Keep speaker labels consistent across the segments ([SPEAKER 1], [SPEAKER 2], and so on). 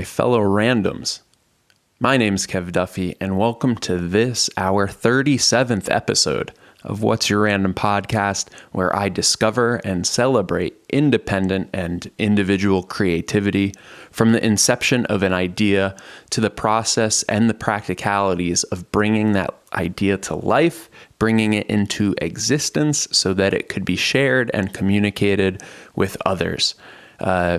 [SPEAKER 1] my fellow randoms. My name's Kev Duffy, and welcome to this, our 37th episode of What's Your Random Podcast, where I discover and celebrate independent and individual creativity from the inception of an idea to the process and the practicalities of bringing that idea to life, bringing it into existence so that it could be shared and communicated with others.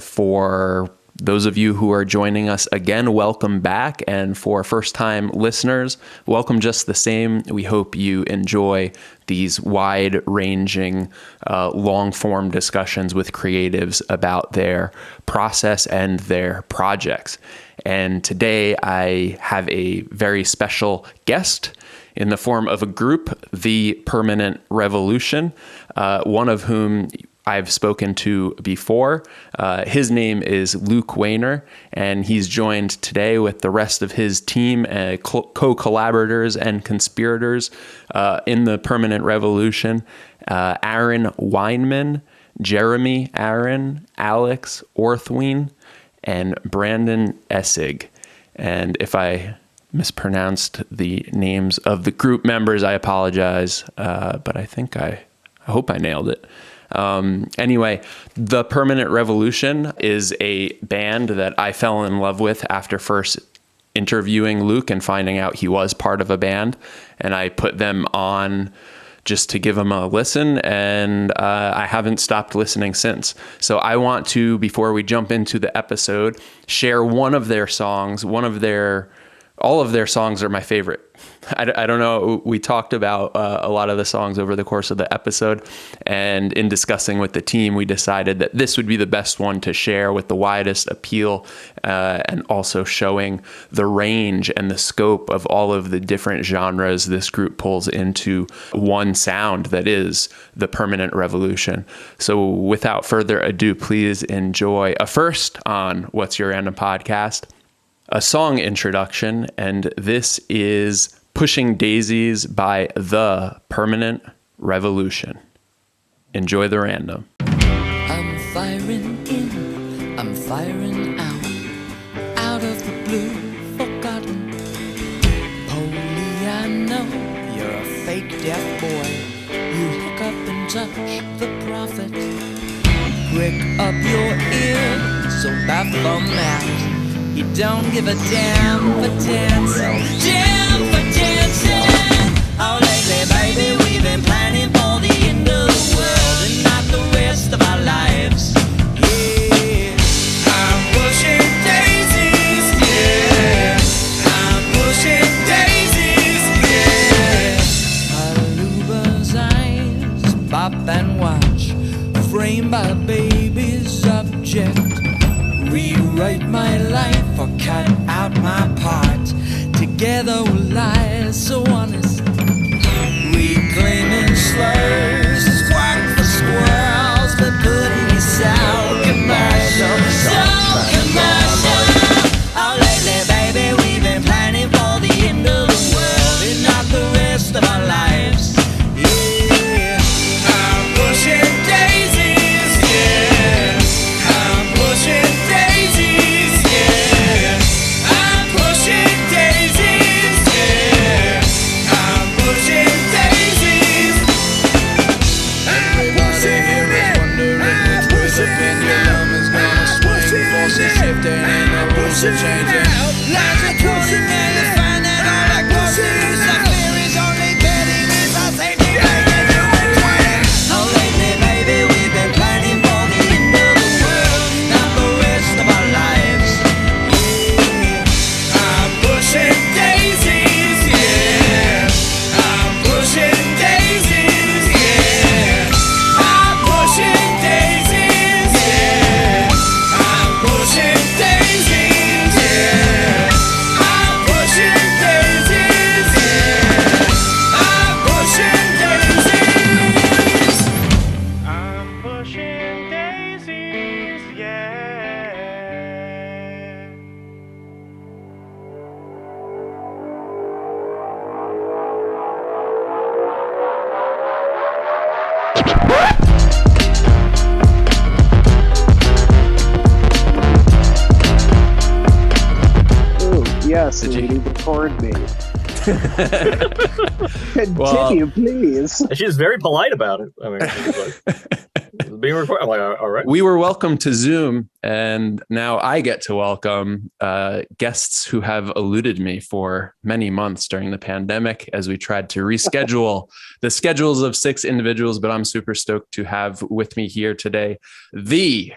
[SPEAKER 1] For those of you who are joining us again, welcome back. And for first-time listeners, welcome just the same. We hope you enjoy these wide-ranging, long-form discussions with creatives about their process and their projects. And today I have a very special guest in the form of a group, The Permanent Revolution, one of whom I've spoken to before. His name is Luke Wehner, and he's joined today with the rest of his team, co-collaborators and conspirators in the Permanent Revolution. Aaron Weinman, Jeremy Aaron, Alex Orthwein, and Brandon Essig. And if I mispronounced the names of the group members, I apologize, but I hope I nailed it. Anyway, The Permanent Revolution is a band that I fell in love with after first interviewing Luke and finding out he was part of a band. And I put them on just to give them a listen, and I haven't stopped listening since. So I want to, before we jump into the episode, share one of their songs. All of their songs are my favorite. I don't know. We talked about a lot of the songs over the course of the episode, and in discussing with the team, we decided that this would be the best one to share with the widest appeal, and also showing the range and the scope of all of the different genres this group pulls into one sound that is The Permanent Revolution. So without further ado, please enjoy a first on What's Your Random Podcast, a song introduction, and this is Pushing Daisies by The Permanent Revolution. Enjoy the random.
[SPEAKER 2] I'm firing in, I'm firing out of the blue, forgotten. Polly, I know you're a fake deaf boy. You hiccup and touch the prophet. Prick up your ear, so Baphomet. You don't give a damn for dancing, damn for dancing. Oh, lately, baby, we've been planning for the end of the world and not the rest of our lives. Yeah, I'm pushing daisies, yeah. I'm pushing daisies, yeah. Aluba's eyes pop and watch, framed by a baby's object. Rewrite my life or cut out my part. Together we'll lie so honest. Reclaiming slurs, squawk for squirrels, but putting yourself commercial, so commercial. Oh, lately, baby, we've been planning for the end of the world and not the rest of our lives. Yeah, I'm pushing daisies, yeah. I'm pushing daisies, yeah. I'm pushing daisies, yeah. I'm pushing daisies. Everybody here is wondering which way the pendulum is gonna swing. Forces shifting and the rules are changing. Lines are coding and you find that all that causes the fear is only getting is our safety blanket to between. Oh, lately, baby, we've been planning for the end of the world, not the rest of our lives. Yeah, I'm pushing daisies, yeah. I'm pushing daisies, yeah. I'm pushing daisies, yeah. I'm pushing daisies, yeah. I'm pushing daisies, yeah. I'm pushing daisies.
[SPEAKER 3] I'm pushing daisies, yeah.
[SPEAKER 4] Yes,
[SPEAKER 1] Did you-
[SPEAKER 4] lady, record me. Continue,
[SPEAKER 1] Well-
[SPEAKER 4] please.
[SPEAKER 5] And she was very polite about it. I mean, she was like, being recorded. I'm like, all right.
[SPEAKER 1] We were welcome to Zoom, and now I get to welcome guests who have eluded me for many months during the pandemic as we tried to reschedule the schedules of 6 individuals. But I'm super stoked to have with me here today the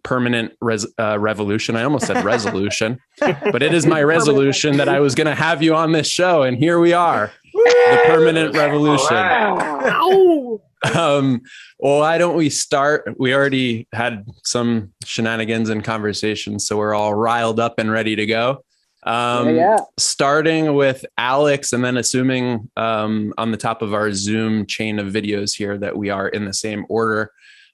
[SPEAKER 1] permanent revolution. I almost said resolution, but it is my resolution that I was going to have you on this show, and here we are, the permanent revolution.
[SPEAKER 5] Ow!
[SPEAKER 1] Well, why don't we start? We already had some shenanigans and conversations, so we're all riled up and ready to go.
[SPEAKER 4] Yeah.
[SPEAKER 1] Starting with Alex, and then assuming on the top of our Zoom chain of videos here that we are in the same order.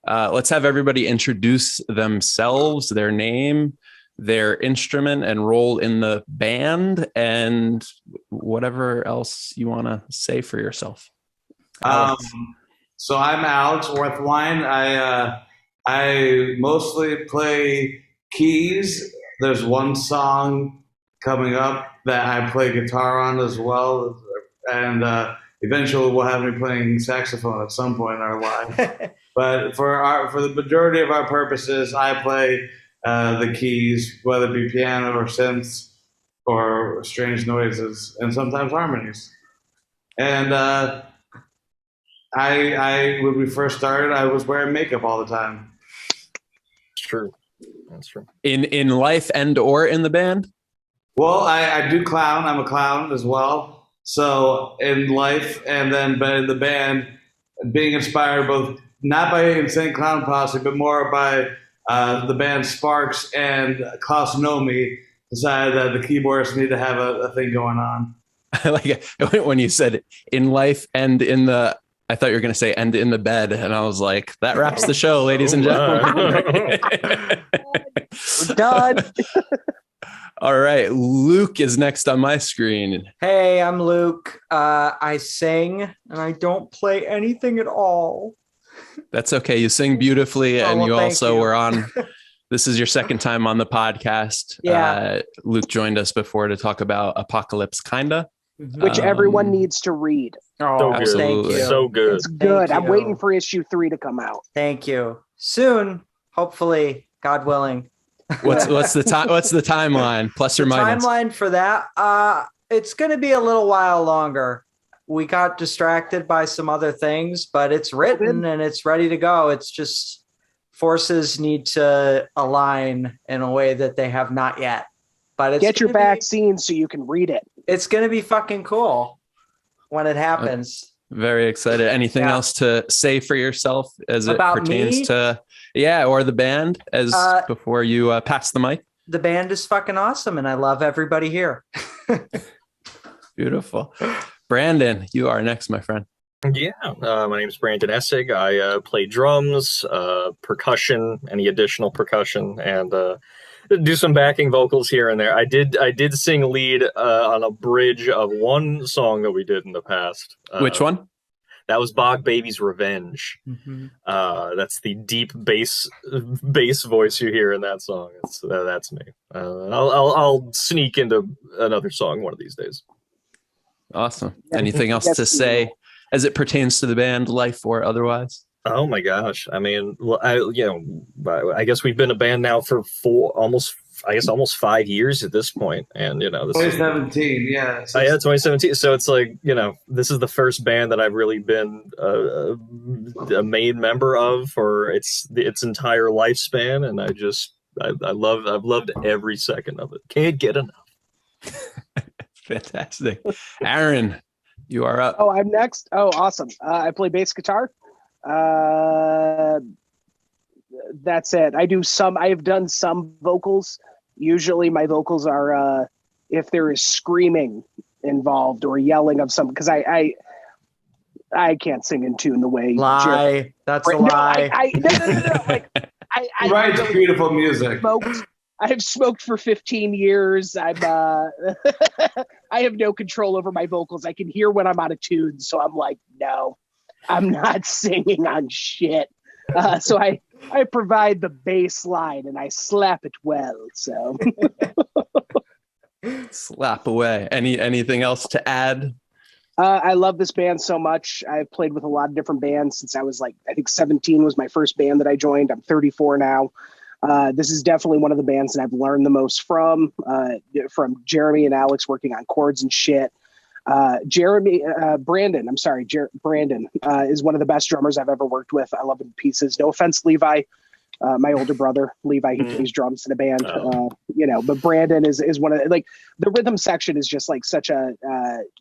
[SPEAKER 1] Let's have everybody introduce themselves, their name, their instrument, and role in the band, and whatever else you want to say for yourself. Alex.
[SPEAKER 6] So I'm Alex Worthwine. I mostly play keys. There's one song coming up that I play guitar on as well, and eventually we'll have me playing saxophone at some point in our life. But for the majority of our purposes, I play the keys, whether it be piano or synths or strange noises, and sometimes harmonies. And when we first started, I was wearing makeup all the time.
[SPEAKER 5] It's true. That's true.
[SPEAKER 1] In life and or in the band?
[SPEAKER 6] Well, I do clown. I'm a clown as well. So in life and then but in the band, being inspired both not by Insane Clown Posse, but more by the band Sparks and Klaus Nomi, decided that the keyboardists need to have a thing going on.
[SPEAKER 1] I like it when you said in life and in the, I thought you were going to say and in the bed. And I was like, that wraps the show, ladies and gentlemen.
[SPEAKER 4] We're done.
[SPEAKER 1] All right. Luke is next on my screen.
[SPEAKER 7] Hey, I'm Luke. I sing and I don't play anything at all.
[SPEAKER 1] That's okay. You sing beautifully.
[SPEAKER 7] Oh,
[SPEAKER 1] And
[SPEAKER 7] well,
[SPEAKER 1] you
[SPEAKER 7] thank
[SPEAKER 1] also
[SPEAKER 7] you.
[SPEAKER 1] were on, this is your second time on the podcast.
[SPEAKER 7] Yeah.
[SPEAKER 1] Luke joined us before to talk about Apocalypse Kinda.
[SPEAKER 4] Which everyone
[SPEAKER 1] Um,
[SPEAKER 4] needs to read.
[SPEAKER 7] Oh,
[SPEAKER 5] So good.
[SPEAKER 7] thank
[SPEAKER 1] Absolutely.
[SPEAKER 7] you.
[SPEAKER 5] So good.
[SPEAKER 4] It's good. I'm
[SPEAKER 7] you.
[SPEAKER 4] waiting for issue 3 to come out.
[SPEAKER 7] Thank you. Soon, hopefully, God willing.
[SPEAKER 1] What's the time? What's the timeline? Plus or
[SPEAKER 7] The
[SPEAKER 1] minus?
[SPEAKER 7] timeline for that, it's going to be a little while longer. We got distracted by some other things, but it's written and it's ready to go. It's just forces need to align in a way that they have not yet. But it's
[SPEAKER 4] Get your
[SPEAKER 7] gonna be-
[SPEAKER 4] vaccine so you can read it.
[SPEAKER 7] It's going to be fucking cool when it happens.
[SPEAKER 1] Very excited. Anything
[SPEAKER 7] Yeah.
[SPEAKER 1] else to say for yourself as it
[SPEAKER 7] About
[SPEAKER 1] pertains
[SPEAKER 7] me?
[SPEAKER 1] to, or the band as before you pass the mic?
[SPEAKER 7] The band is fucking awesome, and I love everybody here.
[SPEAKER 1] Beautiful. Brandon, you are next, my friend.
[SPEAKER 5] Yeah, my name is Brandon Essig. I play drums, percussion, any additional percussion, and do some backing vocals here and there. I did sing lead on a bridge of one song that we did in the past.
[SPEAKER 1] Which one?
[SPEAKER 5] That was Bog Baby's Revenge. That's the deep bass voice you hear in that song. That's me. I'll sneak into another song one of these days.
[SPEAKER 1] Awesome. Anything else to say as it pertains to the band, life or otherwise?
[SPEAKER 5] Oh my gosh! I mean, well, I guess we've been a band now for almost 5 years at this point, and this is
[SPEAKER 6] 2017, yeah.
[SPEAKER 5] Oh, yeah, 2017. So it's like, this is the first band that I've really been a main member of for its entire lifespan, and I've loved every second of it. Can't get enough.
[SPEAKER 1] Fantastic. Aaron, you are up.
[SPEAKER 4] Oh, I'm next. Oh, awesome. I play bass guitar. That's it. I have done some vocals. Usually my vocals are if there is screaming involved or yelling of some, because I can't sing in tune the way
[SPEAKER 7] Lie. That's a
[SPEAKER 4] No,
[SPEAKER 7] lie.
[SPEAKER 4] no. Like, I
[SPEAKER 6] He writes beautiful music.
[SPEAKER 4] I have smoked for 15 years. I'm I have no control over my vocals. I can hear when I'm out of tune, so I'm like, no, I'm not singing on shit. So I provide the bass line and I slap it well. So
[SPEAKER 1] Slap away. Anything else to add?
[SPEAKER 4] I love this band so much. I've played with a lot of different bands since I was like, I think 17 was my first band that I joined. I'm 34 now. This is definitely one of the bands that I've learned the most from Jeremy and Alex working on chords and shit. Brandon is one of the best drummers I've ever worked with. I love him to pieces. No offense, Levi. My older brother, Levi, he plays drums in a band, but Brandon is one of the, like, the rhythm section is just like such a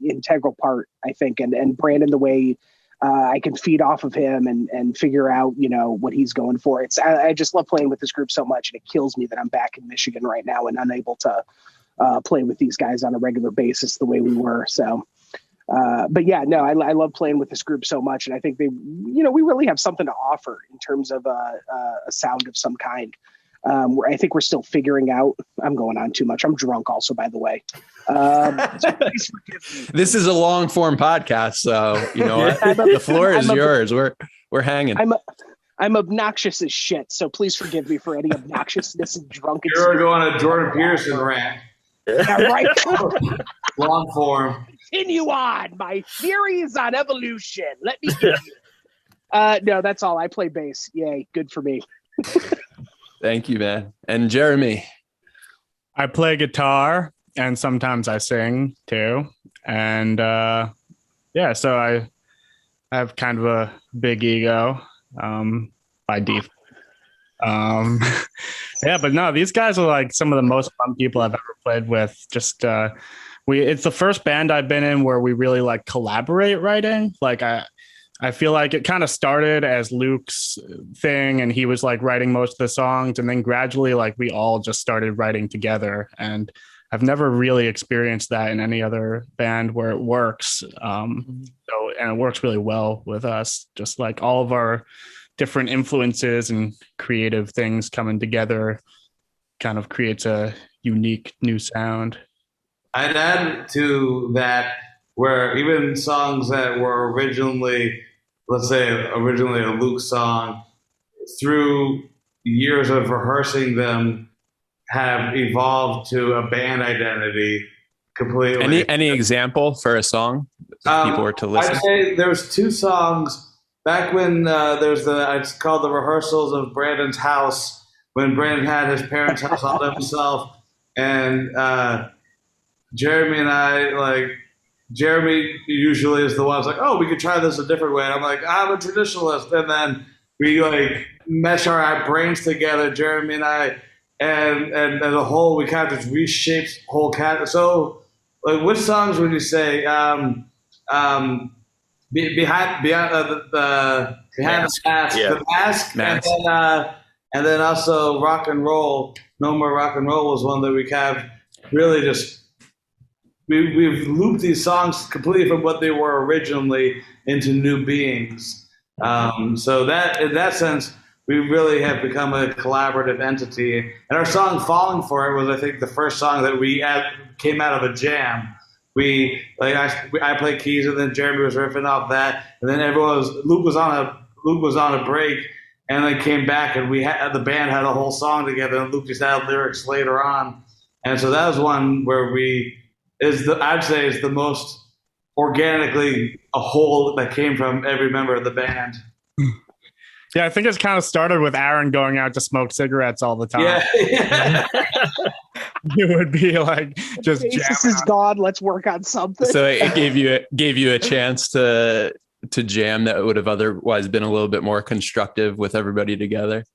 [SPEAKER 4] integral part, I think. And Brandon, the way I can feed off of him and figure out, what he's going for. I just love playing with this group so much. And it kills me that I'm back in Michigan right now and unable to play with these guys on a regular basis the way we were. So, but yeah, no, I love playing with this group so much. And I think we really have something to offer in terms of a sound of some kind. I think we're still figuring out. I'm going on too much. I'm drunk also, by the way. So please forgive me.
[SPEAKER 1] This is a long form podcast. So, you know what? The floor is yours. We're hanging.
[SPEAKER 4] I'm obnoxious as shit. So please forgive me for any obnoxiousness and drunkenness.
[SPEAKER 6] You're going to Jordan Peterson rant.
[SPEAKER 4] Yeah, right.
[SPEAKER 6] Long form.
[SPEAKER 4] Continue on. My theories on evolution. Let me give you. No, that's all. I play bass. Yay. Good for me.
[SPEAKER 1] Thank you, man. And Jeremy?
[SPEAKER 3] I play guitar and sometimes I sing too. And so I have kind of a big ego by default. But no, these guys are like some of the most fun people I've ever played with. Just it's the first band I've been in where we really like collaborate writing. Like I feel like it kind of started as Luke's thing and he was like writing most of the songs, and then gradually like we all just started writing together, and I've never really experienced that in any other band where it works. And it works really well with us, just like all of our different influences and creative things coming together kind of creates a unique new sound.
[SPEAKER 6] I'd add to that where even songs that were originally a Luke song, through years of rehearsing them, have evolved to a band identity completely.
[SPEAKER 1] Any example for a song if people were to listen?
[SPEAKER 6] I'd say there's two songs back when it's called the rehearsals of Brandon's house, when Brandon had his parents' house all to himself, and Jeremy and I, Jeremy usually is the one who's like, oh, we could try this a different way. And I'm like, I'm a traditionalist. And then we mesh our brains together, Jeremy and I, and as a whole, we kind of just reshaped whole cat. So, which songs would you say? Behind the mask, the mask. And then also rock and roll. No More Rock and Roll was one that we kind of really just. We've looped these songs completely from what they were originally into new beings. So that, in that sense, we really have become a collaborative entity. And our song "Falling For It" was, I think, the first song that came out of a jam. I played keys, and then Jeremy was riffing off that, and then Luke was on a break, and then came back, and the band had a whole song together, and Luke just added lyrics later on. And so that was one where I'd say is the most organically a whole that came from every member of the band.
[SPEAKER 3] Yeah, I think it's kind of started with Aaron going out to smoke cigarettes all the time.
[SPEAKER 6] Yeah.
[SPEAKER 3] You would be like just
[SPEAKER 4] Jesus is gone. Let's work on something.
[SPEAKER 1] So it gave you a chance to jam that would have otherwise been a little bit more constructive with everybody together.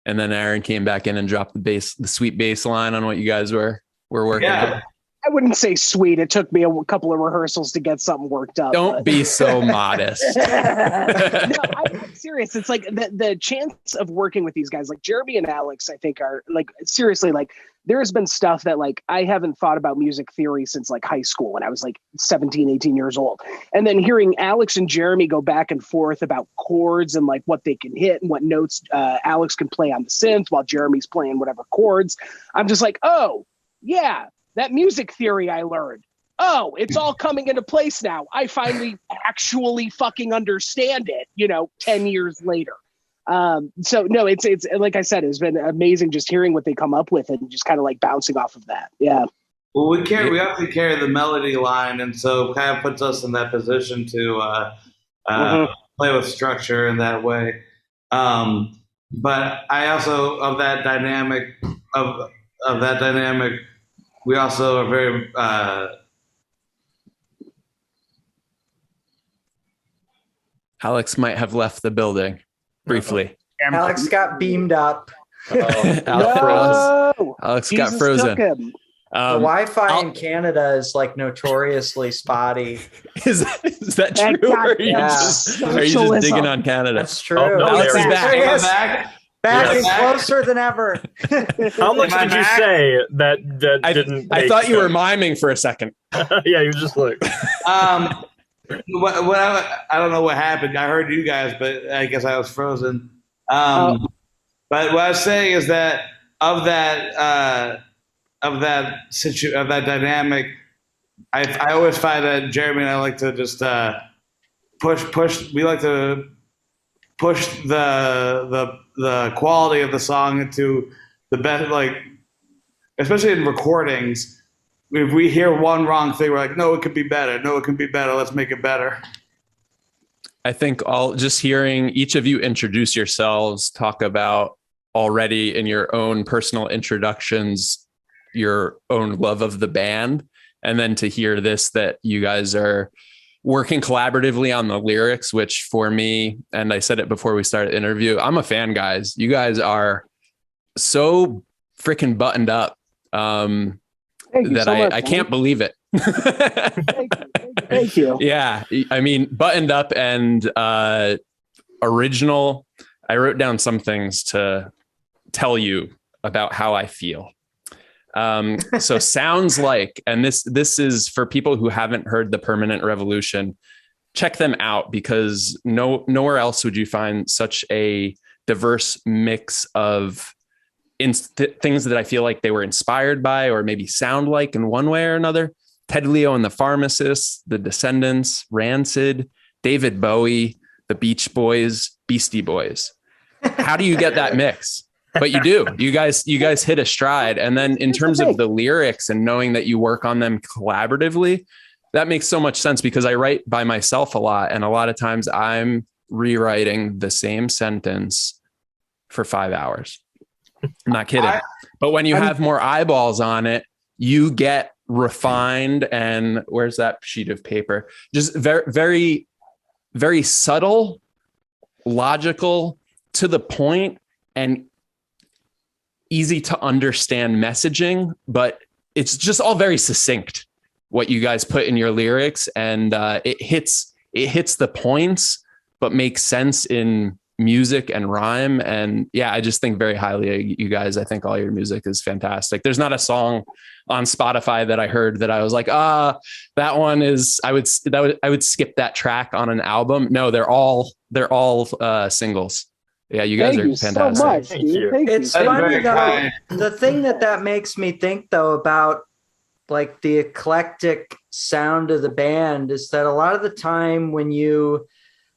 [SPEAKER 1] And then Aaron came back in and dropped the sweet bass line on what you guys were working on.
[SPEAKER 4] I wouldn't say sweet. It took me a couple of rehearsals to get something worked up.
[SPEAKER 1] Don't be so modest.
[SPEAKER 4] No, I'm serious. It's like the chance of working with these guys, like Jeremy and Alex, I think are seriously, there has been stuff that I haven't thought about music theory since high school when I was 17, 18 years old. And then hearing Alex and Jeremy go back and forth about chords and what they can hit and what notes Alex can play on the synth while Jeremy's playing whatever chords. I'm just like, oh yeah, that music theory I learned. Oh, it's all coming into place now. I finally actually fucking understand it, 10 years later. So no, it's like I said, it's been amazing just hearing what they come up with and just kind of bouncing off of that. Yeah.
[SPEAKER 6] Well, we have to carry the melody line, and so it kind of puts us in that position to play with structure in that way. But I also of that dynamic of that dynamic, we also are very.
[SPEAKER 1] Alex might have left the building briefly.
[SPEAKER 7] Alex got beamed up.
[SPEAKER 1] Alex got
[SPEAKER 4] Jesus
[SPEAKER 1] frozen.
[SPEAKER 4] took him.
[SPEAKER 7] The Wi-Fi in Canada is like notoriously spotty.
[SPEAKER 1] Is that
[SPEAKER 4] Thank
[SPEAKER 1] true?
[SPEAKER 4] God,
[SPEAKER 1] Or are you just digging on Canada?
[SPEAKER 7] That's true.
[SPEAKER 5] Oh, no,
[SPEAKER 1] Alex is
[SPEAKER 5] there
[SPEAKER 1] back.
[SPEAKER 7] There he is.
[SPEAKER 6] Back.
[SPEAKER 7] Back
[SPEAKER 6] Yeah.
[SPEAKER 7] and closer than ever.
[SPEAKER 5] How much
[SPEAKER 6] Am I
[SPEAKER 5] did you
[SPEAKER 6] back?
[SPEAKER 5] say that didn't?
[SPEAKER 1] I
[SPEAKER 5] make
[SPEAKER 1] thought you were
[SPEAKER 5] sense?
[SPEAKER 1] miming for a second.
[SPEAKER 5] Yeah, you just like.
[SPEAKER 6] What I don't know what happened. I heard you guys, but I guess I was frozen. But what I was saying is that of that dynamic, I always find that Jeremy and I like to just push. We like to push the quality of the song into the best, like especially in recordings. If we hear one wrong thing, we're like, no, it could be better. No, it can be better. Let's make it better.
[SPEAKER 1] I think just hearing each of you introduce yourselves, talk about already in your own personal introductions, your own love of the band, and then to hear this, that you guys are working collaboratively on the lyrics, which for me, and I said it before we started the interview, I'm a fan, guys. You guys are so freaking buttoned up.
[SPEAKER 4] Thank you
[SPEAKER 1] that
[SPEAKER 4] so much,
[SPEAKER 1] I
[SPEAKER 4] man.
[SPEAKER 1] can't believe it.
[SPEAKER 4] Thank you.
[SPEAKER 1] Yeah. I mean, buttoned up and original. I wrote down some things to tell you about how I feel. So sounds like, and this is for people who haven't heard the Permanent Revolution, check them out, because nowhere else would you find such a diverse mix of things that I feel like they were inspired by or maybe sound like in one way or another. Ted Leo and the Pharmacists, The Descendants, Rancid, David Bowie, the Beach Boys, Beastie Boys. How do you get that mix? But you do. You guys hit a stride. And then in terms of the lyrics and knowing that you work on them collaboratively, that makes so much sense, because I write by myself a lot. And a lot of times I'm rewriting the same sentence for 5 hours. I'm not kidding. But when you have more eyeballs on it, you get refined. And where's that sheet of paper? Just very, very, very subtle, logical, to the point, and easy to understand messaging. But it's just all very succinct, what you guys put in your lyrics. And it hits the points, but makes sense in music and rhyme. And yeah, I just think very highly of you guys. I think all your music is fantastic. There's not a song on Spotify that I heard that I was like, that one is, I would skip that track on an album. No, they're all singles. Yeah, you guys are fantastic.
[SPEAKER 4] So much,
[SPEAKER 5] Thank
[SPEAKER 4] dude.
[SPEAKER 5] you.
[SPEAKER 4] Thank
[SPEAKER 7] It's
[SPEAKER 4] you.
[SPEAKER 7] funny though.
[SPEAKER 6] kind.
[SPEAKER 7] The thing that makes me think though about like the eclectic sound of the band is that a lot of the time when you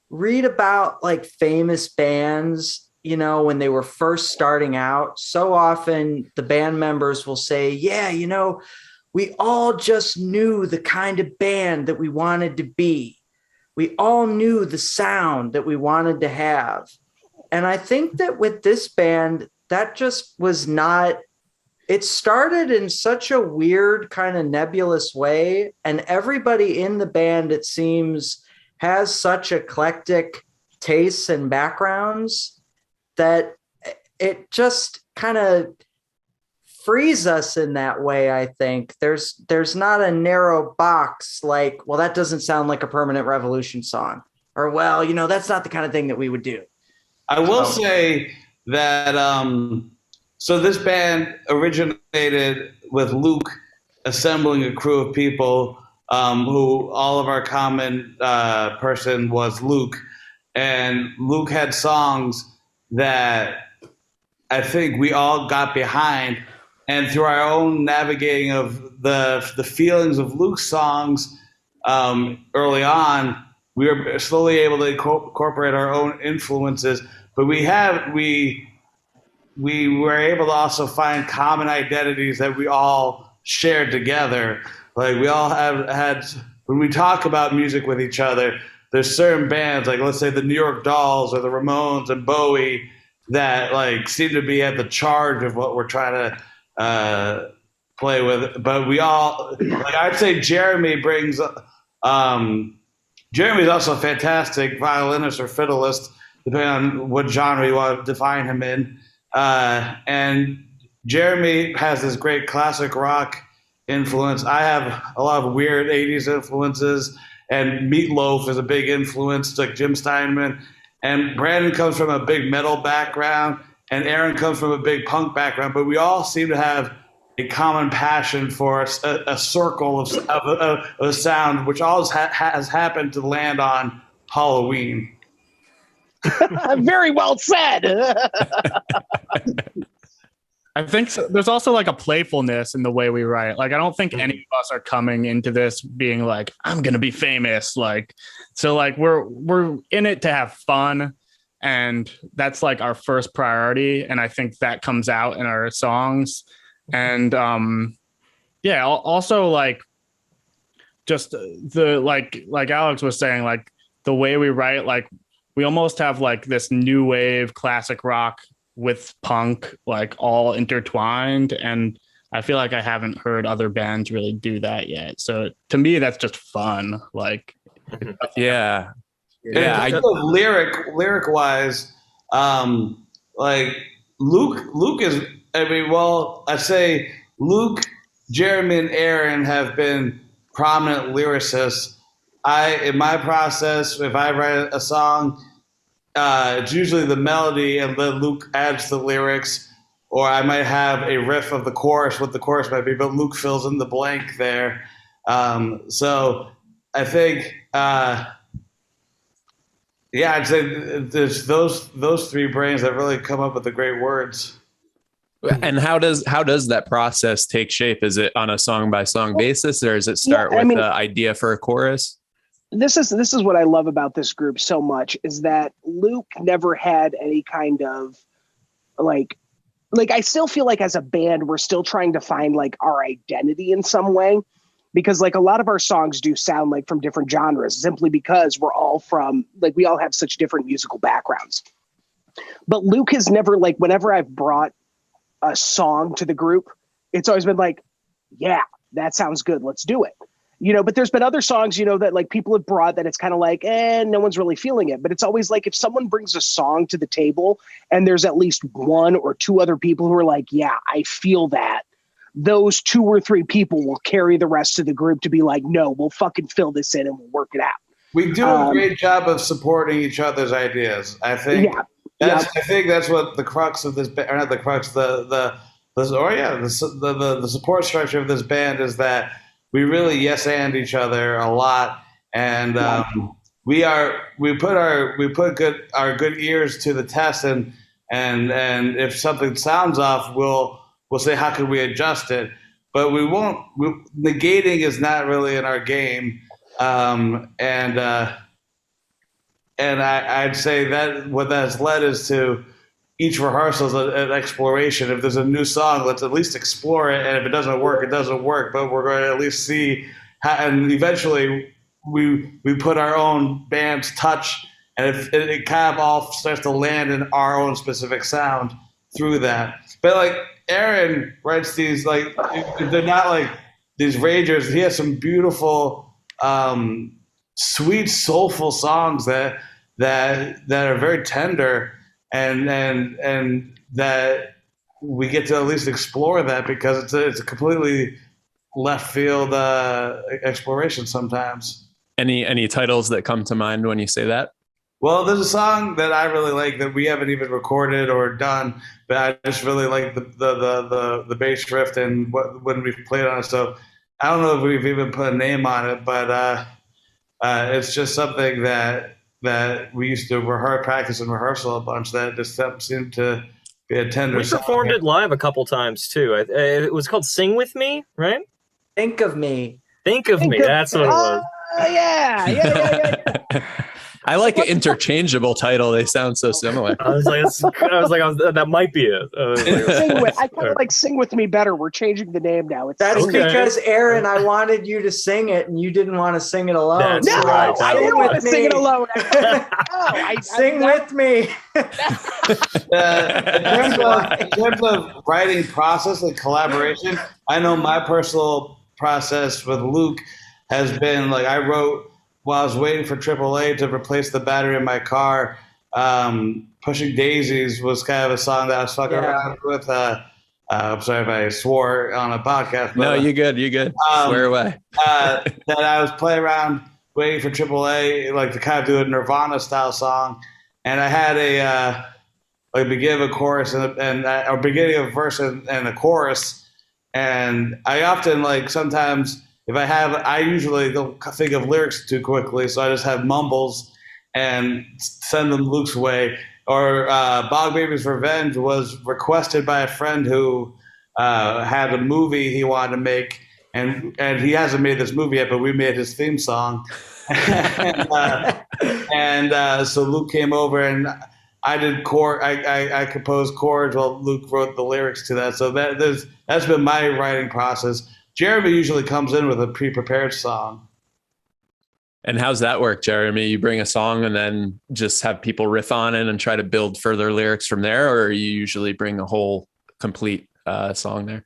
[SPEAKER 7] read about like famous bands, you know, when they were first starting out, so often the band members will say, yeah, you know, we all just knew the kind of band that we wanted to be. We all knew the sound that we wanted to have. And I think that with this band, that just was not, it started in such a weird kind of nebulous way. And everybody in the band, it seems, has such eclectic tastes and backgrounds that it just kind of frees us in that way. I think there's not a narrow box like, well, that doesn't sound like a Permanent Revolution song, or, well, you know, that's not the kind of thing that we would do.
[SPEAKER 6] I will say that so this band originated with Luke assembling a crew of people who all of our common person was Luke. And Luke had songs that I think we all got behind. And through our own navigating of the feelings of Luke's songs early on, we were slowly able to incorporate our own influences. But we were able to also find common identities that we all shared together. Like we all have had, when we talk about music with each other, there's certain bands, like let's say the New York Dolls or the Ramones and Bowie, that like seem to be at the charge of what we're trying to play with. But we all, like I'd say Jeremy brings, Jeremy's also a fantastic violinist or fiddleist, depending on what genre you want to define him in. And Jeremy has this great classic rock influence. I have a lot of weird 80s influences, and Meatloaf is a big influence, like Jim Steinman. And Brandon comes from a big metal background, and Aaron comes from a big punk background. But we all seem to have a common passion for a circle of sound, which always has happened to land on Halloween.
[SPEAKER 4] Very well said.
[SPEAKER 3] I think there's also like a playfulness in the way we write. Like, I don't think any of us are coming into this being like, I'm going to be famous. Like, so like we're in it to have fun. And that's like our first priority. And I think that comes out in our songs. And yeah, also like just the, like Alex was saying, like the way we write, like we almost have like this new wave classic rock with punk, like all intertwined. And I feel like I haven't heard other bands really do that yet. So to me, that's just fun. Like,
[SPEAKER 1] Yeah.
[SPEAKER 6] I lyric wise, like Luke is, I mean, well, I say Luke, Jeremy, and Aaron have been prominent lyricists. In my process, if I write a song, it's usually the melody and then Luke adds the lyrics, or I might have a riff of the chorus, what the chorus might be, but Luke fills in the blank there. So I think, yeah, I'd say there's those three brains that really come up with the great words.
[SPEAKER 1] And how does that process take shape? Is it on a song by song basis, or does it start with the idea for a chorus?
[SPEAKER 4] This is what I love about this group so much, is that Luke never had any kind of like I still feel like as a band, we're still trying to find like our identity in some way, because like a lot of our songs do sound like from different genres simply because we're all from, like, we all have such different musical backgrounds. But Luke has never, like, whenever I've brought a song to the group, it's always been like, yeah, that sounds good, let's do it. You know, but there's been other songs, you know, that like people have brought that it's kind of like, no one's really feeling it. But it's always like, if someone brings a song to the table and there's at least one or two other people who are like, yeah, I feel that, those two or three people will carry the rest of the group to be like, no, we'll fucking fill this in and we'll work it out.
[SPEAKER 6] We do a great job of supporting each other's ideas. I think I think that's what the crux of this, or not the crux, the support structure of this band is, that we really yes and each other a lot, and we put our good ears to the test, and if something sounds off, we'll say, how can we adjust it? But we won't. Negating is not really in our game, and I'd say that what that's led is to each rehearsal is an exploration. If there's a new song, let's at least explore it. And if it doesn't work, it doesn't work. But we're going to at least see how, and eventually we put our own band's touch, and it kind of all starts to land in our own specific sound through that. But like Aaron writes these, like, they're not like these ragers. He has some beautiful, sweet, soulful songs that are very tender. And that we get to at least explore that, because it's a completely left field exploration sometimes.
[SPEAKER 1] Any titles that come to mind when you say that?
[SPEAKER 6] Well, there's a song that I really like that we haven't even recorded or done, but I just really like the bass riff and when we've played on it. So I don't know if we've even put a name on it, but it's just something that we used to practice and rehearsal a bunch, that just seemed to be a tender song.
[SPEAKER 5] We performed it live a couple times too. It was called "Sing With Me," right?
[SPEAKER 7] Think of Me.
[SPEAKER 5] Think of Me. That's what it was.
[SPEAKER 4] Yeah.
[SPEAKER 1] I like an interchangeable title. They sound so similar.
[SPEAKER 5] That might be it.
[SPEAKER 4] I kind of like Sing With Me better. We're changing the name now. It's
[SPEAKER 7] That's
[SPEAKER 5] Okay.
[SPEAKER 7] because Aaron, I wanted you to sing it, and you didn't want to sing it alone.
[SPEAKER 5] That's
[SPEAKER 4] No,
[SPEAKER 5] right.
[SPEAKER 4] I didn't want to sing it alone.
[SPEAKER 7] Sing with me.
[SPEAKER 6] In terms of writing process and collaboration, I know my personal process with Luke has been like I wrote while I was waiting for AAA to replace the battery in my car. Pushing Daisies was kind of a song that I was fucking around with. I'm sorry if I swore on a podcast. But,
[SPEAKER 1] No, you good. You good. Swear away.
[SPEAKER 6] that I was playing around waiting for AAA, like to kind of do a Nirvana style song, and I had a beginning of a chorus or beginning of a verse and a chorus, and I often like sometimes if I usually don't think of lyrics too quickly, so I just have mumbles and send them Luke's way. Or Bog Baby's Revenge was requested by a friend who had a movie he wanted to make, and he hasn't made this movie yet, but we made his theme song. So Luke came over and I did I composed chords while Luke wrote the lyrics to that. So that's been my writing process. Jeremy usually comes in with a pre-prepared song.
[SPEAKER 1] And how's that work, Jeremy? You bring a song and then just have people riff on it and try to build further lyrics from there, or you usually bring a whole complete song there?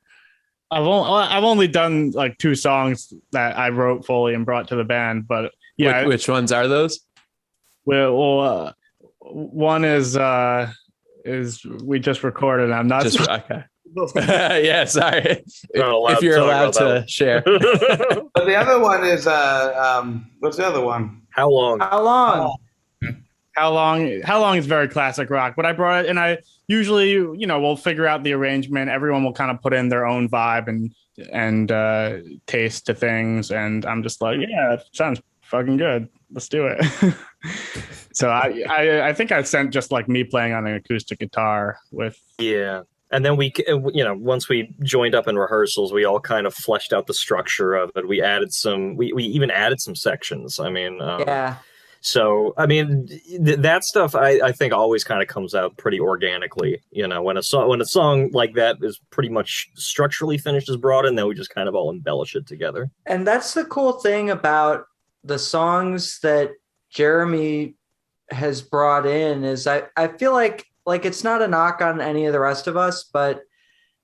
[SPEAKER 3] I've only done like 2 songs that I wrote fully and brought to the band, but yeah.
[SPEAKER 1] Which ones are those?
[SPEAKER 3] Well, one is we just recorded. I'm not
[SPEAKER 1] okay. Yeah, sorry. If you're
[SPEAKER 5] to
[SPEAKER 1] allowed to share.
[SPEAKER 6] But the other one is what's the other one?
[SPEAKER 5] How long?
[SPEAKER 3] How long is very classic rock, but I brought it, and I usually, we'll figure out the arrangement. Everyone will kind of put in their own vibe and taste to things, and I'm just like, yeah, it sounds fucking good. Let's do it. So I think I sent just like me playing on an acoustic guitar with.
[SPEAKER 5] Yeah. And then we, once we joined up in rehearsals, we all kind of fleshed out the structure of it. We even added some sections. I mean,
[SPEAKER 7] Yeah.
[SPEAKER 5] So, I mean, that stuff I think always kind of comes out pretty organically. When a song like that is pretty much structurally finished is brought in, then we just kind of all embellish it together.
[SPEAKER 7] And that's the cool thing about the songs that Jeremy has brought in is I feel like it's not a knock on any of the rest of us, but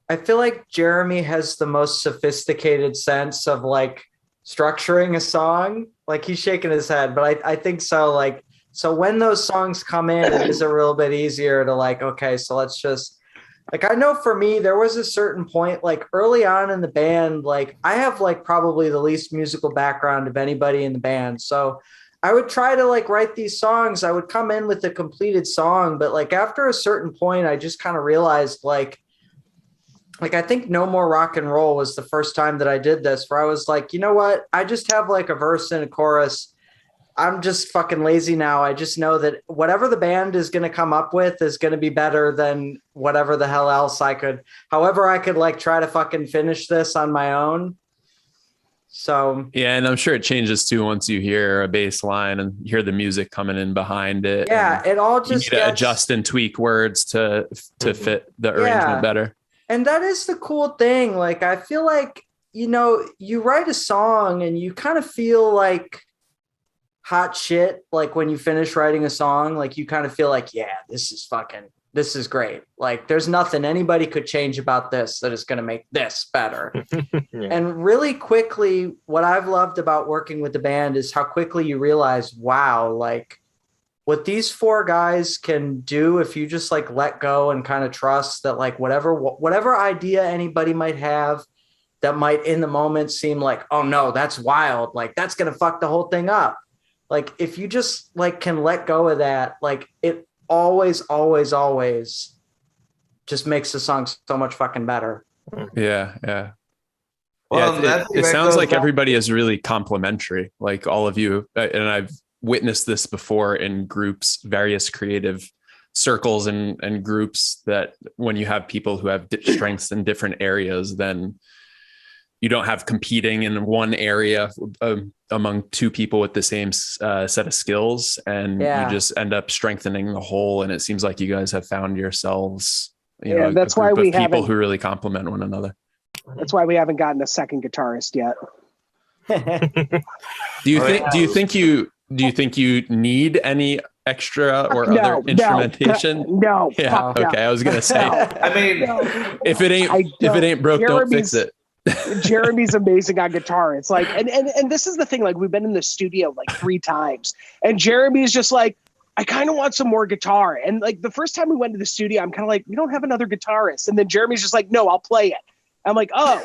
[SPEAKER 7] I feel like Jeremy has the most sophisticated sense of like structuring a song. Like he's shaking his head, but I think so. Like, so when those songs come in, it is a little bit easier to like, okay, so let's just like, I know for me, there was a certain point, like early on in the band, like I have like probably the least musical background of anybody in the band. So I would try to like write these songs. I would come in with a completed song, but like after a certain point, I just kind of realized like I think No More Rock and Roll was the first time that I did this, where I was like, you know what? I just have like a verse and a chorus. I'm just fucking lazy now. I just know that whatever the band is going to come up with is going to be better than whatever the hell else however I could like try to fucking finish this on my own. So
[SPEAKER 1] yeah, and I'm sure it changes too once you hear a bass line and hear the music coming in behind it.
[SPEAKER 7] Yeah, it all just
[SPEAKER 1] you need to adjust and tweak words to fit the arrangement better.
[SPEAKER 7] And that is the cool thing. Like I feel like, you write a song and you kind of feel like hot shit. Like when you finish writing a song, like you kind of feel like, yeah, this is great. Like there's nothing anybody could change about this that is going to make this better. Yeah. And really quickly, what I've loved about working with the band is how quickly you realize, wow, like what these 4 guys can do if you just like let go and kind of trust that like whatever idea anybody might have that might in the moment seem like, oh no, that's wild. Like that's going to fuck the whole thing up. Like if you just like can let go of that, like it always just makes the song so much fucking better.
[SPEAKER 1] Yeah.
[SPEAKER 6] Well,
[SPEAKER 1] it sounds like everybody is really complimentary, like all of you. And I've witnessed this before in groups, various creative circles and groups, that when you have people who have strengths in different areas, then you don't have competing in one area among two people with the same set of skills, and you just end up strengthening the whole. And it seems like you guys have found yourselves,
[SPEAKER 4] that's
[SPEAKER 1] a
[SPEAKER 4] why
[SPEAKER 1] group
[SPEAKER 4] we
[SPEAKER 1] of people
[SPEAKER 4] haven't,
[SPEAKER 1] who really complement one another.
[SPEAKER 4] That's why we haven't gotten a second guitarist yet.
[SPEAKER 1] Do you think you need any extra or other instrumentation?
[SPEAKER 4] No.
[SPEAKER 1] Yeah. Okay. I was gonna say.
[SPEAKER 6] I mean,
[SPEAKER 1] if it ain't broke, don't fix it.
[SPEAKER 4] Jeremy's amazing on guitar. It's like, and this is the thing. Like, we've been in the studio like 3 times, and Jeremy's just like, I kind of want some more guitar. And like the first time we went to the studio, I'm kind of like, we don't have another guitarist. And then Jeremy's just like, no, I'll play it. I'm like, oh.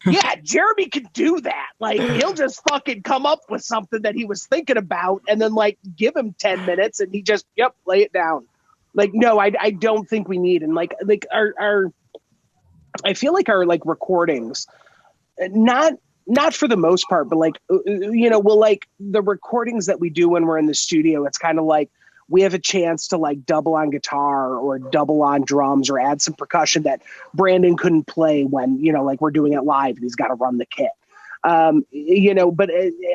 [SPEAKER 4] Yeah, Jeremy can do that. Like, he'll just fucking come up with something that he was thinking about, and then like give him 10 minutes, and he just lay it down. Like, no, I don't think we need. And like our I feel like our like recordings, not for the most part, but like well, like the recordings that we do when we're in the studio, it's kind of like we have a chance to like double on guitar or double on drums or add some percussion that Brandon couldn't play when, like we're doing it live and he's got to run the kit. But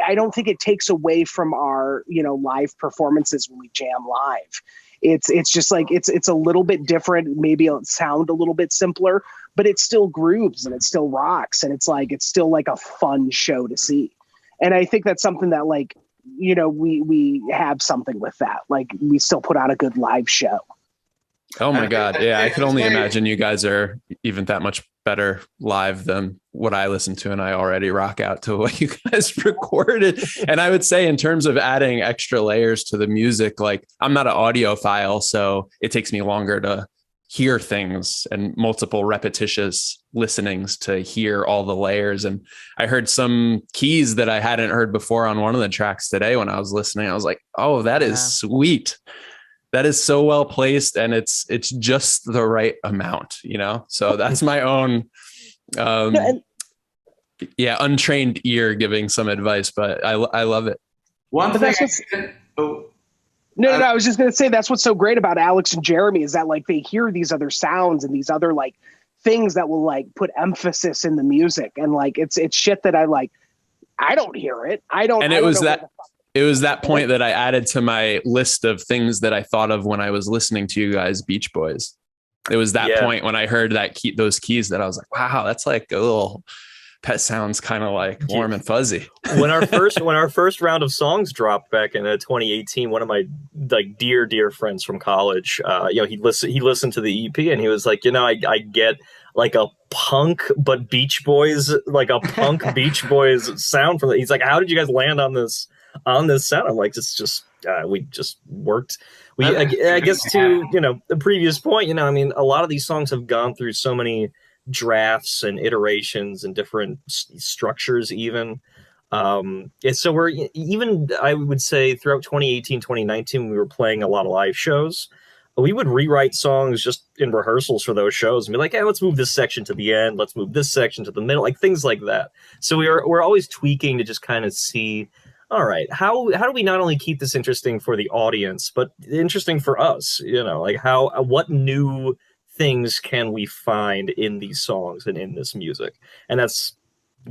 [SPEAKER 4] I don't think it takes away from our, live performances when we jam live. It's just like, it's a little bit different. Maybe it'll sound a little bit simpler, but it still grooves and it still rocks. And it's still like a fun show to see. And I think that's something that like, we have something with that. Like, we still put on a good live show.
[SPEAKER 1] Oh my God. Yeah. I could only imagine you guys are even that much better live than what I listen to. And I already rock out to what you guys recorded. And I would say in terms of adding extra layers to the music, like I'm not an audiophile, so it takes me longer to hear things and multiple repetitious listenings to hear all the layers. And I heard some keys that I hadn't heard before on one of the tracks today when I was listening. I was like, oh, that is sweet. That is so well placed. And it's just the right amount, So that's my own, untrained ear giving some advice, but I love it.
[SPEAKER 4] No, I was just going to say that's what's so great about Alex and Jeremy is that like they hear these other sounds and these other like things that will like put emphasis in the music, and like it's shit that I don't hear it.
[SPEAKER 1] It was that point that I added to my list of things that I thought of when I was listening to you guys, Beach Boys. It was that point when I heard those keys that I was like, wow, that's like a little Pet sounds kind of like warm and fuzzy.
[SPEAKER 5] when our first round of songs dropped back in 2018, one of my like dear friends from college, he listened to the EP and he was like, I get like a punk but Beach Boys, like a punk Beach Boys sound from it. He's like, how did you guys land on this sound? I'm like, it's just we just worked. I guess to the previous point, a lot of these songs have gone through so many drafts and iterations and different structures even. And so we're even, I would say throughout 2018, 2019, when we were playing a lot of live shows, we would rewrite songs just in rehearsals for those shows and be like, hey, let's move this section to the end. Let's move this section to the middle, like things like that. So we're always tweaking to just kind of see, all right, how do we not only keep this interesting for the audience, but interesting for us, like what new things can we find in these songs and in this music? And that's,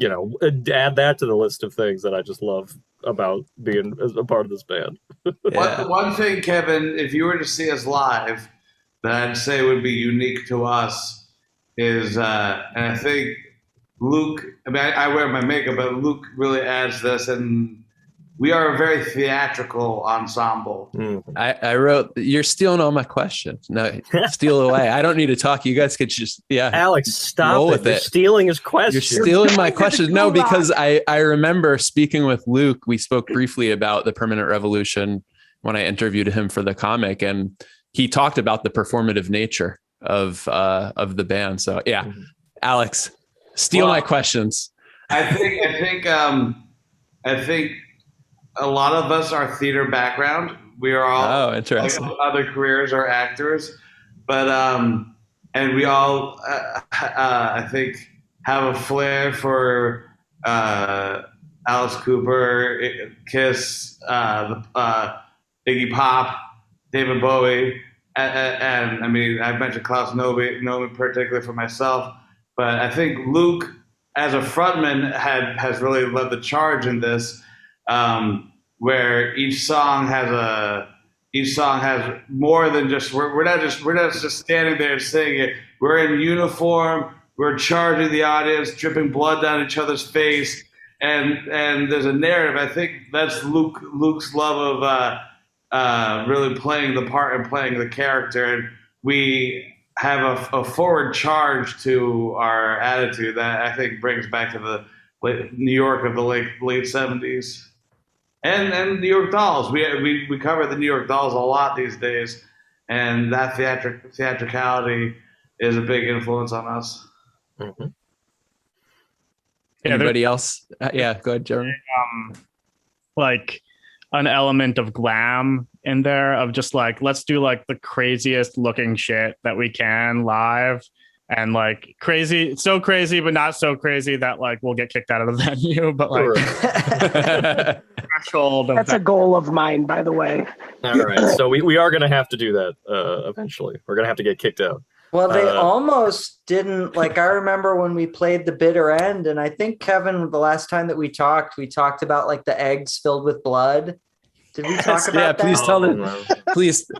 [SPEAKER 5] add that to the list of things that I just love about being a part of this band.
[SPEAKER 6] One thing, Kevin, if you were to see us live, that I'd say would be unique to us is, and I think Luke, I wear my makeup, but Luke really adds this, and we are a very theatrical ensemble.
[SPEAKER 1] I wrote, you're stealing all my questions. No, steal away. I don't need to talk. You guys could just,
[SPEAKER 5] Alex, stop it. You're stealing his questions.
[SPEAKER 1] You're stealing my questions. No, because I remember speaking with Luke. We spoke briefly about the Permanent Revolution when I interviewed him for the comic, and he talked about the performative nature of the band. So Alex, steal my questions.
[SPEAKER 6] I think a lot of us are theater background. We are all
[SPEAKER 1] interesting.
[SPEAKER 6] Like other careers or actors, but and we all I think have a flair for Alice Cooper, Kiss, Iggy Pop, David Bowie, and I mean I mentioned Klaus Nomi particularly for myself, but I think Luke as a frontman has really led the charge in this, where each song has more than just we're not just standing there singing it. We're in uniform. We're charging the audience, dripping blood down each other's face, and there's a narrative. I think that's Luke's love of really playing the part and playing the character, and we have a forward charge to our attitude that I think brings back to the New York of the late 70s. And New York Dolls. We cover the New York Dolls a lot these days, and that theatricality is a big influence on us.
[SPEAKER 5] Mm-hmm.
[SPEAKER 1] Anybody else? Yeah, go ahead, Jeremy.
[SPEAKER 3] Like an element of glam in there of just like, let's do like the craziest looking shit that we can live, and like crazy, so crazy but not so crazy that like we'll get kicked out of the venue, but like threshold of
[SPEAKER 4] That's a goal of mine, by the way.
[SPEAKER 5] All right, so we are going to have to do that eventually. We're going to have to get kicked out.
[SPEAKER 7] Well, they almost didn't. Like, I remember when we played The Bitter End, and I think, Kevin, the last time that we talked about like the eggs filled with blood. Did we talk about that?
[SPEAKER 1] Please tell them. Please.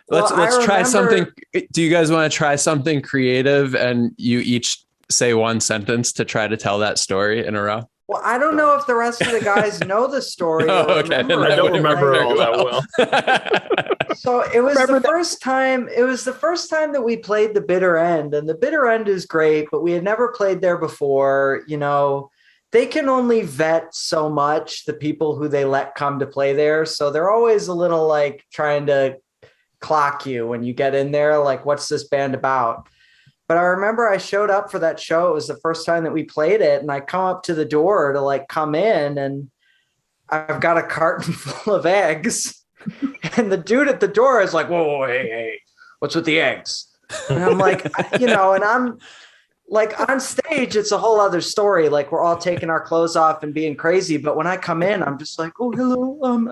[SPEAKER 1] Let's try something. Do you guys want to try something creative, and you each say one sentence to try to tell that story in a row?
[SPEAKER 7] Well, I don't know if the rest of the guys know the story.
[SPEAKER 1] Okay.
[SPEAKER 5] I don't remember it all that well.
[SPEAKER 7] So it was the first time. It was the first time that we played The Bitter End, and The Bitter End is great, but we had never played there before. You know, they can only vet so much the people who they let come to play there, so they're always a little like trying to clock you when you get in there. Like, what's this band about? But I remember I showed up for that show. It was the first time that we played it. And I come up to the door to like come in, and I've got a carton full of eggs. And the dude at the door is like, whoa, hey, what's with the eggs? And I'm like, and I'm like on stage, it's a whole other story. Like, we're all taking our clothes off and being crazy. But when I come in, I'm just like, oh, hello.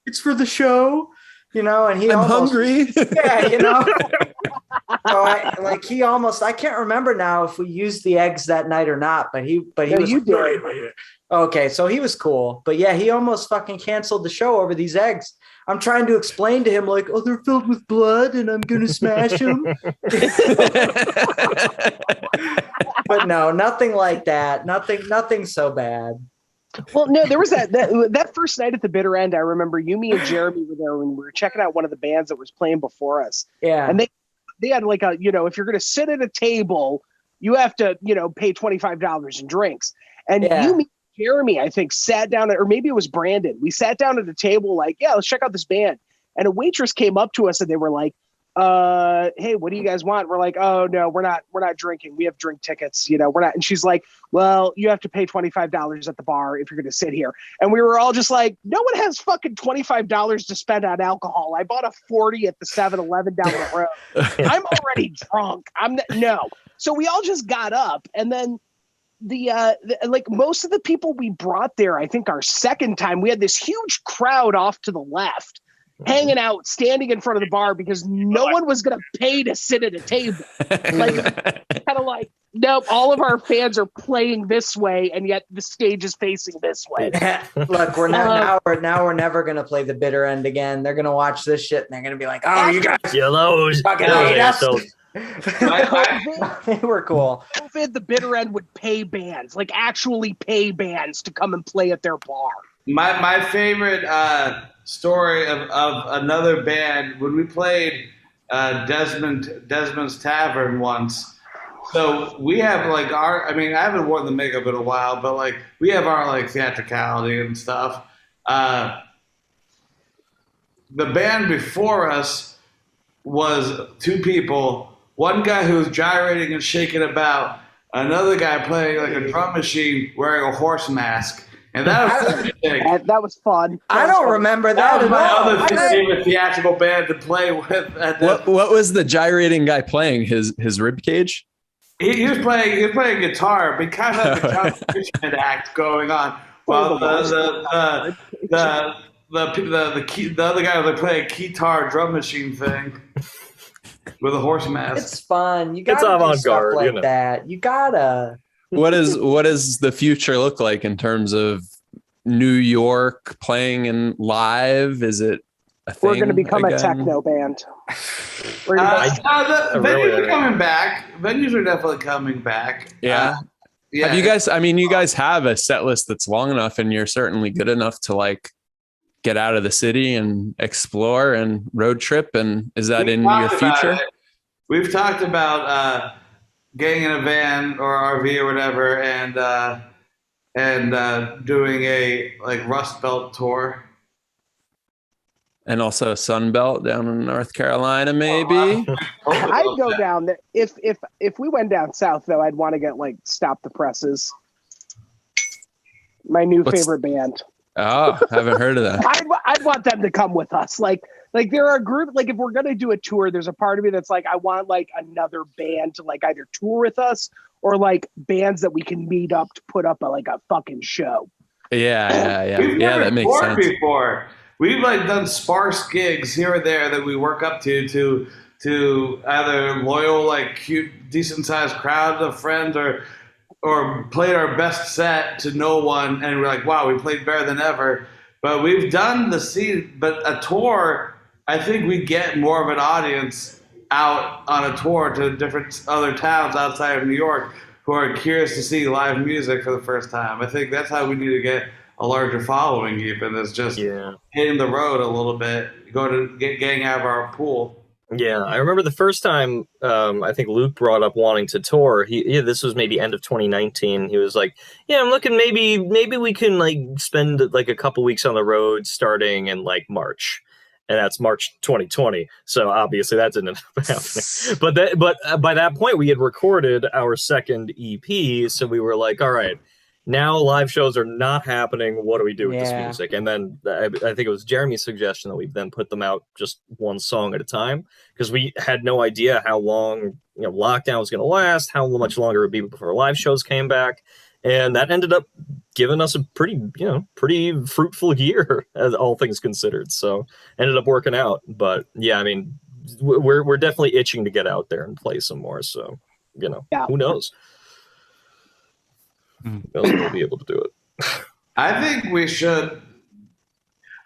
[SPEAKER 7] It's for the show, and he
[SPEAKER 1] I'm hungry.
[SPEAKER 7] Yeah, So I can't remember now if we used the eggs that night or not, but he was.
[SPEAKER 4] You did.
[SPEAKER 7] Okay, so he was cool, but yeah, he almost fucking canceled the show over these eggs. I'm trying to explain to him like, oh, they're filled with blood, and I'm gonna smash them. But no, nothing like that. Nothing so bad.
[SPEAKER 4] Well, no, there was that first night at the Bitter End. I remember me and Jeremy were there when we were checking out one of the bands that was playing before us.
[SPEAKER 7] Yeah,
[SPEAKER 4] and they had like if you're going to sit at a table, you have to, pay $25 in drinks. And me, Jeremy, I think sat down, or maybe it was Brandon. We sat down at a table like, yeah, let's check out this band. And a waitress came up to us and they were like, hey, what do you guys want? We're like, oh no, we're not drinking. We have drink tickets, we're not. And she's like, well, you have to pay $25 at the bar if you're going to sit here. And we were all just like, no one has fucking $25 to spend on alcohol. I bought a 40 at the 7-Eleven down the road. I'm already drunk. No. So we all just got up, and then like most of the people we brought there, I think our second time, we had this huge crowd off to the left, hanging out, standing in front of the bar because no one was going to pay to sit at a table. Like, kind of like, nope, all of our fans are playing this way, and yet the stage is facing this way.
[SPEAKER 7] Look, we're not now we're never going to play The Bitter End again. They're going to watch this shit, and they're going to be like, oh, you guys
[SPEAKER 5] yellows.
[SPEAKER 7] Fucking hate us. They were cool.
[SPEAKER 4] COVID, The Bitter End would pay bands, like actually pay bands to come and play at their bar.
[SPEAKER 6] My favorite story of another band, when we played Desmond's Tavern once. So we have like I haven't worn the makeup in a while, but like we have our like theatricality and stuff. The band before us was two people. One guy who was gyrating and shaking about, another guy playing like a drum machine wearing a horse mask. And that was
[SPEAKER 4] that was fun.
[SPEAKER 7] I don't remember that.
[SPEAKER 6] That was my other favorite theatrical band to play with.
[SPEAKER 1] What was the gyrating guy playing? His rib cage?
[SPEAKER 6] He was playing guitar, but kind of had the competition act going on. While the other guy was playing a guitar drum machine thing with a horse mask.
[SPEAKER 7] It's fun. You gotta do stuff like that. You gotta.
[SPEAKER 1] what does the future look like in terms of New York playing in live? Is it a thing?
[SPEAKER 4] We're going to become
[SPEAKER 1] again?
[SPEAKER 4] a techno band. We're gonna
[SPEAKER 6] The venues are coming back. Venues are definitely coming back.
[SPEAKER 1] Yeah.
[SPEAKER 6] Yeah.
[SPEAKER 1] Have you guys? I mean, you guys have a set list that's long enough, and you're certainly good enough to like get out of the city and explore and road trip. And is that in your future?
[SPEAKER 6] We've talked about getting in a van or RV or whatever, and doing a like Rust Belt tour.
[SPEAKER 1] And also Sun Belt down in North Carolina, maybe.
[SPEAKER 4] I'd go down there. If we went down south, though, I'd want to get like Stop the Presses. My new favorite band.
[SPEAKER 1] Oh, haven't heard of that.
[SPEAKER 4] I'd want them to come with us. Like they're a group. Like if we're gonna do a tour, there's a part of me that's like I want like another band to like either tour with us or like bands that we can meet up to put up a fucking show.
[SPEAKER 1] Yeah.
[SPEAKER 6] We've
[SPEAKER 1] Yeah,
[SPEAKER 6] never
[SPEAKER 1] that makes
[SPEAKER 6] toured
[SPEAKER 1] sense.
[SPEAKER 6] before. We've like done sparse gigs here or there that we work up to either loyal, like cute, decent sized crowd of friends or played our best set to no one and we're like, wow, we played better than ever. But we've done but a tour, I think we get more of an audience out on a tour to different other towns outside of New York who are curious to see live music for the first time. I think that's how we need to get a larger following, even, is just hitting the road a little bit, getting out of our pool.
[SPEAKER 5] Yeah, I remember the first time I think Luke brought up wanting to tour. This was maybe end of 2019. He was like, "Yeah, I'm looking maybe we can like spend like a couple weeks on the road starting in like March." And that's March 2020. So obviously that didn't end up happening. But by that point we had recorded our second EP, so we were like, all right, now live shows are not happening. What do we do with this music? And then I think it was Jeremy's suggestion that we then put them out just one song at a time, because we had no idea how long lockdown was going to last, how much longer it would be before live shows came back. And that ended up giving us a pretty fruitful year, as all things considered. So ended up working out. But yeah, I mean, we're definitely itching to get out there and play some more. So, who knows? We'll be able to do it.
[SPEAKER 6] I think we should.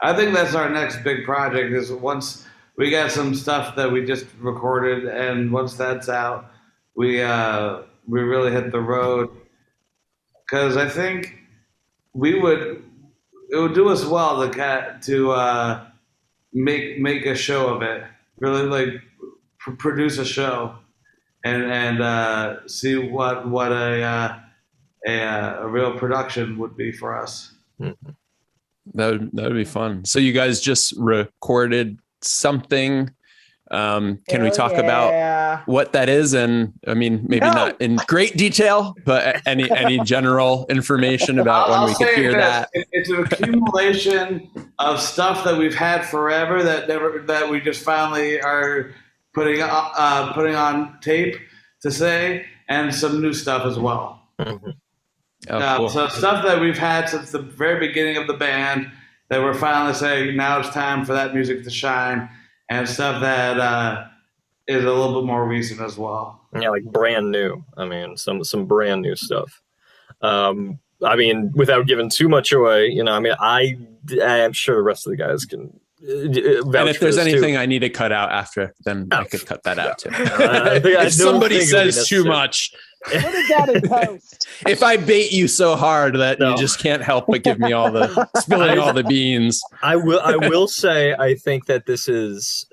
[SPEAKER 6] I think that's our next big project. Is once we got some stuff that we just recorded, and once that's out, we really hit the road. Because I think it would do us well to make a show of it. Really like produce a show, and see what a real production would be for us.
[SPEAKER 1] Mm-hmm. That would be fun. So you guys just recorded something. Can we talk about what that is? And I mean, maybe not in great detail, but any general information about when we could hear that.
[SPEAKER 6] It's an accumulation of stuff that we've had forever that we just finally are putting on tape to say, and some new stuff as well.
[SPEAKER 5] Mm-hmm.
[SPEAKER 1] Cool.
[SPEAKER 6] So stuff that we've had since the very beginning of the band that we're finally saying now it's time for that music to shine, and stuff that is a little bit more recent as well.
[SPEAKER 5] Yeah, like brand new. I mean, some brand new stuff. I mean, without giving too much away, I mean, I'm sure the rest of the guys can.
[SPEAKER 1] And if there's anything I need to cut out after, then I could cut that out too. If somebody says too much,
[SPEAKER 4] put it down in post.
[SPEAKER 1] If I bait you so hard that you just can't help but give me spilling all the beans.
[SPEAKER 5] I will say, I think that this is,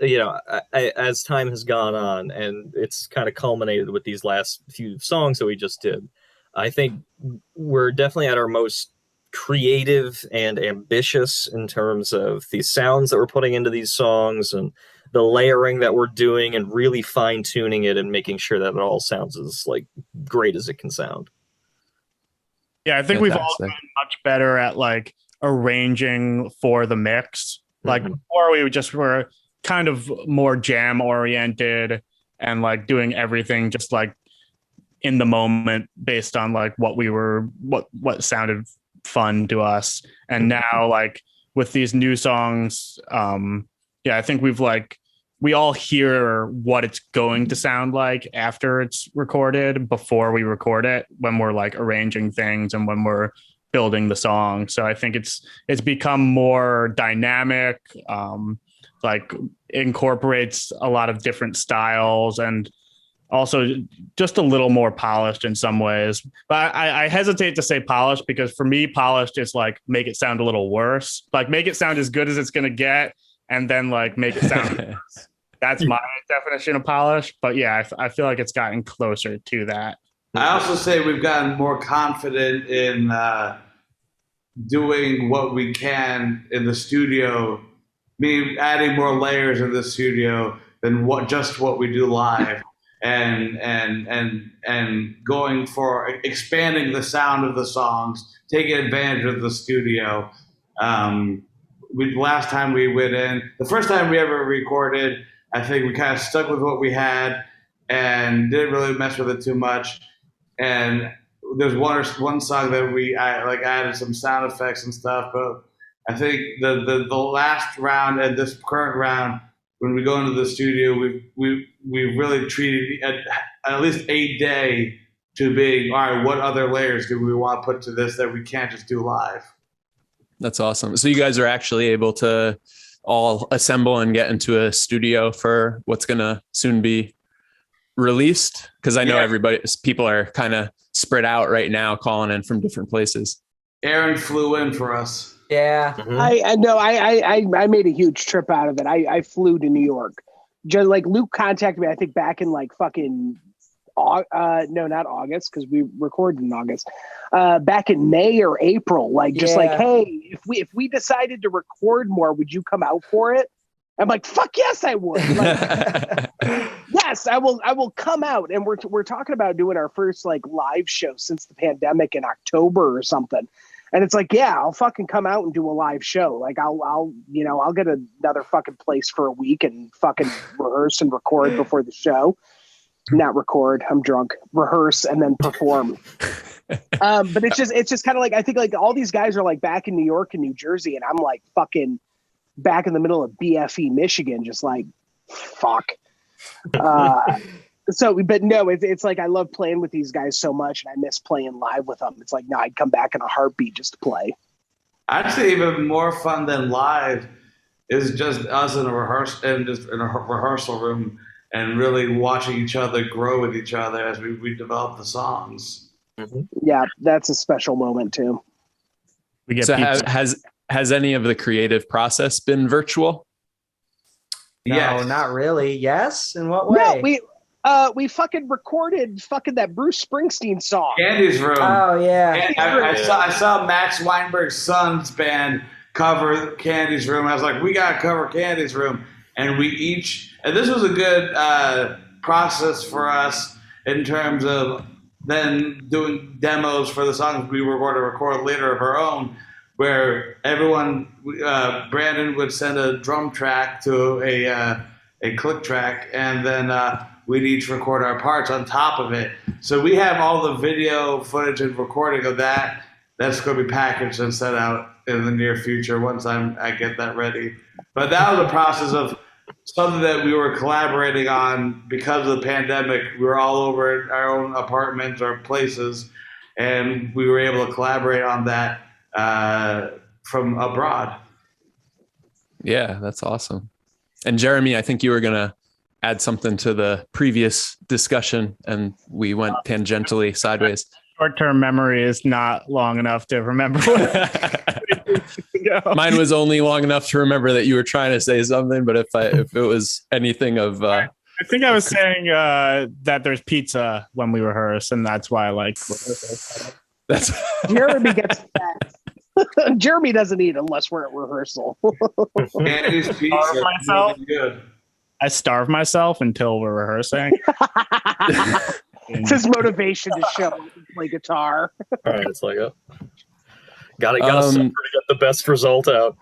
[SPEAKER 5] as time has gone on and it's kind of culminated with these last few songs that we just did, I think we're definitely at our most creative and ambitious in terms of the sounds that we're putting into these songs and the layering that we're doing and really fine tuning it and making sure that it all sounds as like great as it can sound.
[SPEAKER 3] Yeah, I think we've all gotten much better at like arranging for the mix. Like before, we just were kind of more jam oriented and like doing everything just like in the moment based on like what sounded fun to us. And now like with these new songs, I think we've like we all hear what it's going to sound like after it's recorded before we record it, when we're like arranging things and when we're building the song. So I think it's become more dynamic, like incorporates a lot of different styles, and also just a little more polished in some ways. But I hesitate to say polished, because for me, polished is like make it sound a little worse, like make it sound as good as it's going to get, and then like make it sound worse. That's my definition of polish. But yeah, I feel like it's gotten closer to that.
[SPEAKER 6] I also say we've gotten more confident in doing what we can in the studio, meaning adding more layers in the studio than what we do live, and going for expanding the sound of the songs, taking advantage of the studio. Last time we went in, the first time we ever recorded, I think we kind of stuck with what we had and didn't really mess with it too much. And there's one song that I added some sound effects and stuff, but I think the last round and this current round, when we go into the studio, we really treated at least a day to being, all right, what other layers do we want to put to this that we can't just do live?
[SPEAKER 1] That's awesome. So you guys are actually able to all assemble and get into a studio for what's going to soon be released? Because I know people are kind of spread out right now, calling in from different places.
[SPEAKER 6] Aaron flew in for us.
[SPEAKER 7] Yeah.
[SPEAKER 4] Mm-hmm. I made a huge trip out of it. I flew to New York. Just like Luke contacted me, I think back in like fucking no, not August, because we recorded in August. Back in May or April, like just like, hey, if we decided to record more, would you come out for it? I'm like, fuck yes, I would. Like, yes, I will come out. And we're talking about doing our first like live show since the pandemic in October or something. And it's like, yeah, I'll fucking come out and do a live show. Like I'll get another fucking place for a week and fucking rehearse and record before the show. Not record, I'm drunk. Rehearse and then perform. But it's just kind of like, I think like all these guys are like back in New York and New Jersey, and I'm like fucking back in the middle of BFE, Michigan, just like fuck. But no, it's like I love playing with these guys so much, and I miss playing live with them. It's like, no, I'd come back in a heartbeat just to play.
[SPEAKER 6] I'd say even more fun than live is just us in a rehearsal room and really watching each other grow with each other as we develop the songs.
[SPEAKER 4] Mm-hmm. Yeah, that's a special moment too.
[SPEAKER 1] So has any of the creative process been virtual?
[SPEAKER 7] No,
[SPEAKER 6] yes.
[SPEAKER 7] Not really. Yes? In what way?
[SPEAKER 4] No, we fucking recorded that Bruce Springsteen song.
[SPEAKER 6] Candy's Room.
[SPEAKER 7] Oh, yeah.
[SPEAKER 6] I saw Max Weinberg's son's band cover Candy's Room. I was like, we got to cover Candy's Room. And and this was a good process for us in terms of then doing demos for the songs we were going to record later of our own, where Brandon would send a drum track to a click track, and then we'd each record our parts on top of it. So we have all the video footage and recording of that. That's going to be packaged and set out in the near future once I get that ready. But that was a process of something that we were collaborating on because of the pandemic. We were all over our own apartments or places, and we were able to collaborate on that from abroad.
[SPEAKER 1] Yeah, that's awesome. And Jeremy, I think you were going to add something to the previous discussion, and we went tangentially sideways.
[SPEAKER 3] Short-term memory is not long enough to remember.
[SPEAKER 1] Mine was only long enough to remember that you were trying to say something, but if it was anything of...
[SPEAKER 3] I think I was saying that there's pizza when we rehearse, and that's why I like rehearsal.
[SPEAKER 4] Jeremy gets that. Jeremy doesn't eat unless we're at rehearsal.
[SPEAKER 6] Candy's pizza
[SPEAKER 3] myself.
[SPEAKER 6] Really good.
[SPEAKER 3] I starve myself until we're rehearsing.
[SPEAKER 4] It's his motivation to show up and play guitar.
[SPEAKER 5] All right, it's like gotta suffer to get the best result out.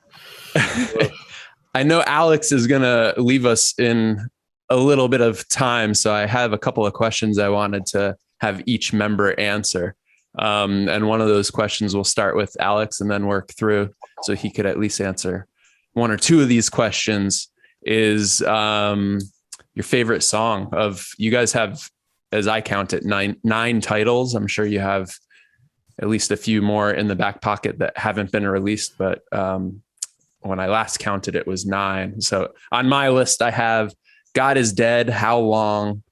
[SPEAKER 1] I know Alex is gonna leave us in a little bit of time, so I have a couple of questions I wanted to have each member answer. And one of those questions we'll start with Alex and then work through, so he could at least answer one or two of these questions is your favorite song of, you guys have, as I count it, nine titles. I'm sure you have at least a few more in the back pocket that haven't been released, but when I last counted, it was 9. So on my list, I have God Is Dead, How Long,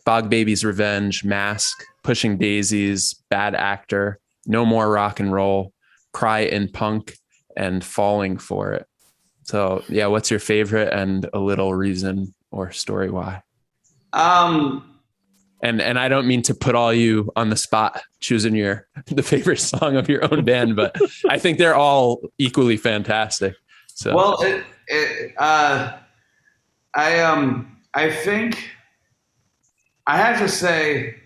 [SPEAKER 1] Bog Baby's Revenge, Mask, Pushing Daisies, Bad Actor, No More Rock and Roll, Cry in Punk, and Falling for It. So yeah, what's your favorite and a little reason or story why? And I don't mean to put all you on the spot choosing the favorite song of your own band, but I think they're all equally fantastic. So
[SPEAKER 6] well, I think I have to say,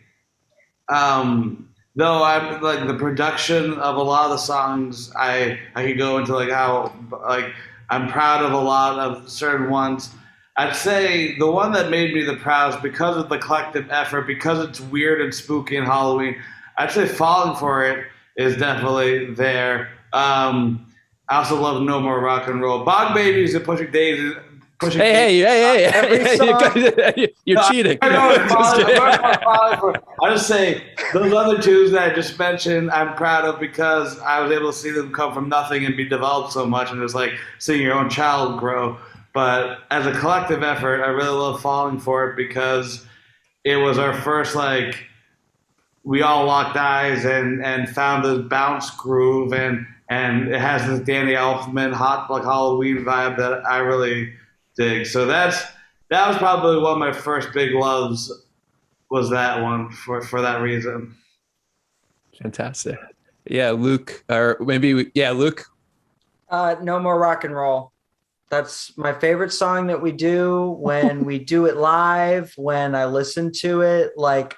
[SPEAKER 6] though I'm like the production of a lot of the songs, I could go into like how like I'm proud of a lot of certain ones. I'd say the one that made me the proudest because of the collective effort, because it's weird and spooky and Halloween, I'd say Falling for It is definitely there. I also love No More Rock and Roll. Bog Babies and Pushing Daisies.
[SPEAKER 1] Hey. You're cheating.
[SPEAKER 6] I just say those other two that I just mentioned, I'm proud of because I was able to see them come from nothing and be developed so much, and it was like seeing your own child grow. But as a collective effort, I really love Falling for It because it was our first, like, we all locked eyes and found this bounce groove, and it has this Danny Elfman hot like Halloween vibe that I really dig. So that was probably one of my first big loves, was that one for that reason.
[SPEAKER 1] Fantastic. Yeah, Luke, or maybe Luke.
[SPEAKER 7] No More Rock and Roll. That's my favorite song that we do when we do it live, when I listen to it. Like,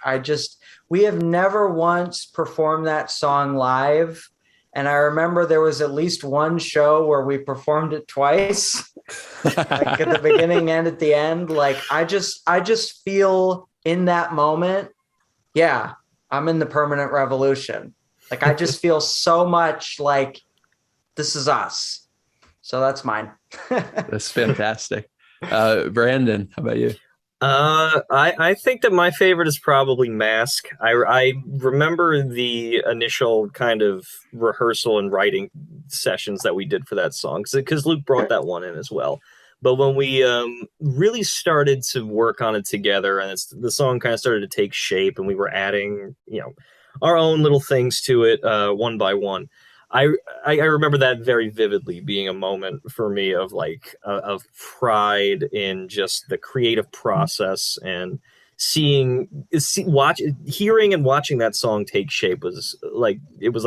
[SPEAKER 7] we have never once performed that song live. And I remember there was at least one show where we performed it twice, like at the beginning and at the end. Like, I just feel in that moment, yeah, I'm in the Permanent Revolution. Like, I just feel so much like this is us. So that's mine.
[SPEAKER 1] That's fantastic. Brandon, how about you?
[SPEAKER 5] I think that my favorite is probably Mask. I remember the initial kind of rehearsal and writing sessions that we did for that song, because Luke brought that one in as well. But when we really started to work on it together, and the song kind of started to take shape, and we were adding, our own little things to it one by one. I remember that very vividly being a moment for me of of pride in just the creative process, and hearing and watching that song take shape was like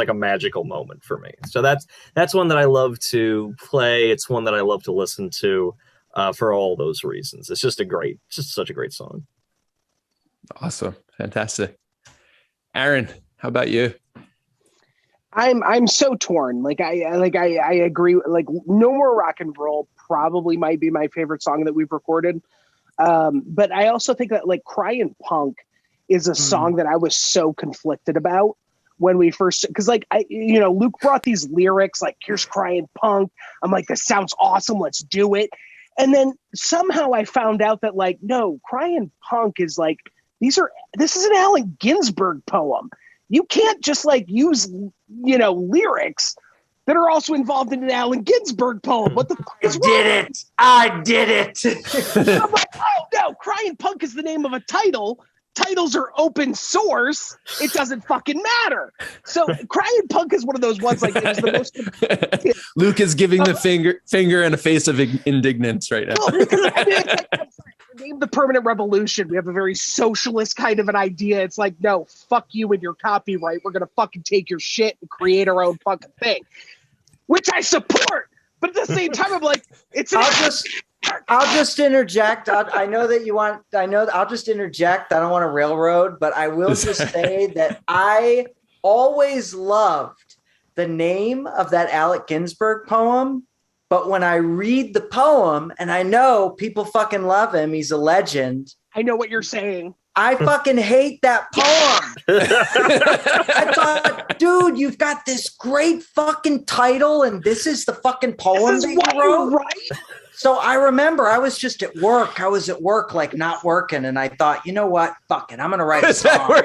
[SPEAKER 5] a magical moment for me. So that's one that I love to play. It's one that I love to listen to for all those reasons. It's just such a great song.
[SPEAKER 1] Awesome. Fantastic. Aaron, how about you?
[SPEAKER 4] I'm so torn. Like I agree. Like, No More Rock and Roll probably might be my favorite song that we've recorded. But I also think that like Cry in Punk is a song that I was so conflicted about when we first, because like Luke brought these lyrics like, here's Cry in Punk. I'm like, this sounds awesome. Let's do it. And then somehow I found out that like, no, Cry in Punk is like, this is an Allen Ginsberg poem. You can't just like use, lyrics that are also involved in an Allen Ginsberg poem. What the fuck is wrong?
[SPEAKER 7] I did it.
[SPEAKER 4] I'm like, oh no, Cry in Punk is the name of a title. Titles are open source. It doesn't fucking matter. So Cry in Punk is one of those ones like it's the most.
[SPEAKER 1] Luke is giving the finger and a face of indignance right now.
[SPEAKER 4] Well, because, it's like, I'm sorry, name the Permanent Revolution. We have a very socialist kind of an idea. It's like, no, fuck you and your copyright. We're gonna fucking take your shit and create our own fucking thing, which I support. But at the same time, I'm like,
[SPEAKER 7] I'll just interject. I'll just interject. I don't want to railroad, but I will just say that I always loved the name of that Alec Ginsberg poem. But when I read the poem, and I know people fucking love him, he's a legend.
[SPEAKER 4] I know what you're saying.
[SPEAKER 7] I fucking hate that poem. I thought, dude, you've got this great fucking title, and this is the fucking poem that you wrote.
[SPEAKER 4] Right?
[SPEAKER 7] So I remember I was just at work. I was at work, like not working. And I thought, you know what? Fuck it. I'm going to write a song. I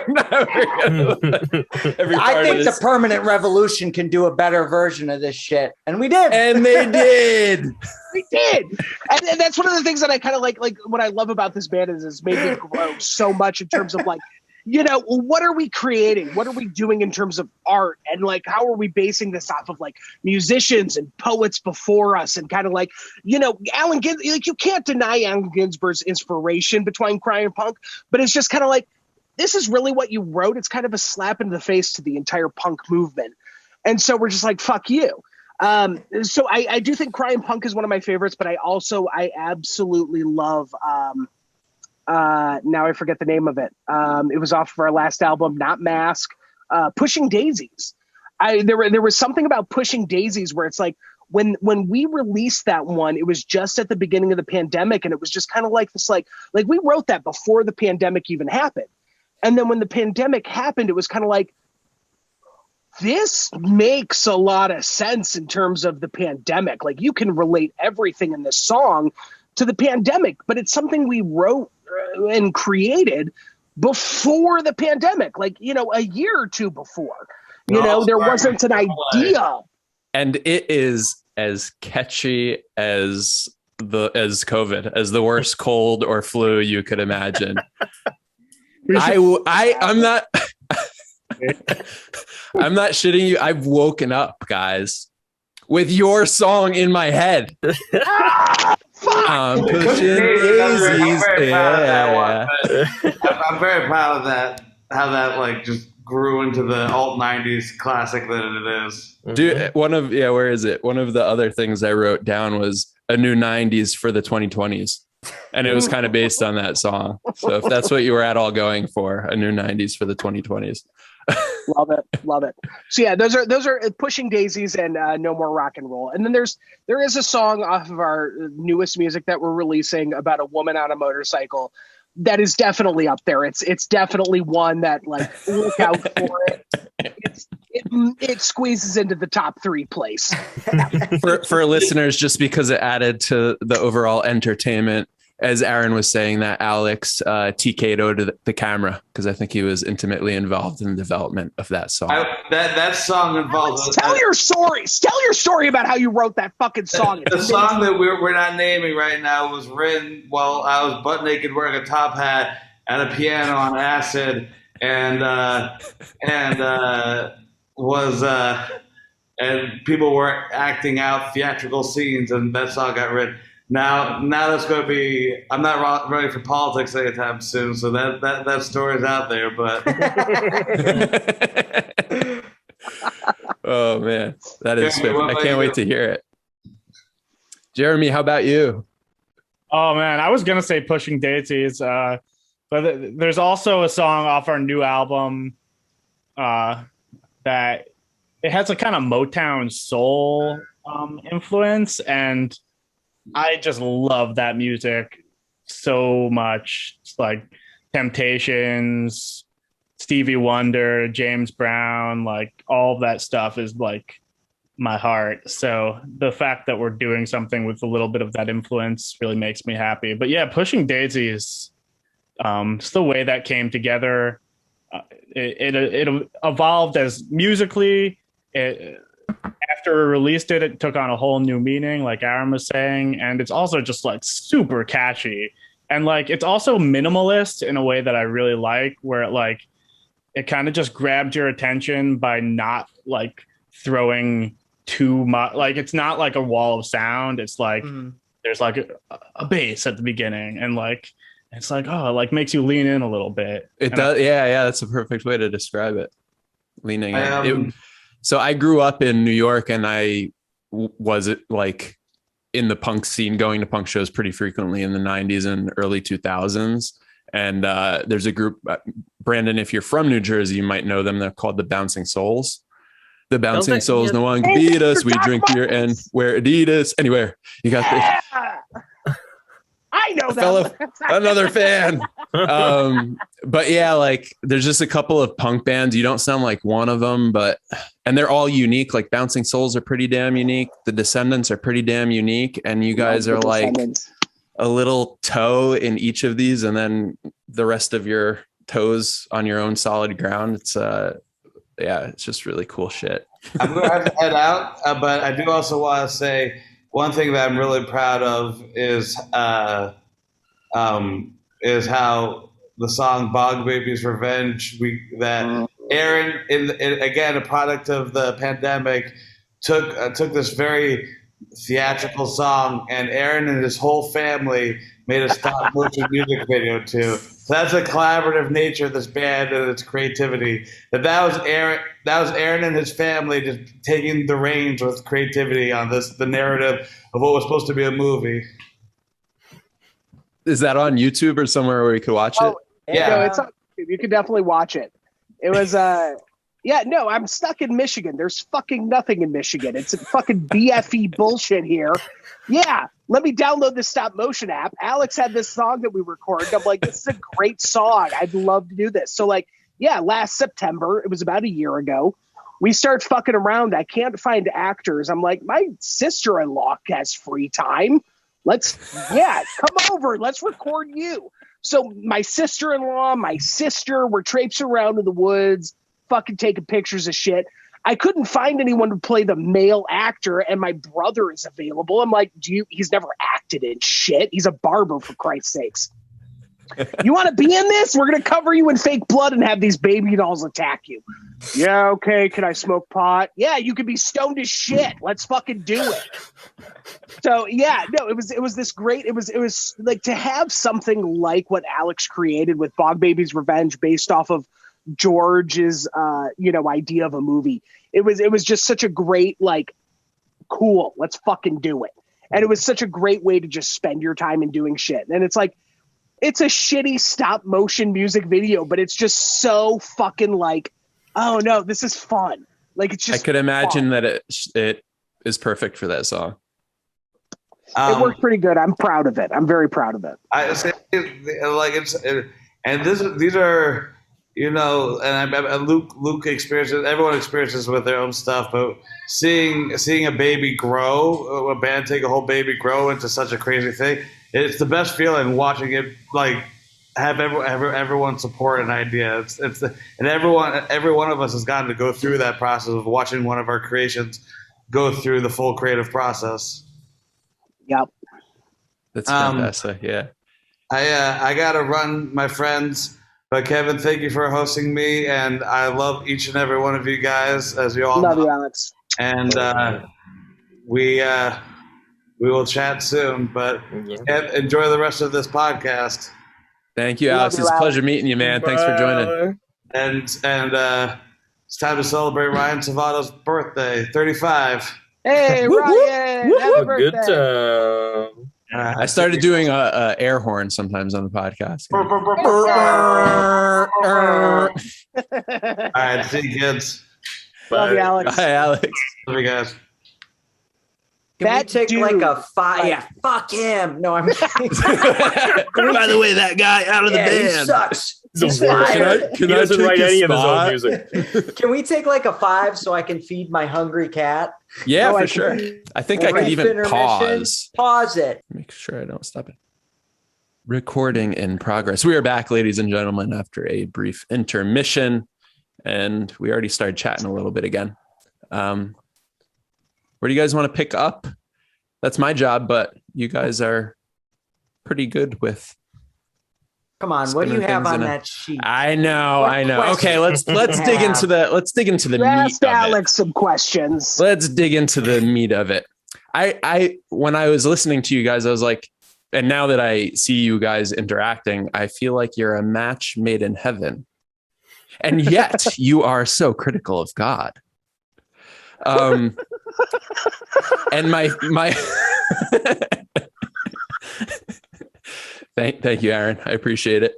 [SPEAKER 7] think the Permanent Revolution can do a better version of this shit. And we did.
[SPEAKER 1] And they did.
[SPEAKER 4] We did. And that's one of the things that I kind of like what I love about this band is it's made me grow so much in terms of like, you know, what are we creating? What are we doing in terms of art? And like, how are we basing this off of like musicians and poets before us? And kind of like, you know, Allen Ginsberg, like you can't deny Allen Ginsberg's inspiration between crime punk, but it's just kind of like, this is really what you wrote. It's kind of a slap in the face to the entire punk movement. And so we're just like, fuck you. So I do think crime punk is one of my favorites, but I absolutely love, now I forget the name of it. It was off of our last album, not Mask, Pushing Daisies. There was something about Pushing Daisies where it's like when we released that one, it was just at the beginning of the pandemic, and it was just kind of like this, like we wrote that before the pandemic even happened. And then when the pandemic happened, it was kind of like, this makes a lot of sense in terms of the pandemic. Like you can relate everything in this song to the pandemic, but it's something we wrote and created before the pandemic, like, you know, a year or two before, you know, there wasn't an idea.
[SPEAKER 1] And it is as catchy as COVID, as the worst cold or flu you could imagine. I'm not I'm not shitting you. I've woken up, guys, with your song in my head. I'm pushing daisies.
[SPEAKER 6] I'm very proud of that. How that like just grew into the alt 90s classic that it is.
[SPEAKER 1] Dude, where is it? One of the other things I wrote down was a new 90s for the 2020s. And it was kind of based on that song. So if that's what you were at all going for, a new 90s for the 2020s.
[SPEAKER 4] Love it. So yeah, those are Pushing Daisies and No More Rock and Roll. And then there is a song off of our newest music that we're releasing about a woman on a motorcycle that is definitely up there. It's definitely one that, like, look out for it. It squeezes into the top 3 place.
[SPEAKER 1] for listeners, just because it added to the overall entertainment, as Aaron was saying, that Alex TK'd to the camera, because I think he was intimately involved in the development of that song.
[SPEAKER 6] That song involves.
[SPEAKER 4] Alex, tell your story. Tell your story about how you wrote that fucking song.
[SPEAKER 6] The song that we're not naming right now was written while I was butt naked wearing a top hat at a piano on acid, and people were acting out theatrical scenes, and that song got written. Now that's going to be. I'm not ready for politics anytime soon, so that story's out there. But
[SPEAKER 1] oh man, that is swift. I can't wait to hear it. Jeremy, how about you?
[SPEAKER 3] Oh man, I was gonna say Pushing Daisies, but there's also a song off our new album that it has a kind of Motown soul influence, and I just love that music so much. It's like Temptations, Stevie Wonder, James Brown, like all of that stuff is like my heart. So the fact that we're doing something with a little bit of that influence really makes me happy. But yeah, Pushing Daisies, it's the way that came together. It evolved as musically. After we released it, it took on a whole new meaning, like Aaron was saying, and it's also just like super catchy, and like it's also minimalist in a way that I really like, where it kind of just grabbed your attention by not like throwing too much. Like it's not like a wall of sound. It's like there's like a bass at the beginning, and like it's like, oh, it like makes you lean in a little bit.
[SPEAKER 1] It does. Yeah, that's a perfect way to describe it. Leaning in. So I grew up in New York, and I was like in the punk scene, going to punk shows pretty frequently in the 90s and early 2000s. And there's a group, Brandon, if you're from New Jersey, you might know them. They're called the Bouncing Souls. The Bouncing Souls, no one can beat us. We drink beer and wear Adidas. Anywhere. You got
[SPEAKER 4] I I know
[SPEAKER 1] fellow,
[SPEAKER 4] that.
[SPEAKER 1] another fan. But yeah, like there's just a couple of punk bands. You don't sound like one of them, and they're all unique. Like Bouncing Souls are pretty damn unique. The Descendants are pretty damn unique. And you guys are like a little toe in each of these, and then the rest of your toes on your own solid ground. It's it's just really cool shit.
[SPEAKER 6] I'm going to have to head out, but I do also want to say one thing that I'm really proud of is how the song "Bog Baby's Revenge" Aaron, again a product of the pandemic, took this very theatrical song, and Aaron and his whole family made a stop motion music video to. So that's a collaborative nature of this band and its creativity. That was Aaron and his family just taking the reins with creativity on the narrative of what was supposed to be a movie.
[SPEAKER 1] Is that on YouTube or somewhere where you could watch it?
[SPEAKER 4] Yeah, no, it's on YouTube. You can definitely watch it. It was I'm stuck in Michigan. There's fucking nothing in Michigan. It's a fucking BFE bullshit here. Yeah, let me download this stop motion app. Alex had this song that we recorded. I'm like, this is a great song. I'd love to do this. So last September, it was about a year ago, we start fucking around. I can't find actors. I'm like, my sister-in-law has free time. Come over. Let's record you. So my sister-in-law, my sister, we're traipsing around in the woods, fucking taking pictures of shit. I couldn't find anyone to play the male actor, and my brother is available. I'm like, he's never acted in shit. He's a barber, for Christ's sakes. You want to be in this? We're going to cover you in fake blood and have these baby dolls attack you. Yeah, okay. Can I smoke pot? Yeah, you can be stoned as shit. Let's fucking do it. So it was this great. It was like to have something like what Alex created with Bog Baby's Revenge based off of George's idea of a movie. It was just such a great, cool, let's fucking do it. And it was such a great way to just spend your time in doing shit. And it's like, it's a shitty stop motion music video, but it's just so fucking oh no, this is fun. It's just
[SPEAKER 1] I could imagine
[SPEAKER 4] fun.
[SPEAKER 1] that it is perfect for that song.
[SPEAKER 4] It worked pretty good. I'm proud of it. I'm very proud of it.
[SPEAKER 6] I say these are, and Luke experiences, everyone experiences with their own stuff, but seeing a baby grow, a band take a whole baby grow into such a crazy thing, it's the best feeling watching it, have everyone support an idea. And every one of us has gotten to go through that process of watching one of our creations go through the full creative process.
[SPEAKER 4] Yep.
[SPEAKER 1] That's fantastic. Yeah.
[SPEAKER 6] I gotta run, my friends. But Kevin, thank you for hosting me, and I love each and every one of you guys, as you all
[SPEAKER 4] love
[SPEAKER 6] know.
[SPEAKER 4] you, Alex.
[SPEAKER 6] And we will chat soon. But enjoy the rest of this podcast.
[SPEAKER 1] Thank you, Alex. It's a pleasure meeting you, man. Thanks for joining.
[SPEAKER 6] And it's time to celebrate Ryan Savato's birthday, 35.
[SPEAKER 4] Hey, Ryan! Happy birthday.
[SPEAKER 5] Good time.
[SPEAKER 1] I started doing a air horn sometimes on the podcast.
[SPEAKER 6] All right, see you kids.
[SPEAKER 4] Love you, Alex.
[SPEAKER 1] Hi, Alex.
[SPEAKER 6] Love you guys.
[SPEAKER 7] Can we take a 5? Yeah, fuck him. No, I'm kidding.
[SPEAKER 1] By the way, that guy out of the band.
[SPEAKER 7] He sucks.
[SPEAKER 5] He's fired. He doesn't write any of his own music.
[SPEAKER 7] Can we take a 5 so I can feed my hungry cat?
[SPEAKER 1] Yeah, for sure. I think I could even pause.
[SPEAKER 7] Pause it.
[SPEAKER 1] Make sure I don't stop it. Recording in progress. We are back, ladies and gentlemen, after a brief intermission, and we already started chatting a little bit again. Where do you guys want to pick up? That's my job, but you guys are pretty good with.
[SPEAKER 7] Come on, what do you have on that sheet?
[SPEAKER 1] I know. Okay, let's dig into the meat of
[SPEAKER 4] Alex some questions.
[SPEAKER 1] Let's dig into the meat of it. I when I was listening to you guys, I was like, and now that I see you guys interacting, I feel like you're a match made in heaven. And yet you are so critical of God. And my thank you, Aaron. I appreciate it.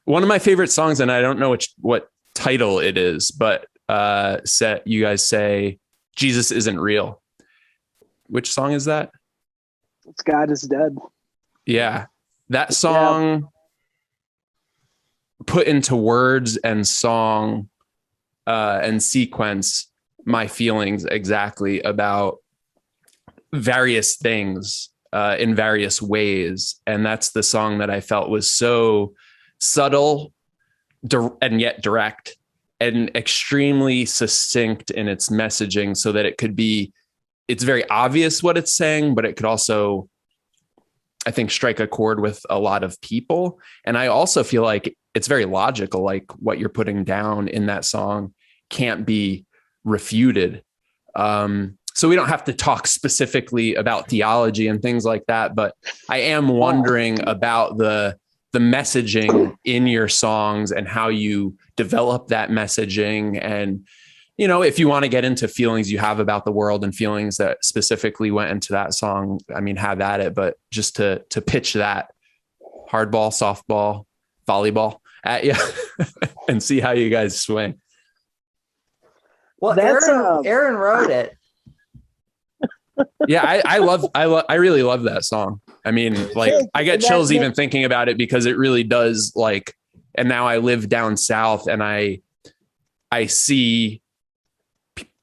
[SPEAKER 1] One of my favorite songs, and I don't know what title it is, but you guys say Jesus isn't real. Which song is that?
[SPEAKER 4] It's God is Dead.
[SPEAKER 1] Yeah. That song put into words and song and sequence my feelings exactly about various things in various ways. And that's the song that I felt was so subtle and yet direct and extremely succinct in its messaging, so that it's very obvious what it's saying, but it could also, I think, strike a chord with a lot of people. And I also feel like it's very logical, like what you're putting down in that song can't be refuted. So we don't have to talk specifically about theology and things like that, but I am wondering about the messaging in your songs and how you develop that messaging. And, you know, if you want to get into feelings you have about the world and feelings that specifically went into that song, I mean, have at it. But just to pitch that hardball, softball, volleyball at you and see how you guys swing.
[SPEAKER 7] Well, Aaron wrote it.
[SPEAKER 1] Yeah, I really love that song. I mean, like, I get chills even thinking about it, because it really does, like, and now I live down south and I see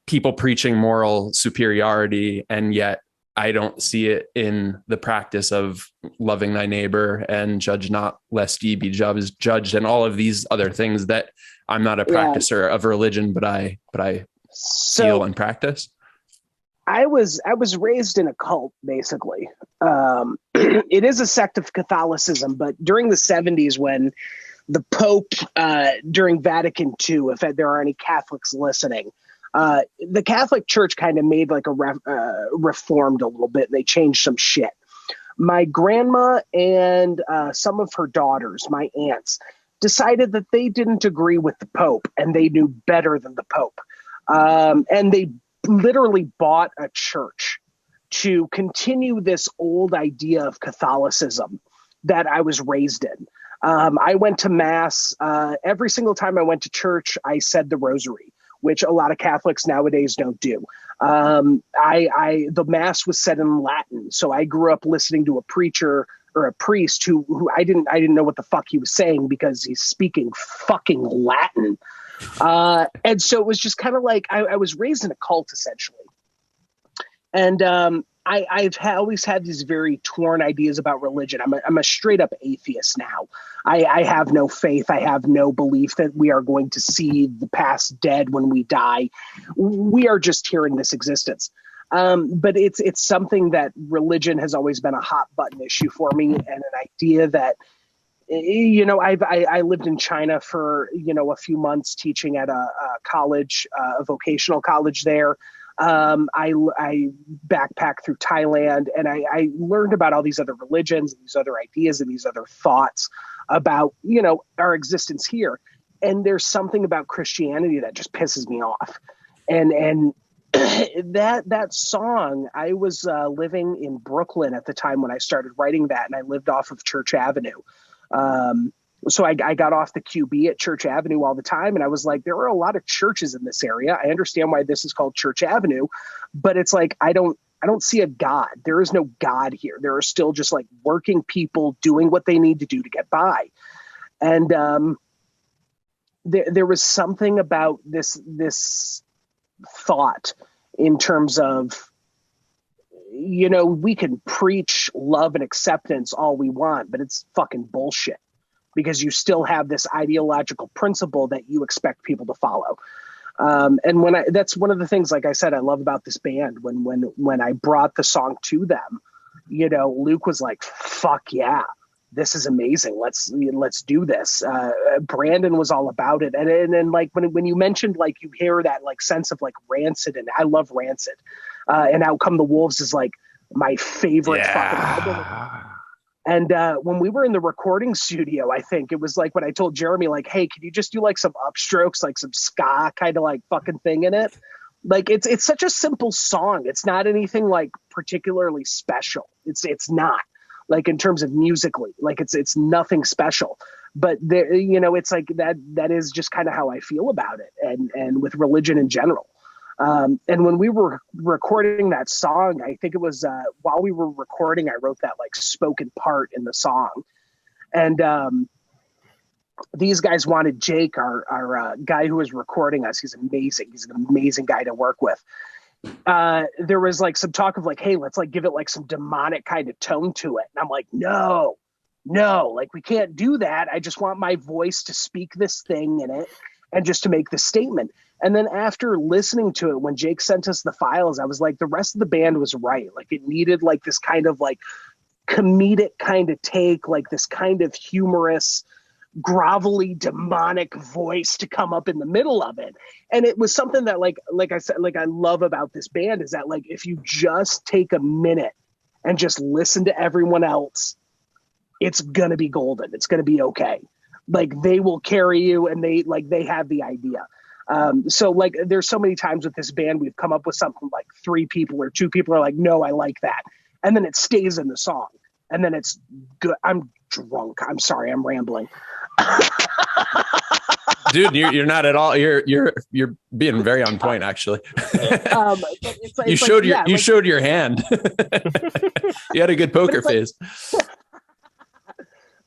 [SPEAKER 1] people preaching moral superiority, and yet I don't see it in the practice of loving thy neighbor and judge not lest ye be judged, and all of these other things that I'm not a practicer of religion, but I feel and practice.
[SPEAKER 4] I was raised in a cult, basically. It is a sect of Catholicism, but during the 70s, when the Pope, during Vatican II, if there are any Catholics listening, the Catholic Church kind of made like reformed a little bit. They changed some shit. My grandma and some of her daughters, my aunts, decided that they didn't agree with the Pope and they knew better than the Pope. And they literally bought a church to continue this old idea of Catholicism that I was raised in. I went to mass every single time I went to church. I said the rosary, which a lot of Catholics nowadays don't do. The mass was said in Latin. So I grew up listening to a preacher or a priest who I didn't know what the fuck he was saying, because he's speaking fucking Latin. And so it was just kind of like, I was raised in a cult, essentially. And I've always had these very torn ideas about religion. I'm a straight up atheist now. I have no faith. I have no belief that we are going to see the past dead when we die. We are just here in this existence. But it's something that religion has always been a hot button issue for me, and an idea that, you know, I lived in China for, you know, a few months teaching at a college, a vocational college there. I backpacked through Thailand, and I learned about all these other religions and these other ideas and these other thoughts about, you know, our existence here. And there's something about Christianity that just pisses me off. And that song, I was living in Brooklyn at the time when I started writing that, and I lived off of Church Avenue. So I got off the QB at Church Avenue all the time. And I was like, there are a lot of churches in this area. I understand why this is called Church Avenue, but it's like, I don't see a God. There is no God here. There are still just like working people doing what they need to do to get by. And, there was something about this thought in terms of, you know, we can preach love and acceptance all we want, but it's fucking bullshit, because you still have this ideological principle that you expect people to follow. And that's one of the things, like I said, I love about this band. When I brought the song to them, you know, Luke was like, fuck yeah, this is amazing. Let's do this. Brandon was all about it. And then like, when you mentioned, like, you hear that like sense of like Rancid, and I love Rancid. And Out Come the Wolves is like my favorite fucking album. And when we were in the recording studio, I think it was like when I told Jeremy, like, hey, can you just do like some upstrokes, like some ska kind of like fucking thing in it? Like, it's such a simple song. It's not anything like particularly special. It's not, like, in terms of musically, like it's nothing special. But there, you know, it's like that is just kind of how I feel about it, and with religion in general. And when we were recording that song, I think it was while we were recording, I wrote that like spoken part in the song. And these guys wanted Jake, our guy who was recording us. He's amazing. He's an amazing guy to work with. There was like some talk of like, hey, let's like give it like some demonic kind of tone to it. And I'm like, no, like we can't do that. I just want my voice to speak this thing in it and just to make the statement. And then after listening to it, when Jake sent us the files, I was like, the rest of the band was right. Like it needed like this kind of like comedic kind of take, like this kind of humorous, grovelly, demonic voice to come up in the middle of it. And it was something that like I said, like I love about this band is that like, if you just take a minute and just listen to everyone else, it's going to be golden. It's going to be okay. Like they will carry you and they have the idea. So like, there's so many times with this band, we've come up with something like 3 people or 2 people are like, no, I like that. And then it stays in the song and then it's good. I'm drunk. I'm sorry. I'm rambling.
[SPEAKER 1] Dude, you're not at all. You're being very on point, actually. You showed your hand. You had a good poker face.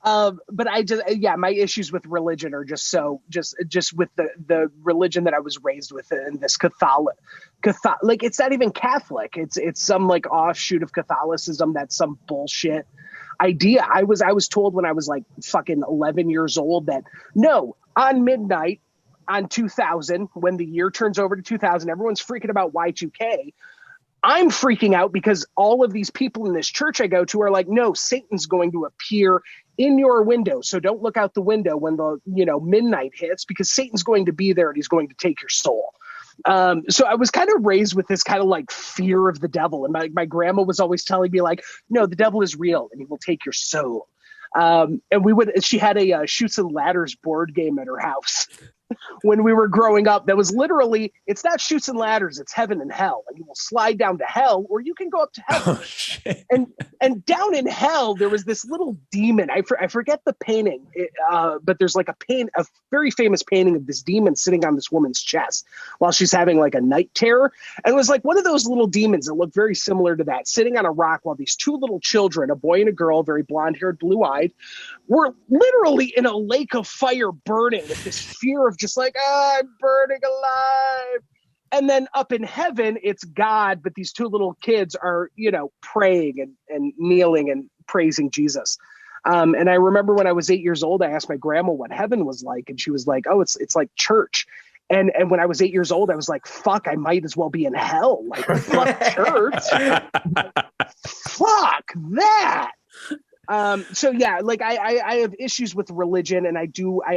[SPEAKER 4] But I just, my issues with religion are just with the religion that I was raised with and this Catholic, like it's not even Catholic. It's some like offshoot of Catholicism. That's some bullshit idea. I was told when I was like fucking 11 years old that no, on midnight on 2000, when the year turns over to 2000, everyone's freaking about Y2K. I'm freaking out because all of these people in this church I go to are like, no, Satan's going to appear in your window. So don't look out the window when the, midnight hits because Satan's going to be there and he's going to take your soul. So I was kind of raised with this kind of like fear of the devil. And my grandma was always telling me like, no, the devil is real and he will take your soul. And she had a Chutes and Ladders board game at her house when we were growing up. That was literally, it's not Chutes and Ladders, it's heaven and hell. And you will slide down to hell or you can go up to heaven.
[SPEAKER 1] Oh, shit.
[SPEAKER 4] And down in hell, there was this little demon. I forget the painting, but there's like a very famous painting of this demon sitting on this woman's chest while she's having like a night terror. And it was like one of those little demons that looked very similar to that, sitting on a rock while these 2 little children, a boy and a girl, very blonde-haired, blue-eyed, were literally in a lake of fire burning with this fear of just like, I'm burning alive. And then up in heaven, it's God, but these 2 little kids are, praying and kneeling and praising Jesus. And I remember when I was 8 years old, I asked my grandma what heaven was like. And she was like, oh, it's like church. And when I was 8 years old, I was like, fuck, I might as well be in hell. Like, fuck church. Fuck that. So yeah, like I have issues with religion, and I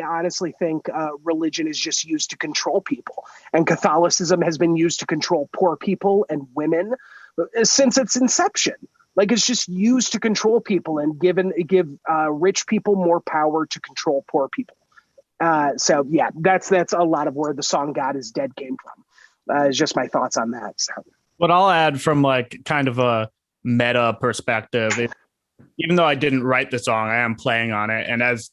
[SPEAKER 4] honestly think religion is just used to control people, and Catholicism has been used to control poor people and women since its inception. Like it's just used to control people and give rich people more power to control poor people. So yeah, that's a lot of where the song "God Is Dead" came from. Is just my thoughts on that. So.
[SPEAKER 3] What I'll add from like kind of a meta perspective. Even though I didn't write the song, I am playing on it. And as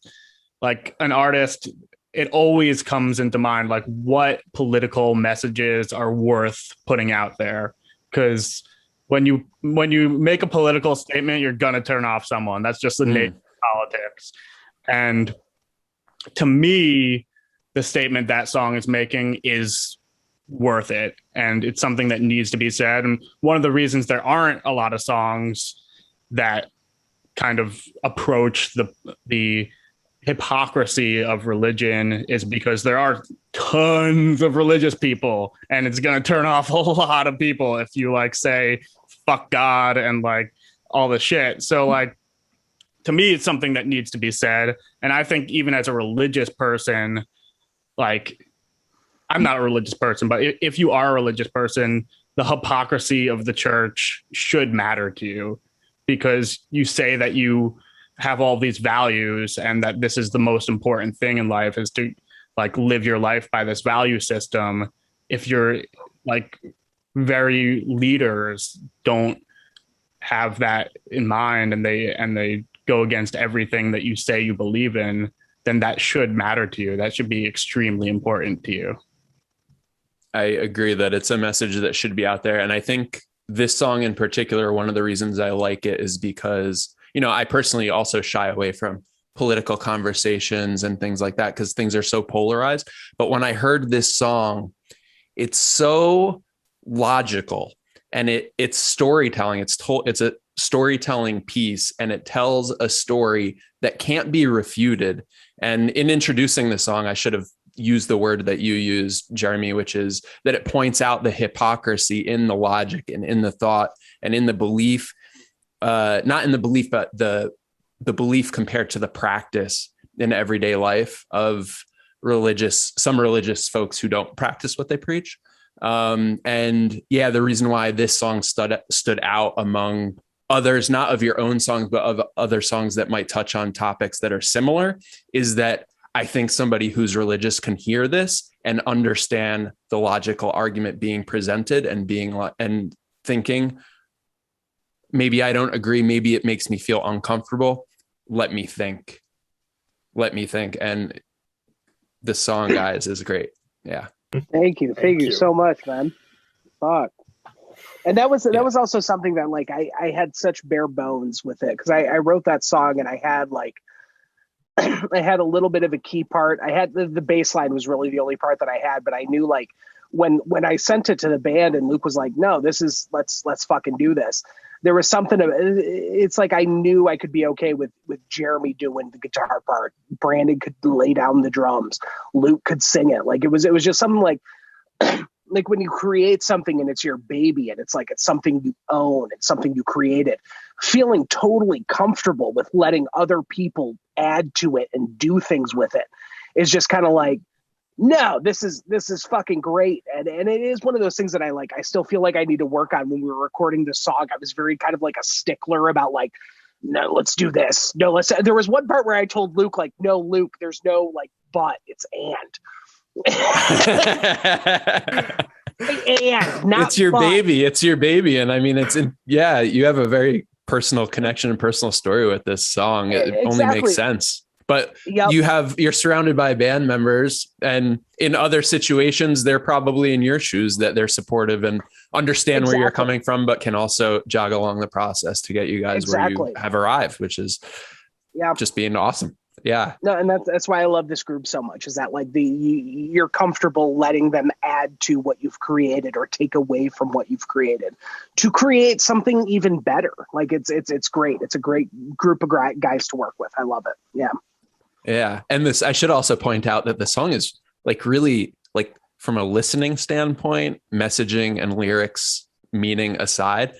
[SPEAKER 3] like an artist, it always comes into mind, like what political messages are worth putting out there. Because when you make a political statement, you're going to turn off someone. That's just the nature of politics. And to me, the statement that song is making is worth it. And it's something that needs to be said. And one of the reasons there aren't a lot of songs that kind of approach the hypocrisy of religion is because there are tons of religious people, and it's going to turn off a lot of people if you like say fuck God and like all the shit. So like to me, it's something that needs to be said. And I think even as a religious person, like I'm not a religious person, but if you are a religious person, the hypocrisy of the church should matter to you. Because you say that you have all these values and that this is the most important thing in life is to like live your life by this value system. If you're like very leaders don't have that in mind and they go against everything that you say you believe in, then that should matter to you. That should be extremely important to you.
[SPEAKER 1] I agree that it's a message that should be out there. And I think this song in particular, one of the reasons I like it is because, you know, I personally also shy away from political conversations and things like that because things are so polarized. But when I heard this song, it's so logical and it's storytelling. It's a storytelling piece, and it tells a story that can't be refuted. And in introducing the song, I should have used the word that you used, Jeremy, which is that it points out the hypocrisy in the logic and in the thought and in the belief, not in the belief, but the belief compared to the practice in everyday life of some religious folks who don't practice what they preach. And yeah, the reason why this song stood out among others, not of your own songs, but of other songs that might touch on topics that are similar, is that I think somebody who's religious can hear this and understand the logical argument being presented and thinking, maybe I don't agree. Maybe it makes me feel uncomfortable. Let me think. And the song, guys, is great. Yeah.
[SPEAKER 4] Thank you so much, man. Fuck. And that was also something that like I had such bare bones with it because I wrote that song and I had like I had a little bit of a key part. I had the bass line was really the only part that I had, but I knew like when I sent it to the band and Luke was like, no, this is let's fucking do this. There was something it's like I knew I could be okay with Jeremy doing the guitar part. Brandon could lay down the drums. Luke could sing it. Like it was just something like like when you create something and it's your baby and it's like it's something you own, it's something you created, feeling totally comfortable with letting other people add to it and do things with it is just kind of like, no, this is fucking great. And it is one of those things that I still feel like I need to work on. When we were recording the song, I was very kind of like a stickler about like, no, let's do this. No, there was one part where I told Luke like, no, Luke, there's no like, but it's and. And not
[SPEAKER 1] it's your
[SPEAKER 4] but.
[SPEAKER 1] baby. It's your baby. And I mean, you have a very personal connection and personal story with this song. It only makes sense. But you're surrounded by band members, and in other situations, they're probably in your shoes, that they're supportive and understand where you're coming from, but can also jog along the process to get you guys where you have arrived, which is just being awesome. Yeah.
[SPEAKER 4] No, and that's why I love this group so much, is that like you're comfortable letting them add to what you've created or take away from what you've created to create something even better. Like it's great. It's a great group of guys to work with. I love it. Yeah.
[SPEAKER 1] Yeah. And I should also point out that the song is like really like from a listening standpoint, messaging and lyrics meaning aside,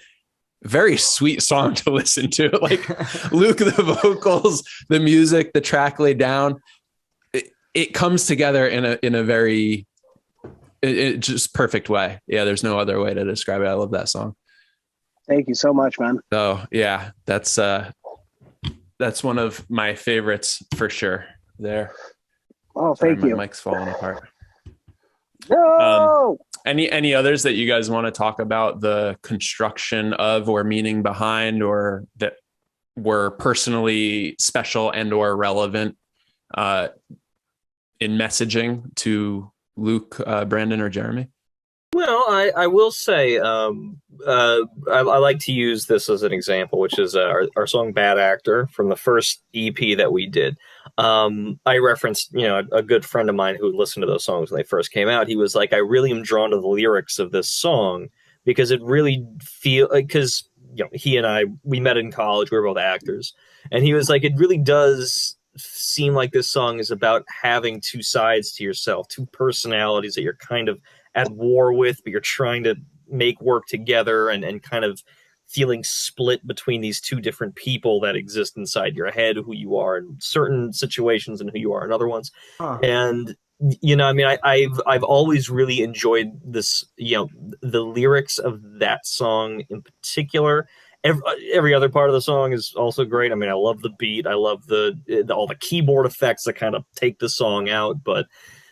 [SPEAKER 1] very sweet song to listen to. Like Luke, the vocals, the music, the track laid down, it comes together in a very just perfect way. Yeah. There's no other way to describe it. I love that song.
[SPEAKER 4] Thank you so much, man.
[SPEAKER 1] Oh yeah. That's one of my favorites for sure there.
[SPEAKER 4] Oh, thank you.
[SPEAKER 1] My mic's falling apart.
[SPEAKER 4] No.
[SPEAKER 1] Any others that you guys want to talk about the construction of or meaning behind, or that were personally special and or relevant in messaging to Luke, Brandon, or Jeremy?
[SPEAKER 5] Well, I will say I like to use this as an example, which is our song "Bad Actor" from the first EP that we did. I referenced, a good friend of mine who listened to those songs when they first came out. He was like, I really am drawn to the lyrics of this song because it really because he and I, we met in college. We were both actors, and he was like, it really does seem like this song is about having two sides to yourself, two personalities that you're kind of at war with, but you're trying to make work together, and kind of feeling split between these two different people that exist inside your head, who you are in certain situations and who you are in other ones. And I've always really enjoyed this, the lyrics of that song in particular. Every other part of the song is also great. I mean, I love the beat. I love all the keyboard effects that kind of take the song out, but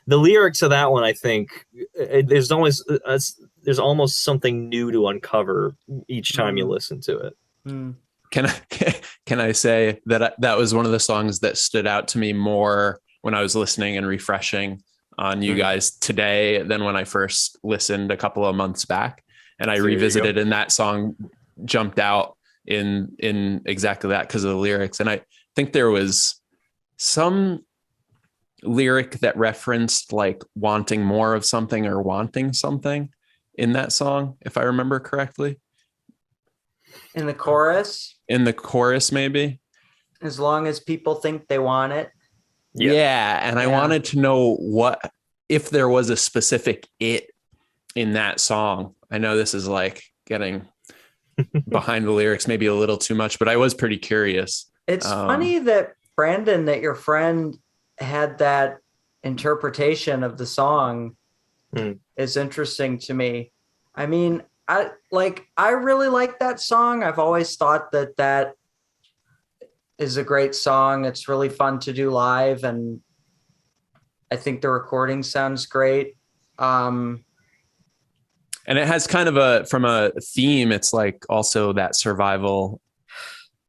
[SPEAKER 5] the lyrics of that one, I think there's almost something new to uncover each time you listen to it.
[SPEAKER 1] Can I say that was one of the songs that stood out to me more when I was listening and refreshing on you guys today than when I first listened a couple of months back, and I
[SPEAKER 5] There you
[SPEAKER 1] revisited, and that song jumped out in exactly that because of the lyrics. And I think there was some lyric that referenced like wanting more of something or wanting something in that song, if I remember correctly.
[SPEAKER 7] In the chorus,
[SPEAKER 1] Maybe.
[SPEAKER 7] as long as people think they want it.
[SPEAKER 1] Yeah. And I
[SPEAKER 7] Yeah.
[SPEAKER 1] wanted to know what, if there was a specific it in that song. I know this is like getting behind the lyrics, maybe a little too much, but I was pretty curious.
[SPEAKER 7] It's funny that Brandon, that your friend had that interpretation of the song is interesting to me. I mean, I really like that song. I've always thought that is a great song. It's really fun to do live, and I think the recording sounds great.
[SPEAKER 1] And it has kind of from a theme, it's like also that survival,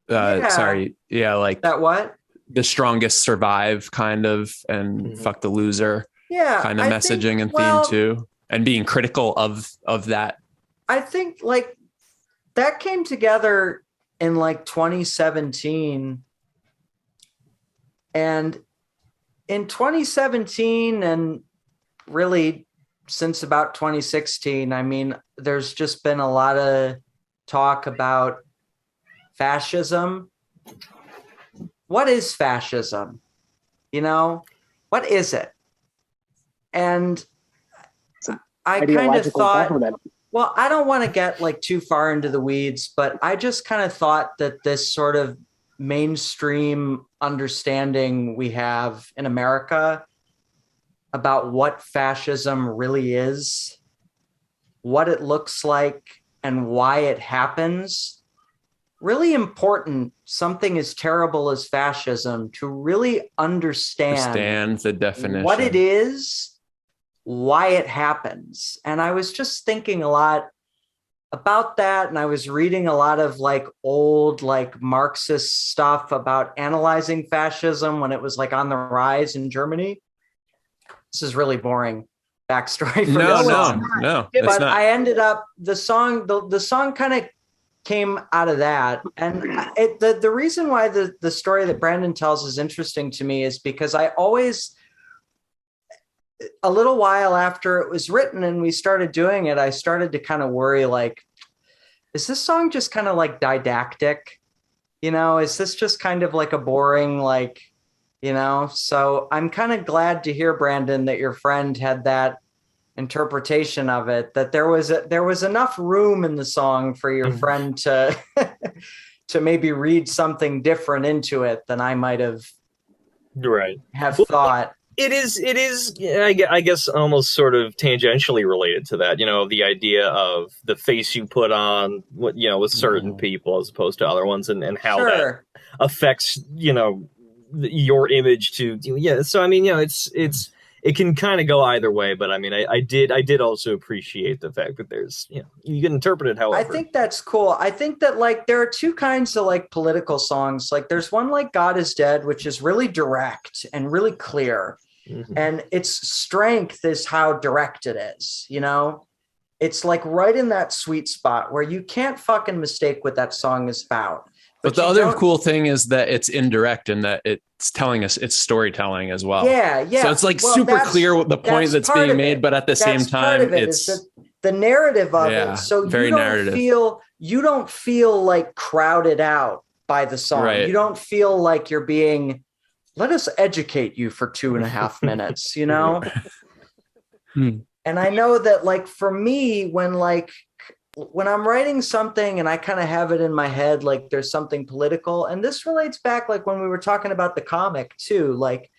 [SPEAKER 1] like
[SPEAKER 7] that what?
[SPEAKER 1] The strongest survive kind of, and fuck the loser kind of
[SPEAKER 7] I
[SPEAKER 1] messaging
[SPEAKER 7] think,
[SPEAKER 1] and theme too, and being critical of that.
[SPEAKER 7] I think like that came together in like 2017, and in 2017 and really since about 2016, I mean, there's just been a lot of talk about fascism. What is fascism? You know, what is it? And I kind of
[SPEAKER 4] Ideological
[SPEAKER 7] thought,
[SPEAKER 4] government.
[SPEAKER 7] well, I don't want to get like too far into the weeds, but I just kind of thought that this sort of mainstream understanding we have in America about what fascism really is, what it looks like, and why it happens. Really important, something as terrible as fascism, to really understand
[SPEAKER 1] the definition,
[SPEAKER 7] what it is, why it happens. And I was just thinking a lot about that, and I was reading a lot of like old like Marxist stuff about analyzing fascism when it was like on the rise in Germany. This is really boring backstory for
[SPEAKER 1] no,
[SPEAKER 7] this
[SPEAKER 1] no,
[SPEAKER 7] song.
[SPEAKER 1] no.
[SPEAKER 7] But I ended up the song kind of came out of that, and the reason why the story that Brandon tells is interesting to me is because I always, a little while after it was written and we started doing it, I started to kind of worry, like, is this song just kind of like didactic? You know, is this just kind of like a boring, like, you know? So I'm kind of glad to hear, Brandon, that your friend had that interpretation of it, that there was enough room in the song for your friend to to maybe read something different into it than I might have thought.
[SPEAKER 5] It is I guess almost sort of tangentially related to that, you know, the idea of the face you put on, you know, with certain people as opposed to other ones, and how that affects, you know, your image to, so I mean, you know, it can kind of go either way, but I mean, I did also appreciate the fact that there's, you know, you can interpret it however.
[SPEAKER 7] I think that's cool. I think that like there are two kinds of like political songs. Like there's one like God Is Dead, which is really direct and really clear. And its strength is how direct it is, you know? It's like right in that sweet spot where you can't fucking mistake what that song is about.
[SPEAKER 1] But the other cool thing is that it's indirect and that it's telling us, it's storytelling as well.
[SPEAKER 7] Yeah, yeah.
[SPEAKER 1] So it's like super clear the point that's being made, but at the same time, it's
[SPEAKER 7] the narrative of it. So
[SPEAKER 1] very narrative.
[SPEAKER 7] You don't feel like crowded out by the song.
[SPEAKER 1] Right.
[SPEAKER 7] You don't feel like you're being, let us educate you for 2.5 minutes, you know? And I know that like for me, when I'm writing something and I kind of have it in my head, like there's something political, and this relates back like when we were talking about the comic too, like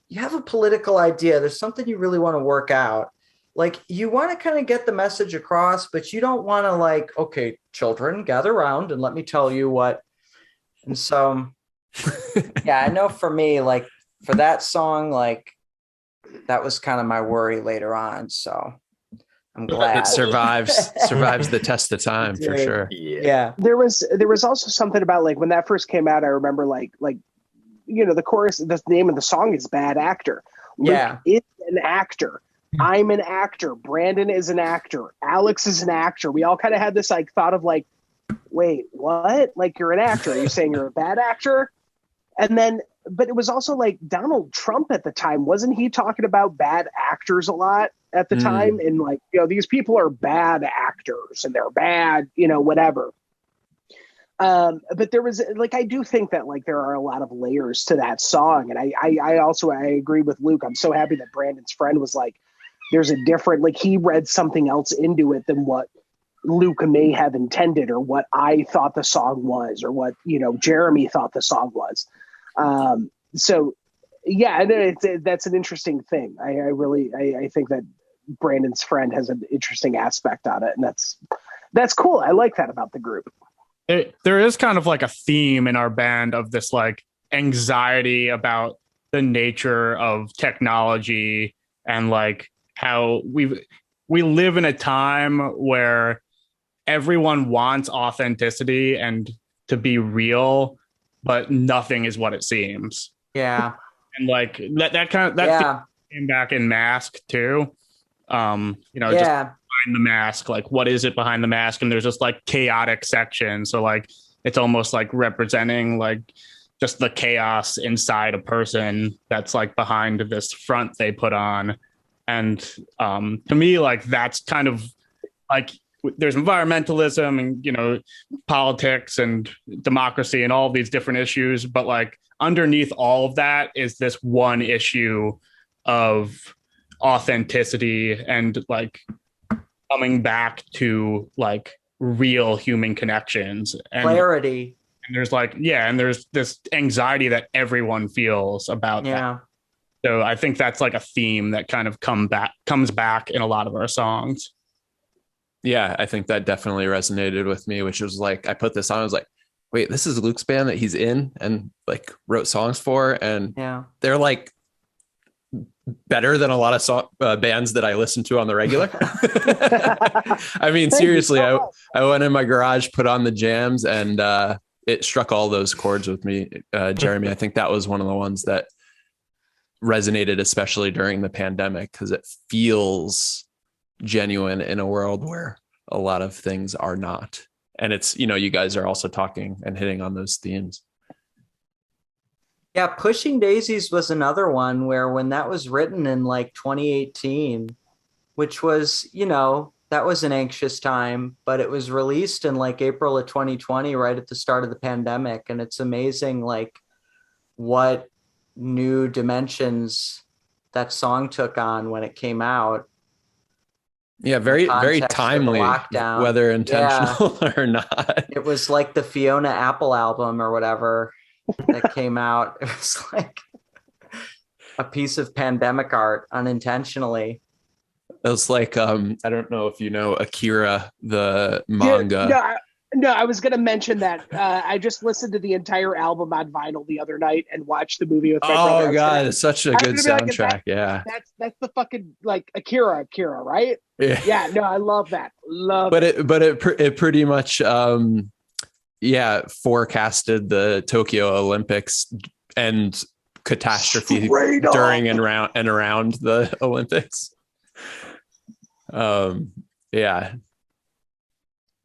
[SPEAKER 7] you have a political idea, there's something you really want to work out. Like you want to kind of get the message across, but you don't want to like, okay, children, gather around and let me tell you what. And so, yeah, I know for me, like for that song, like that was kind of my worry later on. So I'm glad
[SPEAKER 1] it survives the test of time for sure.
[SPEAKER 7] Yeah.
[SPEAKER 4] There was also something about like when that first came out, I remember like, you know, the chorus, the name of the song is Bad Actor. Luke
[SPEAKER 7] Yeah.
[SPEAKER 4] is an actor. I'm an actor. Brandon is an actor. Alex is an actor. We all kind of had this like thought of like, wait, what? Like you're an actor. Are you saying you're a bad actor? And then, but it was also like Donald Trump at the time. Wasn't he talking about bad actors a lot at the time? And like, you know, these people are bad actors and they're bad, you know, whatever. But there was like, I do think that like there are a lot of layers to that song. And I also, I agree with Luke. I'm so happy that Brandon's friend was like, there's a different, like he read something else into it than what Luke may have intended or what I thought the song was or what, you know, Jeremy thought the song was. So yeah, and that's an interesting thing. I think that Brandon's friend has an interesting aspect on it, and that's cool. I like that about the group.
[SPEAKER 3] There is kind of like a theme in our band of this like anxiety about the nature of technology and like how we live in a time where everyone wants authenticity and to be real, but nothing is what it seems.
[SPEAKER 7] Yeah.
[SPEAKER 3] And like that kind of came back in Mask too. You know, just behind the mask, like what is it behind the mask? And there's just like chaotic section. So like it's almost like representing like just the chaos inside a person that's like behind this front they put on. And to me, like that's kind of like there's environmentalism and, you know, politics and democracy and all of these different issues. But like underneath all of that is this one issue of authenticity and like coming back to like real human connections and
[SPEAKER 7] clarity.
[SPEAKER 3] And there's like, yeah. And there's this anxiety that everyone feels about that. So I think that's like a theme that kind of comes back in a lot of our songs.
[SPEAKER 1] Yeah, I think that definitely resonated with me, which was like, I put this on, I was like, wait, this is Luke's band that he's in and like wrote songs for. And they're like better than a lot of bands that I listen to on the regular. I mean, seriously, I went in my garage, put on the jams, and it struck all those chords with me. Jeremy, I think that was one of the ones that resonated, especially during the pandemic, because it feels genuine in a world where a lot of things are not. And it's, you know, you guys are also talking and hitting on those themes.
[SPEAKER 7] Yeah, Pushing Daisies was another one where when that was written in like 2018, which was, you know, that was an anxious time, but it was released in like April of 2020, right at the start of the pandemic. And it's amazing like what new dimensions that song took on when it came out.
[SPEAKER 1] Yeah, very timely, whether intentional or not.
[SPEAKER 7] It was like the Fiona Apple album or whatever that came out. It was like a piece of pandemic art unintentionally.
[SPEAKER 1] It was like, I don't know if you know Akira, the manga.
[SPEAKER 4] No, I was going to mention that. I just listened to the entire album on vinyl the other night and watched the movie with my brother.
[SPEAKER 1] Oh God, it's such a good soundtrack.
[SPEAKER 4] Like, that's the fucking like Akira, right? Yeah. No, I love that.
[SPEAKER 1] It pretty much, forecasted the Tokyo Olympics and catastrophe during and around the Olympics.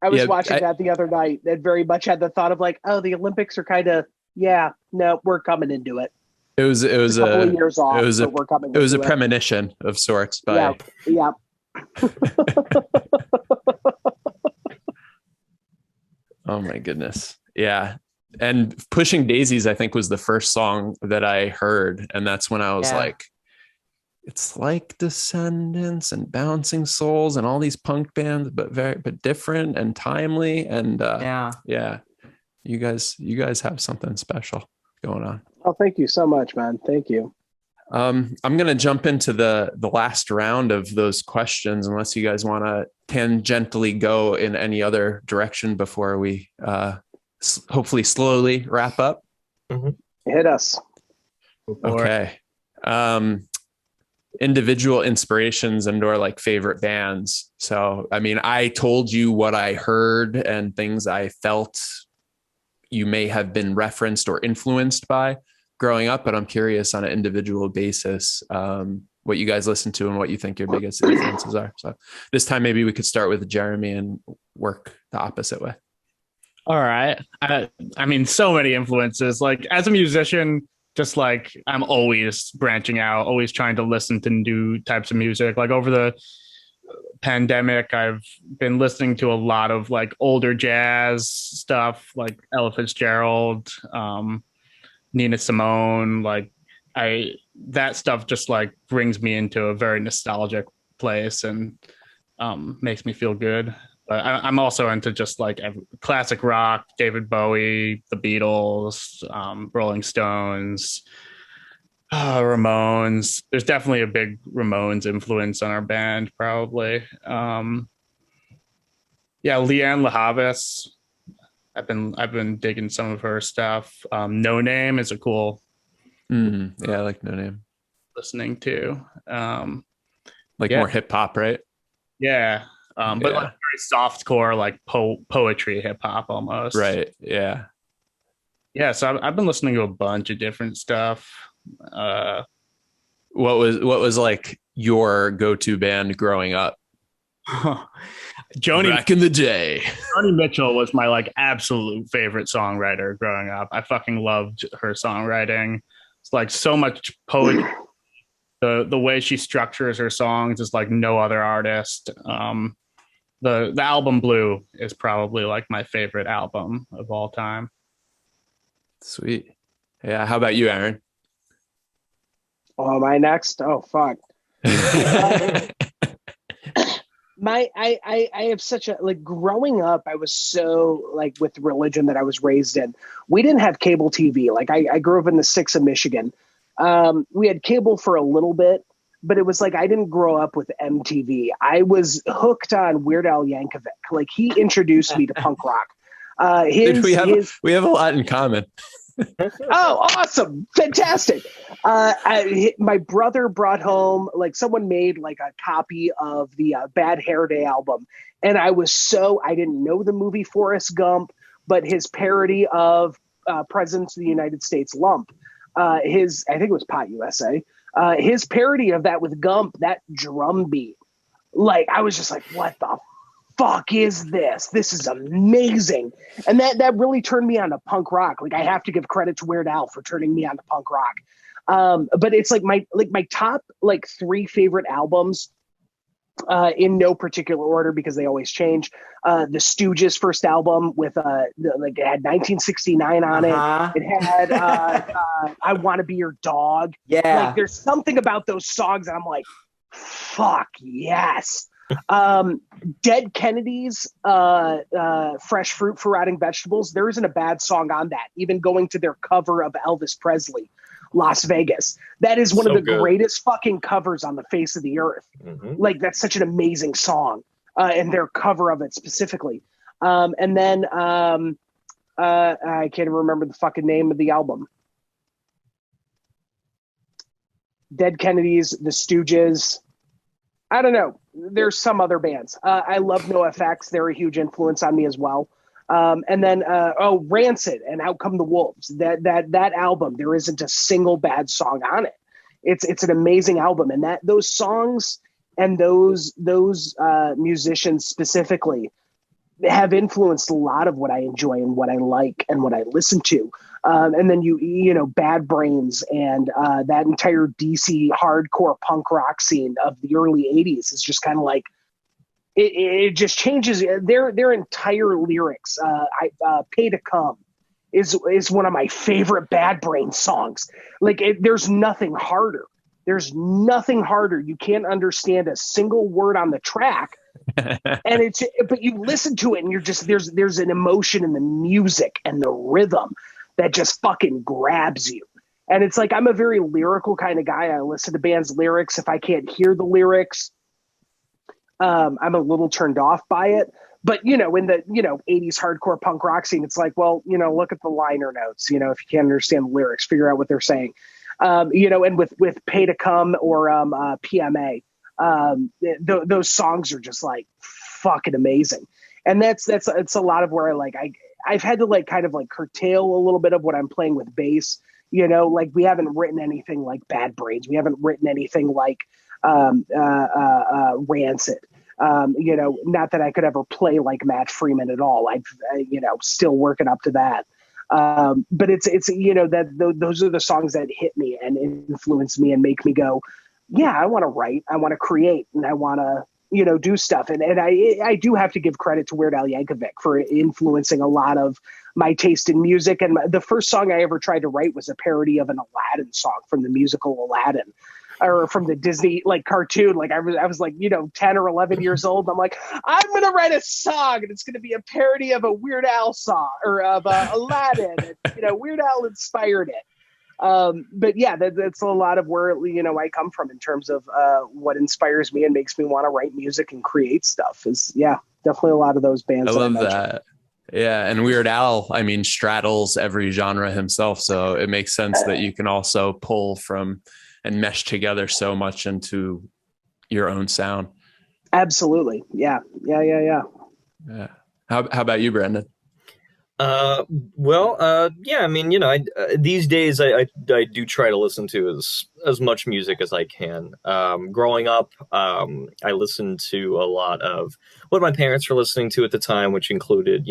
[SPEAKER 4] I was watching that the other night that very much had the thought of like, oh, the Olympics are kind of, we're coming into it.
[SPEAKER 1] It was a couple of years off. It was a premonition of sorts.
[SPEAKER 4] Yeah.
[SPEAKER 1] Oh my goodness. Yeah. And Pushing Daisies, I think, was the first song that I heard. And that's when I was like, it's like Descendants and Bouncing Souls and all these punk bands, but different and timely. And you guys have something special going on.
[SPEAKER 4] Oh, thank you so much, man. Thank you.
[SPEAKER 1] I'm going to jump into the last round of those questions, unless you guys want to tangentially go in any other direction before we hopefully slowly wrap up.
[SPEAKER 4] Mm-hmm. Hit us.
[SPEAKER 1] Okay. Individual inspirations and or like favorite bands. So, I mean, I told you what I heard and things I felt you may have been referenced or influenced by. growing up, but I'm curious on an individual basis what you guys listen to and what you think your biggest influences are. So this time maybe we could start with Jeremy and work the opposite way.
[SPEAKER 3] All right. I mean, so many influences. Like as a musician, just like I'm always branching out, always trying to listen to new types of music. Like over the pandemic, I've been listening to a lot of like older jazz stuff, like Ella Fitzgerald, Nina Simone. Like that stuff just like brings me into a very nostalgic place and makes me feel good. But I'm also into just like classic rock, David Bowie, the Beatles, Rolling Stones, Ramones. There's definitely a big Ramones influence on our band, probably. Leanne LaHavis. I've been digging some of her stuff. No Name is a cool.
[SPEAKER 1] Yeah, I like No Name.
[SPEAKER 3] Listening to.
[SPEAKER 1] More hip hop, right?
[SPEAKER 3] Yeah. But like very soft core, like poetry hip hop almost.
[SPEAKER 1] Right. Yeah.
[SPEAKER 3] Yeah. So I've been listening to a bunch of different stuff.
[SPEAKER 1] What was like your go-to band growing up?
[SPEAKER 3] Joni
[SPEAKER 1] back in the day.
[SPEAKER 3] Joni Mitchell was my like absolute favorite songwriter growing up. I fucking loved her songwriting. It's like so much poetry. The way she structures her songs is like no other artist. The album Blue is probably like my favorite album of all time.
[SPEAKER 1] Sweet. Yeah. How about you, Aaron?
[SPEAKER 4] Oh, am I next? Oh, fuck. I have such a like growing up. I was so like with religion that I was raised in. We didn't have cable TV. Like I grew up in the sticks of Michigan. We had cable for a little bit, but it was like I didn't grow up with MTV. I was hooked on Weird Al Yankovic. Like he introduced me to punk rock.
[SPEAKER 1] We have a lot in common.
[SPEAKER 4] Oh, awesome. Fantastic. My brother brought home, like someone made like a copy of the Bad Hair Day album. And I didn't know the movie Forrest Gump, but his parody of Presidents of the United States Lump, I think it was Pot USA, his parody of that with Gump, that drum beat, like I was just like, what the fuck is this? This is amazing. And that really turned me on to punk rock. Like I have to give credit to Weird Al for turning me on to punk rock. But it's like my top like 3 favorite albums in no particular order because they always change. The Stooges' first album with it had 1969 on it. It had I Want to Be Your Dog.
[SPEAKER 7] Yeah.
[SPEAKER 4] Like there's something about those songs and I'm like, fuck yes. Dead Kennedys, Fresh Fruit for Rotting Vegetables. There isn't a bad song on that. Even going to their cover of Elvis Presley, Las Vegas. That is one of the greatest fucking covers on the face of the earth. Mm-hmm. Like that's such an amazing song, and their cover of it specifically. And then I can't even remember the fucking name of the album. Dead Kennedys, The Stooges. I don't know. There's some other bands. I love NoFX. They're a huge influence on me as well. And then Rancid and Out Come the Wolves. That album, there isn't a single bad song on it. It's an amazing album, and those songs and those musicians specifically have influenced a lot of what I enjoy and what I like and what I listen to. And then you know Bad Brains and that entire DC hardcore punk rock scene of the early 80s is just kind of like it just changes their entire lyrics. Pay to Come is one of my favorite Bad Brains songs. Like there's nothing harder. There's nothing harder. You can't understand a single word on the track. But you listen to it and you're just there's an emotion in the music and the rhythm that just fucking grabs you. And it's like I'm a very lyrical kind of guy. I listen to bands' lyrics. If I can't hear the lyrics, I'm a little turned off by it. But in the 80s hardcore punk rock scene, it's like, well, look at the liner notes. If you can't understand the lyrics, figure out what they're saying. And with Pay to Come or PMA. Those songs are just like fucking amazing. And it's a lot of where I've had to like kind of like curtail a little bit of what I'm playing with bass Like we haven't written anything like Bad Brains. We haven't written anything like Rancid. Not that I could ever play like Matt Freeman at all. Still working up to that. But it's those are the songs that hit me and influence me and make me go, yeah, I want to write, I want to create, and I want to do stuff. And I do have to give credit to Weird Al Yankovic for influencing a lot of my taste in music. And the first song I ever tried to write was a parody of an Aladdin song from the musical Aladdin, or from the Disney cartoon. I was 10 or 11 years old. I'm like, I'm going to write a song and it's going to be a parody of a Weird Al song or of Aladdin. And, Weird Al inspired it. But yeah, that's a lot of where, I come from in terms of what inspires me and makes me want to write music and create stuff is, definitely a lot of those bands.
[SPEAKER 1] I love that. Yeah. And Weird Al, straddles every genre himself. So it makes sense that you can also pull from and mesh together so much into your own sound.
[SPEAKER 4] Absolutely. Yeah.
[SPEAKER 1] Yeah. How about you, Brandon?
[SPEAKER 5] These days I do try to listen to as much music as I can. Growing up, I listened to a lot of what my parents were listening to at the time, which included,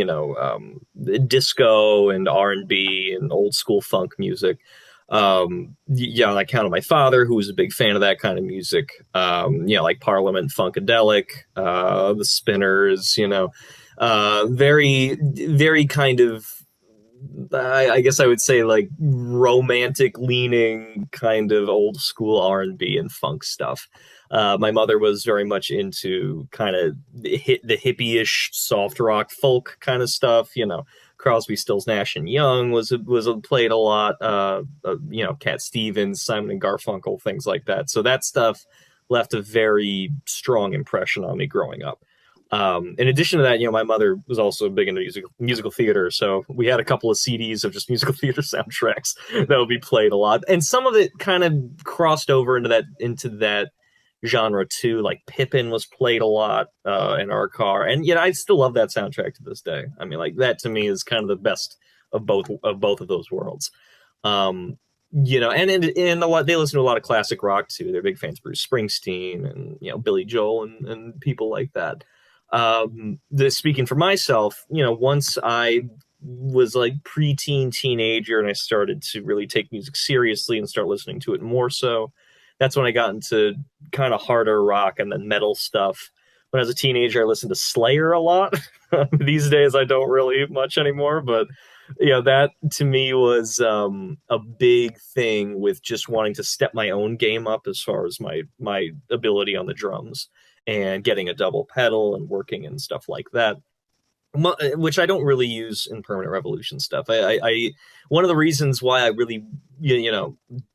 [SPEAKER 5] disco and R&B and old school funk music. I counted my father, who was a big fan of that kind of music. Like Parliament Funkadelic, the Spinners, very, very kind of, I guess I would say like romantic leaning kind of old school R&B and funk stuff. My mother was very much into kind of the hippie-ish soft rock folk kind of stuff, Crosby, Stills, Nash and Young was played a lot. Cat Stevens, Simon and Garfunkel, things like that. So that stuff left a very strong impression on me growing up. In addition to that, my mother was also big into musical theater. So we had a couple of CDs of just musical theater soundtracks that would be played a lot. And some of it kind of crossed over into that genre too. Like Pippin was played a lot in our car. And I still love that soundtrack to this day. That to me is kind of the best of both of those worlds. And a lot, they listen to a lot of classic rock too. They're big fans of Bruce Springsteen and Billy Joel and people like that. Speaking for myself, once I was like preteen teenager and I started to really take music seriously and start listening to it more so, that's when I got into kind of harder rock and then metal stuff. When I was a teenager, I listened to Slayer a lot. These days I don't really much anymore, but that to me was a big thing with just wanting to step my own game up as far as my ability on the drums and getting a double pedal and working and stuff like that, which I don't really use in Permanent Revolution stuff. I one of the reasons why I really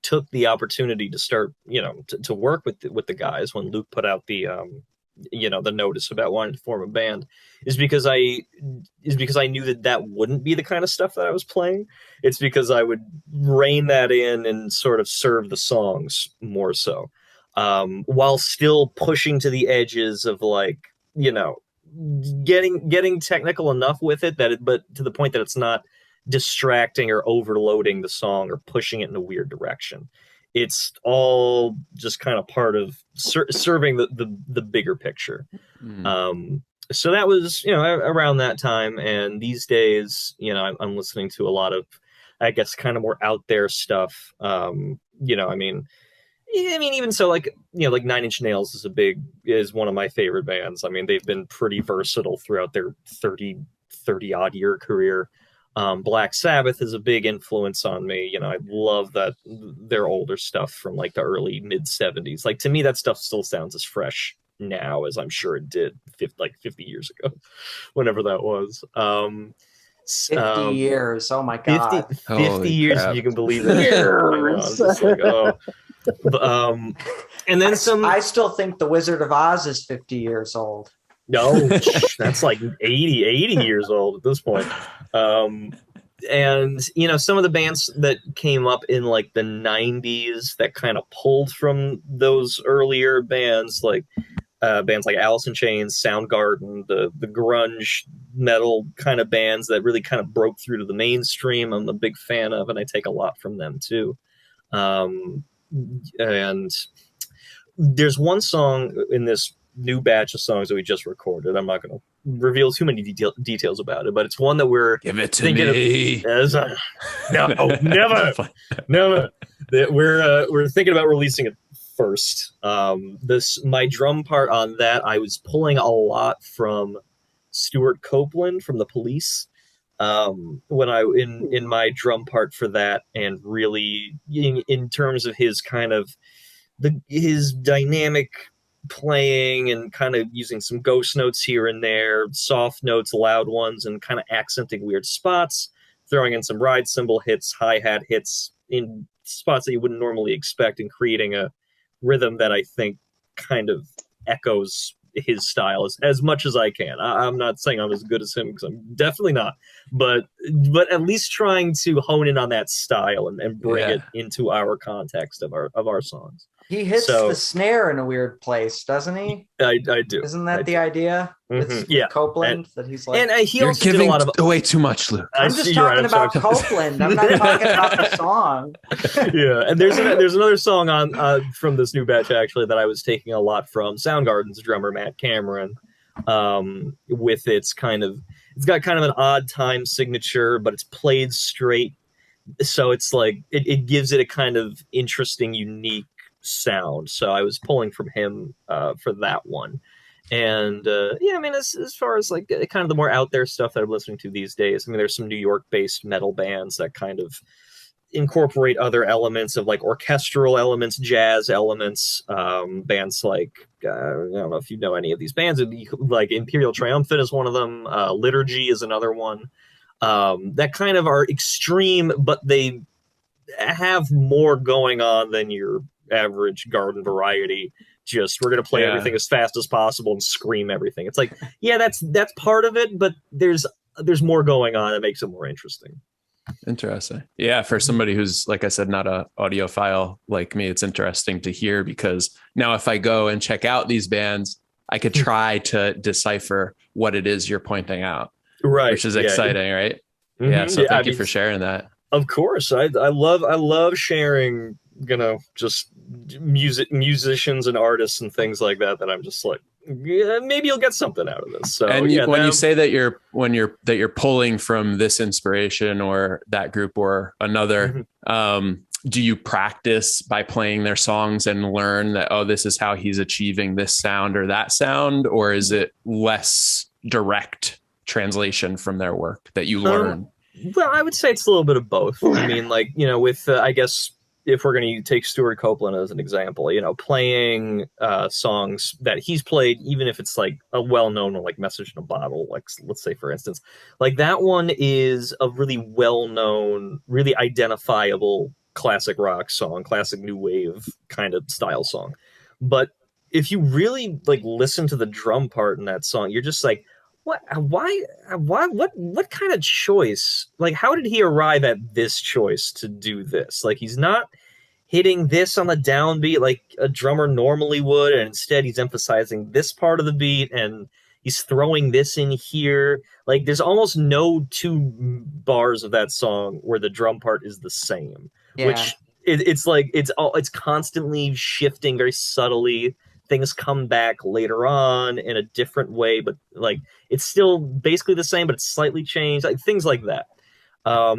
[SPEAKER 5] took the opportunity to start to work with the guys when Luke put out the the notice about wanting to form a band is because I knew that wouldn't be the kind of stuff that I was playing. It's because I would rein that in and sort of serve the songs more so, while still pushing to the edges of getting technical enough with it but to the point that it's not distracting or overloading the song or pushing it in a weird direction. It's all just kind of part of serving the bigger picture. So that was, around that time. And these days, I'm listening to a lot of, I guess, kind of more out there stuff. Even so, like Nine Inch Nails is one of my favorite bands. They've been pretty versatile throughout their 30 odd year career. Black Sabbath is a big influence on me. I love that their older stuff from like the early mid 70s. Like to me, that stuff still sounds as fresh now as I'm sure it did 50 years ago, whenever that was.
[SPEAKER 7] 50 years. Oh my God.
[SPEAKER 5] 50 years, if you can believe it. And then some.
[SPEAKER 7] I still think The Wizard of Oz is 50 years old.
[SPEAKER 5] No, that's like 80 years old at this point. And some of the bands that came up in like the 90s that kind of pulled from those earlier bands, like bands like Alice in Chains, Soundgarden, the grunge metal kind of bands that really kind of broke through to the mainstream. I'm a big fan of, and I take a lot from them too. And there's one song in this new batch of songs that we just recorded. I'm not going to reveal too many details about it, but it's one that we're
[SPEAKER 1] Give it to
[SPEAKER 5] thinking
[SPEAKER 1] me.
[SPEAKER 5] no, never. We're thinking about releasing it first. My drum part on that, I was pulling a lot from Stuart Copeland from The Police. When I in my drum part for that, and really in terms of his kind of his dynamic playing and kind of using some ghost notes here and there, soft notes, loud ones, and kind of accenting weird spots, throwing in some ride cymbal hits, hi-hat hits in spots that you wouldn't normally expect, and creating a rhythm that I think kind of echoes his style as much as I can. I'm not saying I'm as good as him, because I'm definitely not, but at least trying to hone in on that style and bring it into our context of our songs.
[SPEAKER 7] He hits the snare in a weird place, doesn't he?
[SPEAKER 5] I do.
[SPEAKER 7] Isn't that the idea?
[SPEAKER 5] Mm-hmm.
[SPEAKER 7] With Copeland, that he's like,
[SPEAKER 5] and he
[SPEAKER 1] You're
[SPEAKER 5] also did a
[SPEAKER 1] giving
[SPEAKER 5] lot of
[SPEAKER 1] away too much, Luke.
[SPEAKER 7] I'm just talking about Copeland. I'm not talking about the song.
[SPEAKER 5] Yeah, and there's another song on from this new batch actually that I was taking a lot from Soundgarden's drummer Matt Cameron, with it's got kind of an odd time signature, but it's played straight, so it's like it gives it a kind of interesting, unique sound. So I was pulling from him for that one. And I mean, as far as like kind of the more out there stuff that I'm listening to these days, I mean, there's some New York based metal bands that kind of incorporate other elements of like orchestral elements, jazz elements, bands like I don't know if you know any of these bands, like Imperial Triumphant is one of them, Liturgy is another one, that kind of are extreme, but they have more going on than your average garden variety. Just we're gonna play everything as fast as possible and scream everything. It's like, yeah, that's part of it, but there's more going on that makes it more interesting.
[SPEAKER 1] Interesting. Yeah, for somebody who's, like I said, not a audiophile like me, it's interesting to hear, because now if I go and check out these bands, I could try to decipher what it is you're pointing out. Right. Which is exciting, right? Mm-hmm. Yeah. So thank you for sharing that.
[SPEAKER 5] Of course. I love sharing, just musicians and artists and things like that I'm just like, yeah, maybe you'll get something out of this. So,
[SPEAKER 1] and when you say that you're pulling from this inspiration or that group or another, do you practice by playing their songs and learn that, oh, this is how he's achieving this sound or that sound? Or is it less direct translation from their work that you learn?
[SPEAKER 5] Well, I would say it's a little bit of both. I mean, like, with, I guess, if we're going to take Stuart Copeland as an example, playing songs that he's played, even if it's like a well-known one, like Message in a Bottle, like let's say, for instance, like that one is a really well-known, really identifiable classic rock song, classic new wave kind of style song. But if you really like listen to the drum part in that song, you're just like, what kind of choice? Like, how did he arrive at this choice to do this? Like, he's not hitting this on the downbeat like a drummer normally would, and instead he's emphasizing this part of the beat, and he's throwing this in here. Like, there's almost no two bars of that song where the drum part is the same. Yeah. Which it's like it's constantly shifting very subtly. Things come back later on in a different way, but like it's still basically the same, but it's slightly changed, like things like that.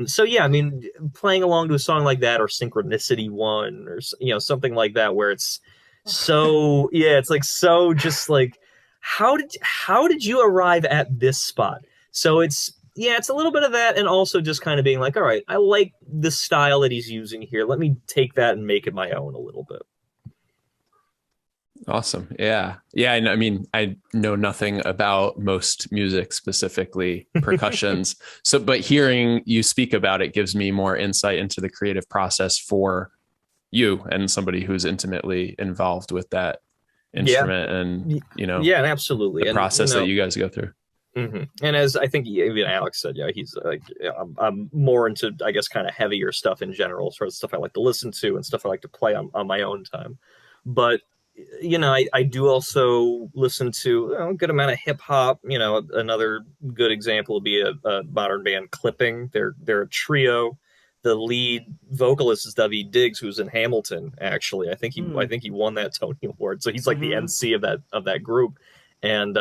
[SPEAKER 5] So yeah, I mean, playing along to a song like that, or Synchronicity One, or something like that, where it's so it's like so just like how did you arrive at this spot? So it's a little bit of that, and also just kind of being like, all right, I like the style that he's using here. Let me take that and make it my own a little bit.
[SPEAKER 1] Awesome. Yeah. I mean, I know nothing about most music, specifically percussions. But hearing you speak about it gives me more insight into the creative process for you and somebody who's intimately involved with that instrument and, and
[SPEAKER 5] absolutely.
[SPEAKER 1] The process that you guys go through.
[SPEAKER 5] Mm-hmm. And as I think even Alex said, he's like, I'm more into, I guess, kind of heavier stuff in general, sort of stuff I like to listen to and stuff I like to play on my own time. But I do also listen to a good amount of hip hop. Another good example would be a modern band, Clipping. They're a trio. The lead vocalist is W. Diggs, who's in Hamilton. Actually, I think he won that Tony Award. So he's like the MC of that group, and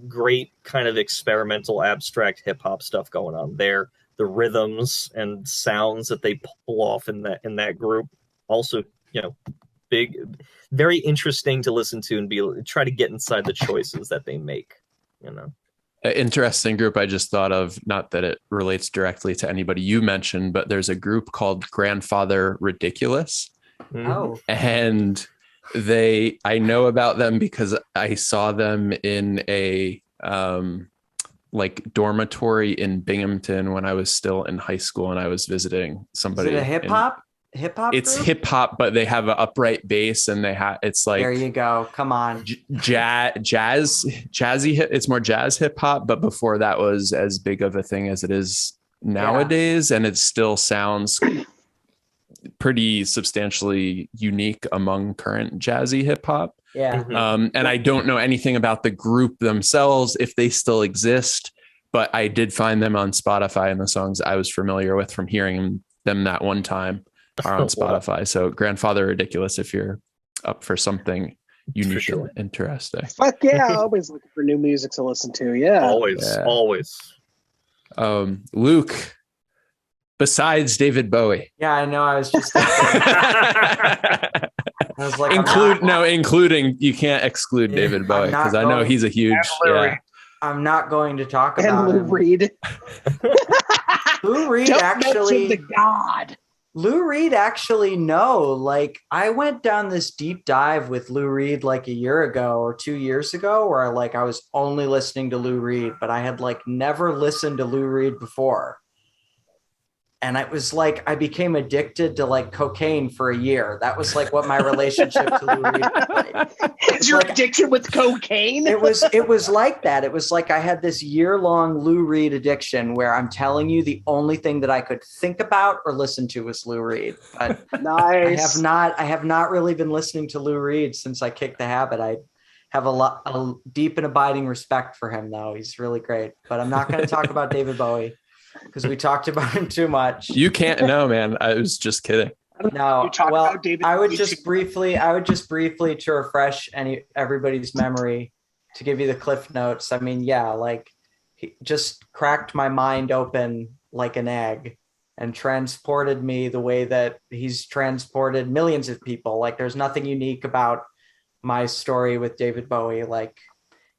[SPEAKER 5] great kind of experimental, abstract hip hop stuff going on there. The rhythms and sounds that they pull off in that group, also, big, very interesting to listen to and try to get inside the choices that they make.
[SPEAKER 1] An interesting group I just thought of, not that it relates directly to anybody you mentioned, but there's a group called Grandfather Ridiculous.
[SPEAKER 7] Oh.
[SPEAKER 1] And I know about them because I saw them in a like dormitory in Binghamton when I was still in high school and I was visiting somebody.
[SPEAKER 7] Is it a hip hop?
[SPEAKER 1] It's
[SPEAKER 7] group?
[SPEAKER 1] hip hop, but they have an upright bass and it's like,
[SPEAKER 7] there you go. Come on.
[SPEAKER 1] Jazzy hip. It's more jazz hip hop, but before that was as big of a thing as it is nowadays. And it still sounds pretty substantially unique among current jazzy hip hop.
[SPEAKER 7] Yeah.
[SPEAKER 1] And I don't know anything about the group themselves, if they still exist, but I did find them on Spotify, and the songs I was familiar with from hearing them that one time are on Spotify. So Grandfather Ridiculous, if you're up for something unique and interesting.
[SPEAKER 4] Fuck yeah, always looking for new music to listen to. Yeah.
[SPEAKER 5] Always.
[SPEAKER 1] Luke, besides David Bowie.
[SPEAKER 7] Yeah, I know. I was just I was like,
[SPEAKER 1] including, you can't exclude David Bowie, because I know he's a huge.
[SPEAKER 7] I'm not going to talk about
[SPEAKER 4] Lou Reed.
[SPEAKER 7] Lou Reed actually.
[SPEAKER 4] The God.
[SPEAKER 7] Lou Reed actually, no. Like, I went down this deep dive with Lou Reed like a year ago or 2 years ago, where I was only listening to Lou Reed, but I had like never listened to Lou Reed before. And it was like I became addicted to like cocaine for a year. That was like what my relationship to Lou Reed was like.
[SPEAKER 4] Is your addiction with cocaine?
[SPEAKER 7] It was like that. It was like I had this year-long Lou Reed addiction where I'm telling you the only thing that I could think about or listen to was Lou Reed. But
[SPEAKER 4] nice.
[SPEAKER 7] I have not really been listening to Lou Reed since I kicked the habit. I have a deep and abiding respect for him, though. He's really great. But I'm not going to talk about David Bowie, because we talked about him too much.
[SPEAKER 1] You can't know, man. I was just kidding.
[SPEAKER 7] No, well, I would just briefly to refresh everybody's memory, to give you the cliff notes. I mean, yeah, like he just cracked my mind open like an egg and transported me the way that he's transported millions of people. Like, there's nothing unique about my story with David Bowie. Like,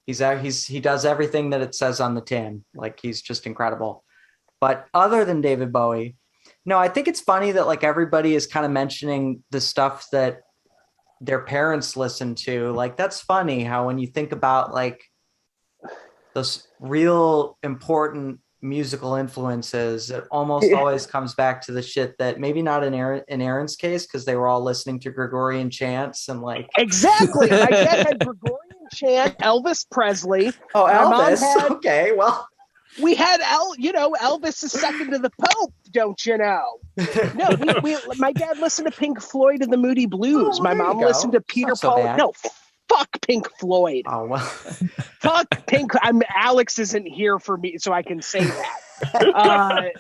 [SPEAKER 7] he does everything that it says on the tin. Like, he's just incredible. But other than David Bowie, no, I think it's funny that like everybody is kind of mentioning the stuff that their parents listen to. Like, that's funny how when you think about like those real important musical influences, it almost always comes back to the shit that maybe not in Aaron's case, because they were all listening to Gregorian chants and like.
[SPEAKER 4] Exactly. My dad had Gregorian chant, Elvis Presley.
[SPEAKER 7] Oh, Elvis. Okay, well.
[SPEAKER 4] We had Elvis is second to the Pope, don't you know? No, my dad listened to Pink Floyd and the Moody Blues. My mom listened to Peter Paul. No, fuck Pink Floyd.
[SPEAKER 7] Oh well.
[SPEAKER 4] Fuck Pink. Alex isn't here for me, so I can say that.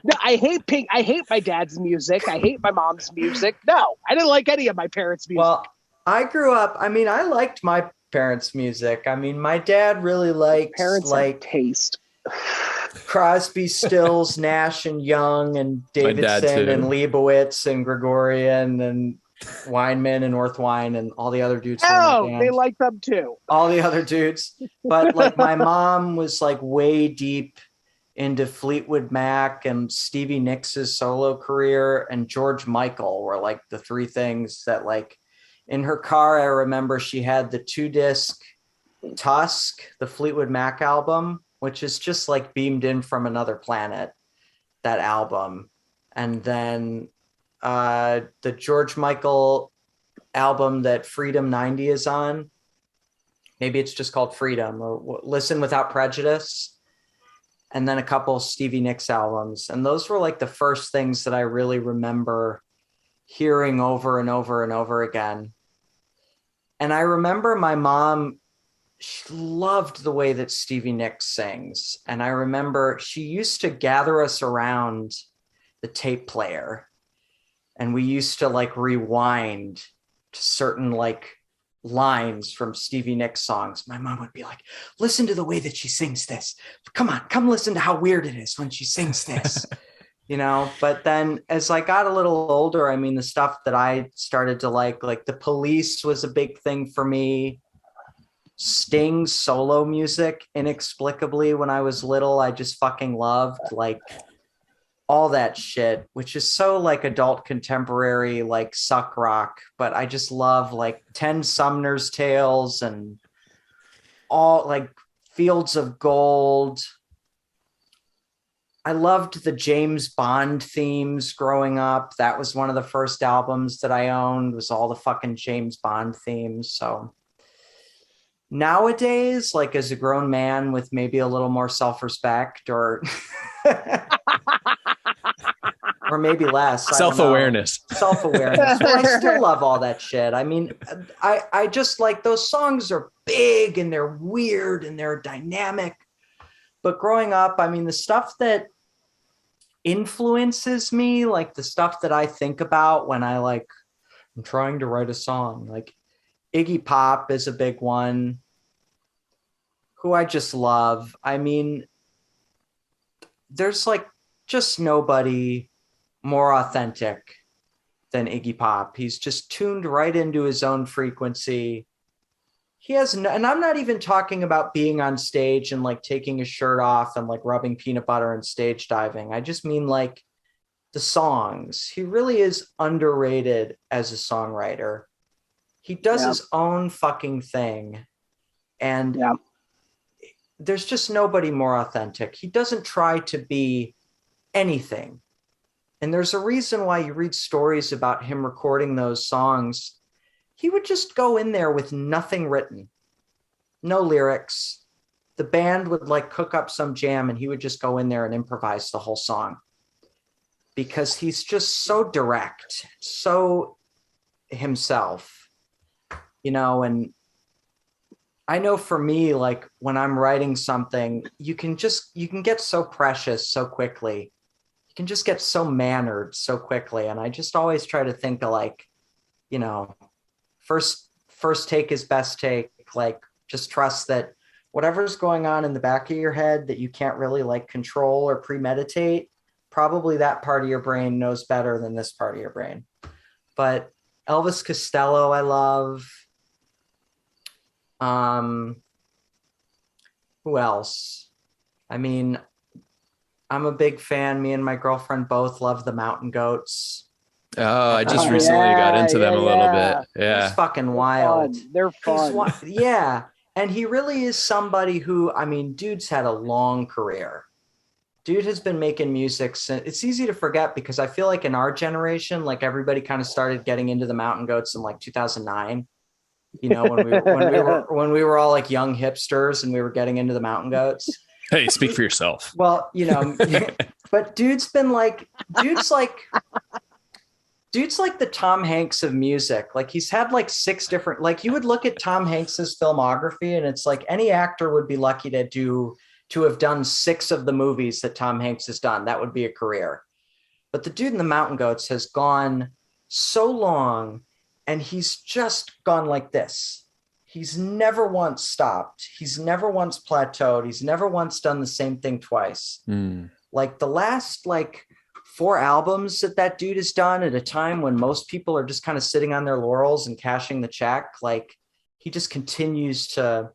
[SPEAKER 4] No, I hate Pink. I hate my dad's music. I hate my mom's music. No, I didn't like any of my parents' music.
[SPEAKER 7] Well, I grew up. I mean, I liked my parents' music. I mean, my dad really liked
[SPEAKER 4] parents like taste.
[SPEAKER 7] Crosby, Stills, Nash and Young, and Davidson, and Leibowitz, and Gregorian, and Weinman, and Orthwine, and all the other dudes.
[SPEAKER 4] Oh, they like them too.
[SPEAKER 7] All the other dudes. But like my mom was like way deep into Fleetwood Mac and Stevie Nicks' solo career, and George Michael were like the three things that like in her car. I remember she had the 2-disc Tusk, the Fleetwood Mac album, which is just like beamed in from another planet, that album. And then the George Michael album that Freedom 90 is on, maybe it's just called Freedom, or Listen Without Prejudice. And then a couple Stevie Nicks albums. And those were like the first things that I really remember hearing over and over and over again. And I remember my mom, she loved the way that Stevie Nicks sings. And I remember she used to gather us around the tape player, and we used to like rewind to certain like lines from Stevie Nicks songs. My mom would be like, listen to the way that she sings this. Come on, come listen to how weird it is when she sings this. But then as I got a little older, I mean, the stuff that I started to like The Police was a big thing for me. Sting's solo music, inexplicably, when I was little, I just fucking loved, like, all that shit, which is so like adult contemporary, like suck rock. But I just love like 10 Sumner's Tales and all like Fields of Gold. I loved the James Bond themes growing up. That was one of the first albums that I owned, was all the fucking James Bond themes. So nowadays, like as a grown man with maybe a little more self-respect or or maybe less.
[SPEAKER 1] Self-awareness.
[SPEAKER 7] Self-awareness. But I still love all that shit. I mean, I just like those songs are big and they're weird and they're dynamic. But growing up, I mean, the stuff that influences me, like the stuff that I think about when I'm trying to write a song, like Iggy Pop is a big one, who I just love. I mean, there's like just nobody more authentic than Iggy Pop. He's just tuned right into his own frequency. He has no, and I'm not even talking about being on stage and like taking his shirt off and like rubbing peanut butter and stage diving. I just mean like the songs. He really is underrated as a songwriter. He does his own fucking thing. And there's just nobody more authentic. He doesn't try to be anything. And there's a reason why you read stories about him recording those songs. He would just go in there with nothing written, no lyrics. The band would like cook up some jam and he would just go in there and improvise the whole song, because he's just so direct, so himself, and I know for me, like when I'm writing something, you can get so precious so quickly. You can just get so mannered so quickly. And I just always try to think of like, first take is best take. Like, just trust that whatever's going on in the back of your head that you can't really like control or premeditate, probably that part of your brain knows better than this part of your brain. But Elvis Costello, I love. Who else? I mean, I'm a big fan. Me and my girlfriend both love the Mountain Goats.
[SPEAKER 1] Oh, I just recently got into them a little bit. Yeah.
[SPEAKER 7] It's fucking wild.
[SPEAKER 4] They're fun.
[SPEAKER 7] Yeah. And he really is somebody who, I mean, dude's had a long career. Dude has been making music since, it's easy to forget because I feel like in our generation, like everybody kind of started getting into the Mountain Goats in like 2009. When we were all like young hipsters and we were getting into the Mountain Goats.
[SPEAKER 1] Hey, speak for yourself.
[SPEAKER 7] Well, but dude's like the Tom Hanks of music. Like he's had like 6 different, like you would look at Tom Hanks's filmography and it's like any actor would be lucky to have done 6 of the movies that Tom Hanks has done. That would be a career. But the dude in the Mountain Goats has gone so long and he's just gone like this. He's never once stopped. He's never once plateaued. He's never once done the same thing twice. Like the last 4 albums that dude has done at a time when most people are just kind of sitting on their laurels and cashing the check. Like he just continues to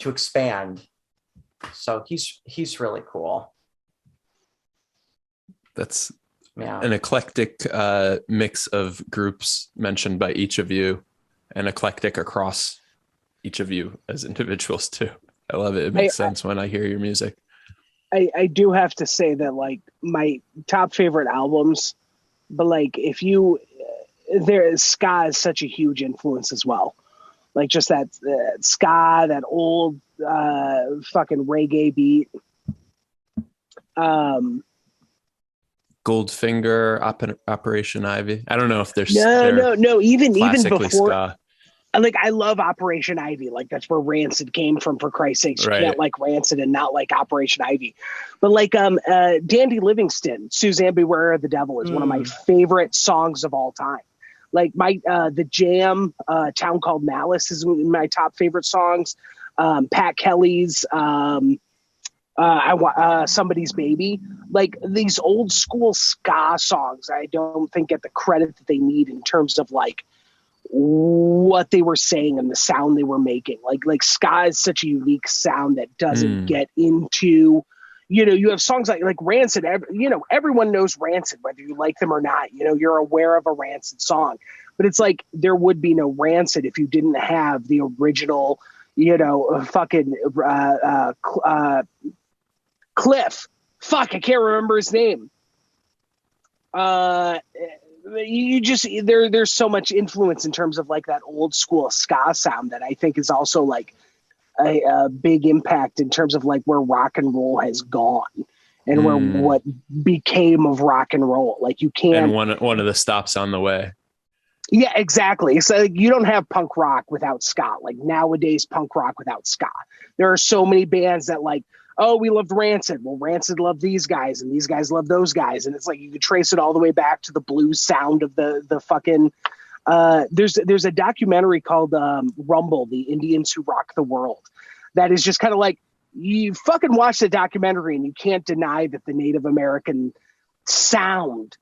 [SPEAKER 7] expand. So he's really cool.
[SPEAKER 1] That's an eclectic mix of groups mentioned by each of you, and eclectic across each of you as individuals too. I love it. It makes sense when I hear your music.
[SPEAKER 4] I do have to say that like my top favorite albums, but like ska is such a huge influence as well. Like just that ska, that old fucking reggae beat.
[SPEAKER 1] Goldfinger, Operation Ivy. I don't know if there's
[SPEAKER 4] no. Even before
[SPEAKER 1] ska.
[SPEAKER 4] I love Operation Ivy. Like that's where Rancid came from, for Christ's sakes. You
[SPEAKER 1] Right.
[SPEAKER 4] can't like Rancid and not like Operation Ivy. But like Dandy Livingston, Suzanne Beware of the Devil is one of my favorite songs of all time. Like the Jam, Town Called Malice is my top favorite songs. Pat Kelly's Somebody's Baby. Like these old school ska songs, I don't think get the credit that they need in terms of like what they were saying and the sound they were making. Like ska is such a unique sound that doesn't get into, you have songs like Rancid, everyone knows Rancid, whether you like them or not, you're aware of a Rancid song, but it's like, there would be no Rancid if you didn't have the original, fucking, Cliff. Fuck, I can't remember his name. You just there's so much influence in terms of like that old school ska sound that I think is also like a big impact in terms of like where rock and roll has gone and where what became of rock and roll. Like you can't.
[SPEAKER 1] And one of the stops on the way.
[SPEAKER 4] Yeah, exactly. So like, you don't have punk rock without ska. Like nowadays, punk rock without ska. There are so many bands that like, oh, we loved Rancid. Well, Rancid loved these guys, and these guys loved those guys, and it's like you could trace it all the way back to the blues sound of the fucking. There's a documentary called Rumble: The Indians Who Rock the World, that is just kind of like you fucking watch the documentary and you can't deny that the Native American sound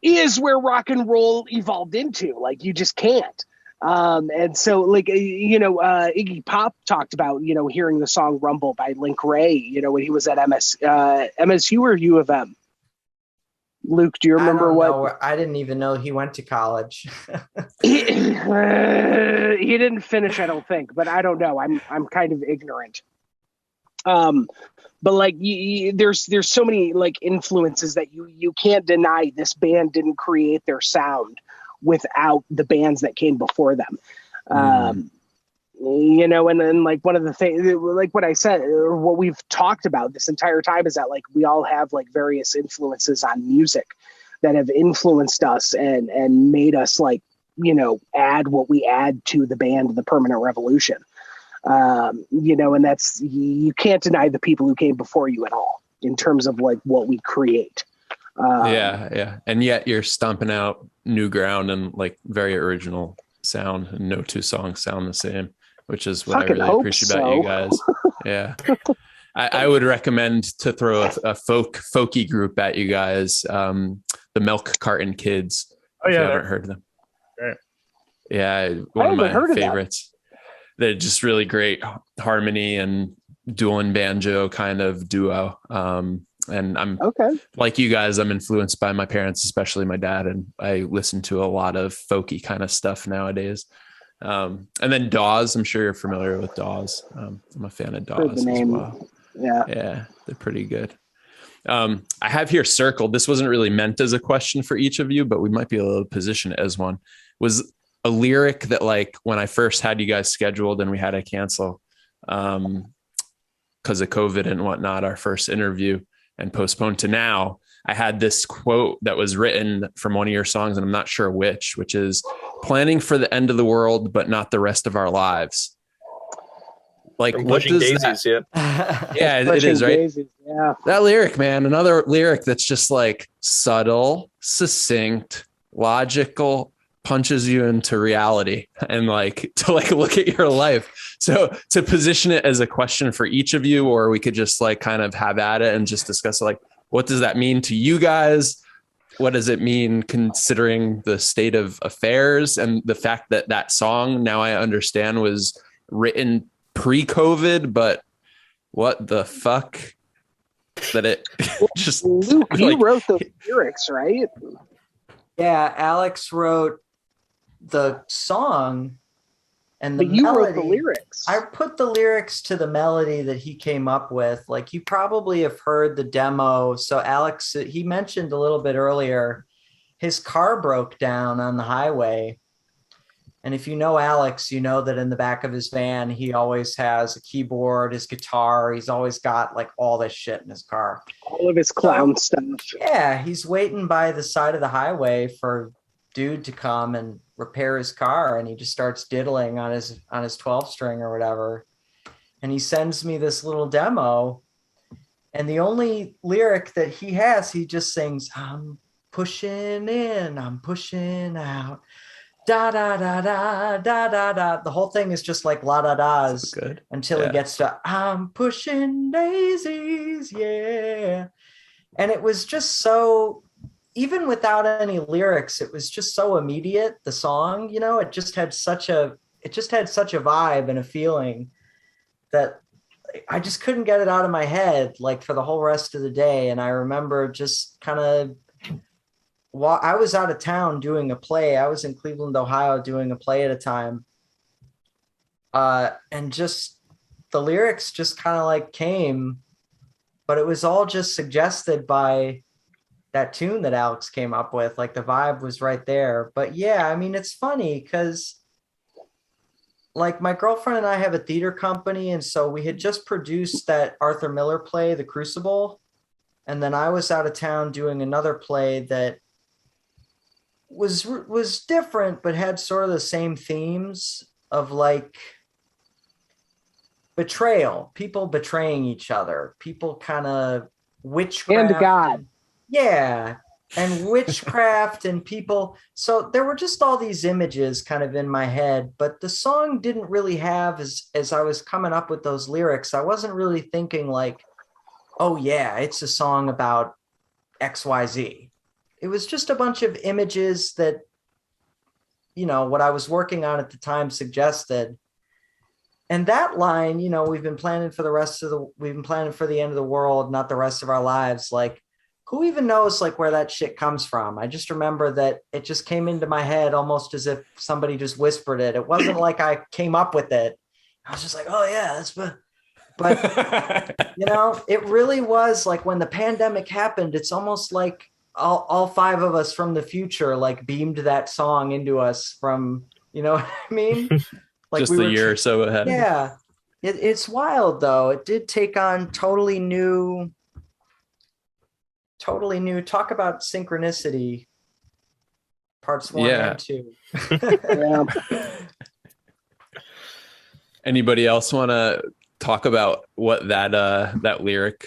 [SPEAKER 4] is where rock and roll evolved into. Like you just can't. And so like, Iggy Pop talked about, hearing the song Rumble by Link Ray, when he was at MSU or U of M. Luke, do you remember what?
[SPEAKER 7] I didn't even know he went to college.
[SPEAKER 4] He didn't finish, I don't think, but I don't know. I'm kind of ignorant. But like there's so many like influences that you can't deny. This band didn't create their sound without the bands that came before them. And then like one of the things, like what I said, or what we've talked about this entire time is that like we all have like various influences on music that have influenced us and made us like, add what we add to the band, The Permanent Revolution. And that's, you can't deny the people who came before you at all in terms of like what we create.
[SPEAKER 1] Yeah. And yet you're stomping out new ground and like very original sound, and no two songs sound the same, which is what I really appreciate about you guys. Yeah. I would recommend to throw a folky group at you guys. The Milk Carton Kids.
[SPEAKER 3] Oh yeah.
[SPEAKER 1] If you haven't heard of them.
[SPEAKER 3] Right.
[SPEAKER 1] Yeah. One of my favorites. They're just really great harmony and dual and banjo kind of duo. And I'm like you guys, I'm influenced by my parents, especially my dad. And I listen to a lot of folky kind of stuff nowadays. And then Dawes, I'm sure you're familiar with Dawes. I'm a fan of Dawes as well. Yeah, they're pretty good. I have here circled, this wasn't really meant as a question for each of you, but we might be able to position it as one. Was a lyric that like when I first had you guys scheduled and we had to cancel because of COVID and whatnot, our first interview, and postponed to now, I had this quote that was written from one of your songs, and I'm not sure which is planning for the end of the world, but not the rest of our lives. Like what does
[SPEAKER 5] daisies,
[SPEAKER 1] that? Yeah, it is, right?
[SPEAKER 4] Daisies, yeah.
[SPEAKER 1] That lyric, man, another lyric that's just like subtle, succinct, logical, punches you into reality and like to like look at your life. So to position it as a question for each of you, or we could just like kind of have at it and just discuss like, what does that mean to you guys? What does it mean considering the state of affairs and the fact that that song, now I understand, was written pre-COVID, but what the fuck that it just
[SPEAKER 4] Luke, you
[SPEAKER 1] like,
[SPEAKER 4] wrote those lyrics, right?
[SPEAKER 7] Yeah, Alex wrote the song and the
[SPEAKER 4] but you
[SPEAKER 7] melody.
[SPEAKER 4] wrote the lyrics.
[SPEAKER 7] I put the lyrics to the melody that he came up with. Like you probably have heard the demo. So Alex, he mentioned a little bit earlier, his car broke down on the highway. And if you know Alex, you know that in the back of his van, he always has a keyboard, his guitar. He's always got like all this shit in his car.
[SPEAKER 4] All of his clown stuff.
[SPEAKER 7] Yeah, he's waiting by the side of the highway for dude to come and repair his car, and he just starts diddling on his 12 string or whatever. And he sends me this little demo, and the only lyric that he has, he just sings, "I'm pushing in, I'm pushing out. Da da da da da da da." The whole thing is just like la da da's
[SPEAKER 1] Good.
[SPEAKER 7] until he gets to "I'm pushing daisies, yeah." And it was just so, even without any lyrics, it was just so immediate. The song, you know, it just had such a vibe and a feeling that I just couldn't get it out of my head, like, for the whole rest of the day. And I remember just kind of, I was out of town doing a play. I was in Cleveland, Ohio, doing a play at a time. And just the lyrics just kind of like came, but it was all just suggested by that tune that Alex came up with. Like, the vibe was right there. But yeah, I mean, it's funny because, like, my girlfriend and I have a theater company, and so we had just produced that Arthur Miller play, The Crucible. And then I was out of town doing another play that was different, but had sort of the same themes of, like, betrayal, people betraying each other, people kind of witchcraft.
[SPEAKER 4] And God.
[SPEAKER 7] Yeah. And witchcraft and people. So there were just all these images kind of in my head, but the song didn't really have, as I was coming up with those lyrics, I wasn't really thinking like, oh yeah, it's a song about XYZ. It was just a bunch of images that, you know, what I was working on at the time suggested. And that line, you know, we've been planning for the end of the world, not the rest of our lives. Like, who even knows, like, where that shit comes from? I just remember that it just came into my head almost as if somebody just whispered it. It wasn't like I came up with it. I was just like, oh yeah, that's but you know, it really was like when the pandemic happened, it's almost like all five of us from the future like beamed that song into us from, you know what I mean? Like,
[SPEAKER 1] just a year or so ahead.
[SPEAKER 7] Yeah. It's wild though. It did take on totally new. Talk about synchronicity. Parts 1 and 2.
[SPEAKER 4] Yeah.
[SPEAKER 1] Anybody else want to talk about what that lyric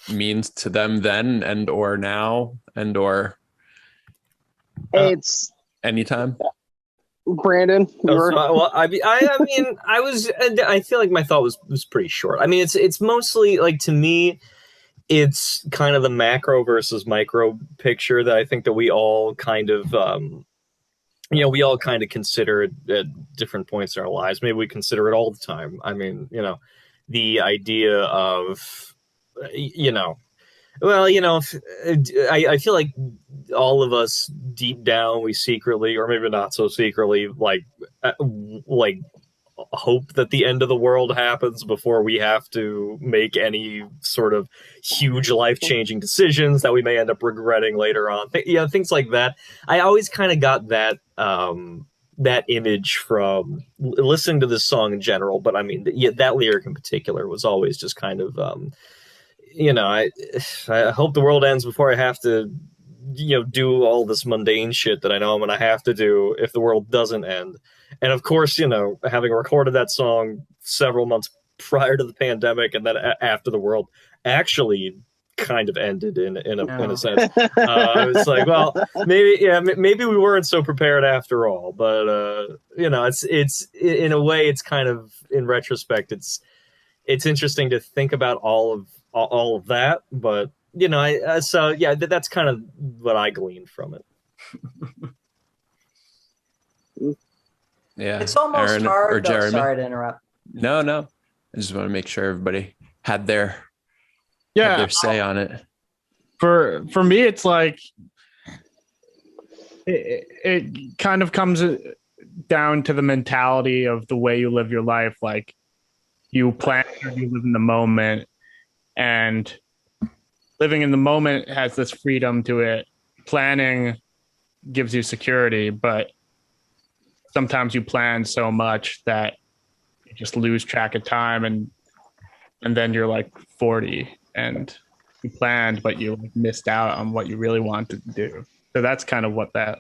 [SPEAKER 1] means to them then and or now and or
[SPEAKER 4] It's
[SPEAKER 1] anytime?
[SPEAKER 4] Brandon.
[SPEAKER 5] Well, I mean, I feel like my thought was pretty short. I mean, it's mostly like, to me, it's kind of the macro versus micro picture that I think that we all kind of, we all kind of consider it at different points in our lives. Maybe we consider it all the time. I mean, you know, the idea of, you know, well, you know, I feel like all of us deep down, we secretly, or maybe not so secretly, like hope that the end of the world happens before we have to make any sort of huge life-changing decisions that we may end up regretting later on. Yeah, things like that. I always kind of got that that image from listening to this song in general, but I mean, that lyric in particular was always just kind of, you know, I hope the world ends before I have to, you know, do all this mundane shit that I know I'm going to have to do if the world doesn't end. And of course, you know, having recorded that song several months prior to the pandemic and then after the world actually kind of ended in a sense, I was like, well, maybe we weren't so prepared after all. But you know, it's in a way, it's kind of, in retrospect, it's interesting to think about all of that. But you know, so yeah, that's kind of what I gleaned from it.
[SPEAKER 1] Yeah,
[SPEAKER 7] it's almost
[SPEAKER 1] Aaron
[SPEAKER 7] hard.
[SPEAKER 1] Or Jeremy.
[SPEAKER 7] Sorry to interrupt.
[SPEAKER 1] No. I just want to make sure everybody had their say on it.
[SPEAKER 3] For me, it's like it kind of comes down to the mentality of the way you live your life. Like, you plan, you live in the moment, and living in the moment has this freedom to it. Planning gives you security, but sometimes you plan so much that you just lose track of time, and then you're like 40 and you planned, but you missed out on what you really wanted to do. So that's kind of what that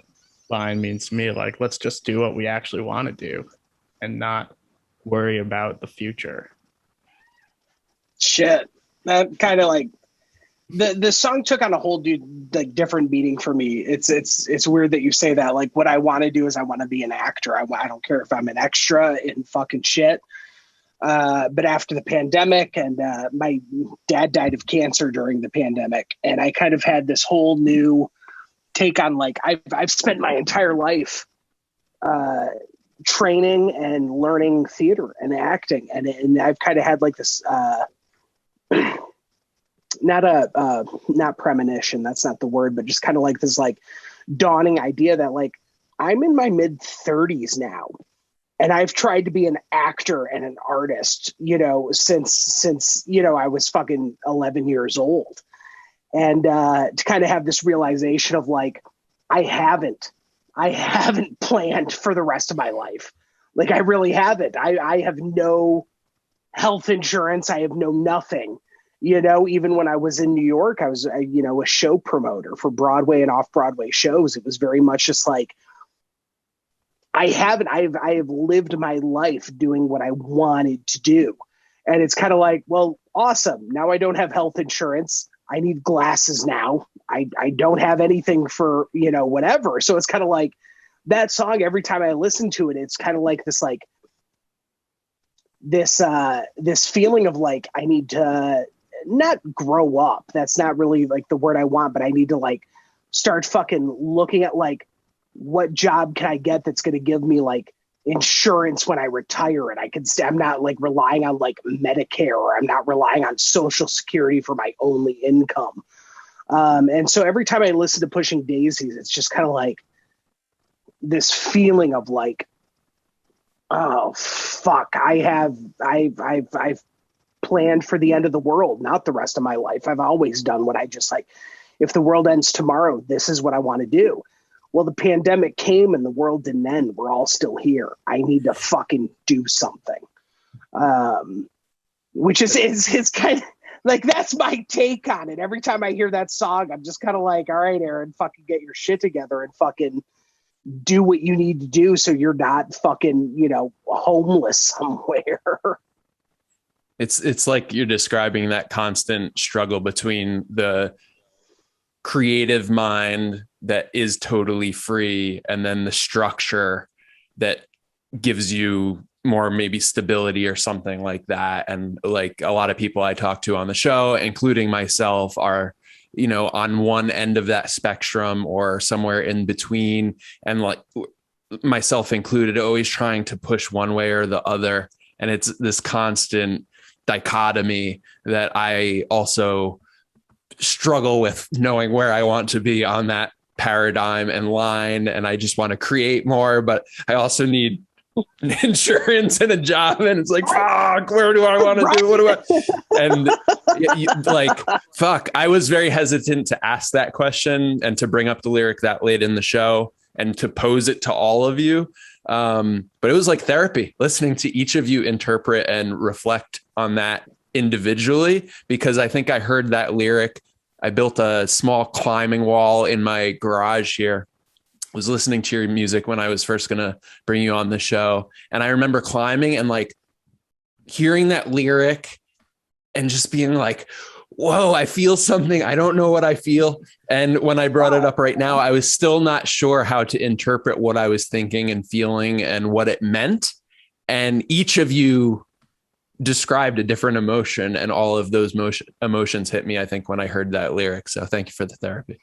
[SPEAKER 3] line means to me. Like, let's just do what we actually want to do and not worry about the future.
[SPEAKER 4] Shit. That kind of like the song took on a whole different meaning for me. It's weird that you say that. Like, what I want to do is I want to be an actor. I don't care if I'm an extra in fucking shit. But after the pandemic, and my dad died of cancer during the pandemic, and I kind of had this whole new take on, like, I've spent my entire life training and learning theater and acting, and I've kind of had like this not premonition, that's not the word, but just kind of like this like dawning idea that, like, I'm in my mid 30s now, and I've tried to be an actor and an artist, you know, since you know, I was fucking 11 years old. And to kind of have this realization of, like, I haven't planned for the rest of my life. Like, I really haven't. I have no health insurance. I have no nothing. You know, even when I was in New York, I was, you know, a show promoter for Broadway and off-Broadway shows. It was very much just like, I have lived my life doing what I wanted to do. And it's kind of like, well, awesome. Now I don't have health insurance. I need glasses now. I don't have anything for, you know, whatever. So it's kind of like that song, every time I listen to it, it's kind of like this, like this feeling of like, I need to not grow up. That's not really like the word I want, but I need to like start fucking looking at like, what job can I get that's going to give me like insurance when I retire, and I can stay. I'm not like relying on like Medicare, or I'm not relying on Social Security for my only income. And so every time I listen to Pushing Daisies, it's just kind of like this feeling of like, oh fuck, I've planned for the end of the world, not the rest of my life. I've always done what I just like, if the world ends tomorrow, this is what I want to do. Well, the pandemic came and the world didn't end. We're all still here. I need to fucking do something. Which is kind of like, that's my take on it. Every time I hear that song, I'm just kind of like, all right, Aaron, fucking get your shit together and fucking do what you need to do so you're not fucking, you know, homeless somewhere.
[SPEAKER 1] It's like you're describing that constant struggle between the creative mind that is totally free, and then the structure that gives you more maybe stability or something like that. And like a lot of people I talk to on the show, including myself, are, you know, on one end of that spectrum or somewhere in between. And like myself included, always trying to push one way or the other. And it's this constant dichotomy that I also struggle with, knowing where I want to be on that paradigm and line. And I just want to create more, but I also need insurance and a job. And it's like, fuck, where do I want to do? What do I? And like, fuck, I was very hesitant to ask that question and to bring up the lyric that late in the show and to pose it to all of you. But it was like therapy, listening to each of you interpret and reflect on that individually, because I think I heard that lyric. I built a small climbing wall in my garage here. I was listening to your music when I was first going to bring you on the show. And I remember climbing and like hearing that lyric and just being like, whoa, I feel something. I don't know what I feel. And when I brought it up right now, I was still not sure how to interpret what I was thinking and feeling and what it meant. And each of you described a different emotion, and all of those emotions hit me, I think, when I heard that lyric. So thank you for the therapy.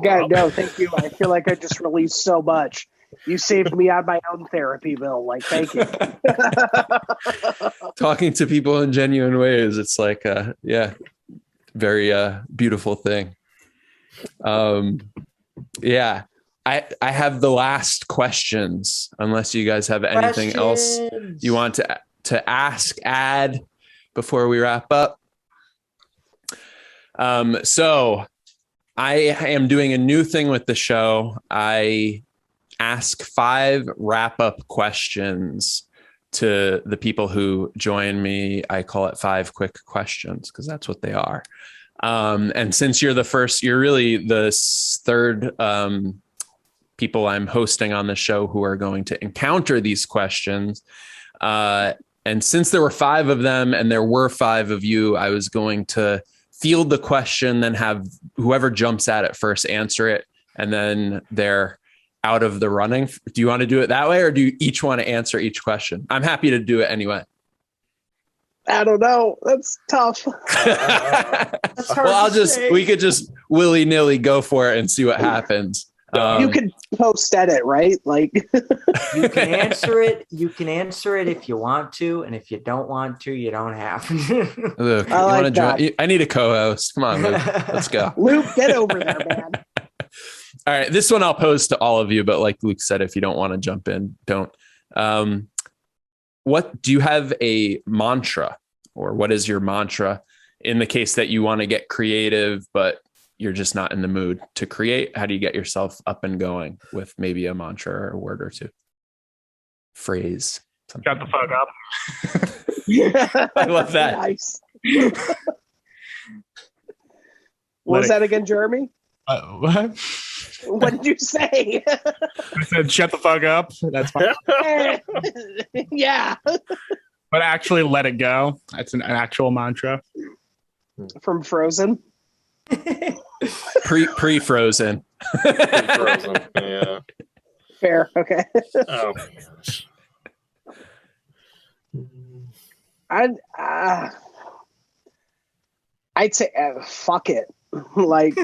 [SPEAKER 4] Yeah, no, thank you. I feel like I just released so much. You saved me on my own therapy bill. Like, thank you.
[SPEAKER 1] Talking to people in genuine ways, it's like, yeah, very beautiful thing. Yeah, I have the last questions, unless you guys have anything else you want to ask, add before we wrap up. So I am doing a new thing with the show. I ask 5 wrap-up questions to the people who join me. I call it 5 quick questions because that's what they are. And since you're the first, you're really the third people I'm hosting on the show who are going to encounter these questions. And since there were 5 of them and there were 5 of you, I was going to field the question, then have whoever jumps at it first answer it, and then they're out of the running. Do you want to do it that way, or do you each want to answer each question? I'm happy to do it anyway.
[SPEAKER 4] I don't know. That's tough.
[SPEAKER 1] Well, we could just willy-nilly go for it and see what happens.
[SPEAKER 4] You could post edit, right? Like
[SPEAKER 7] You can answer it. You can answer it if you want to, and if you don't want to, you don't have to.
[SPEAKER 1] Luke,
[SPEAKER 4] I
[SPEAKER 1] you
[SPEAKER 4] like
[SPEAKER 1] want to
[SPEAKER 4] that.
[SPEAKER 1] join? I need a co-host. Come on, Luke. Let's go.
[SPEAKER 4] Luke, get over there, man.
[SPEAKER 1] All right, this one I'll pose to all of you, but like Luke said, if you don't want to jump in, don't. What do you have a mantra, or what is your mantra in the case that you want to get creative, but you're just not in the mood to create? How do you get yourself up and going with maybe a mantra or a word or two? Phrase. Something.
[SPEAKER 3] Shut the fuck up.
[SPEAKER 1] I love that.
[SPEAKER 4] Nice. What was that again, Jeremy?
[SPEAKER 3] What?
[SPEAKER 4] What did you say?
[SPEAKER 3] I said, shut the fuck up. That's fine.
[SPEAKER 4] Yeah.
[SPEAKER 3] But actually let it go. That's an actual mantra.
[SPEAKER 4] From Frozen.
[SPEAKER 1] Pre-frozen.
[SPEAKER 5] Frozen. Yeah.
[SPEAKER 4] Fair. Okay.
[SPEAKER 5] Oh my gosh.
[SPEAKER 4] I'd say fuck it. Like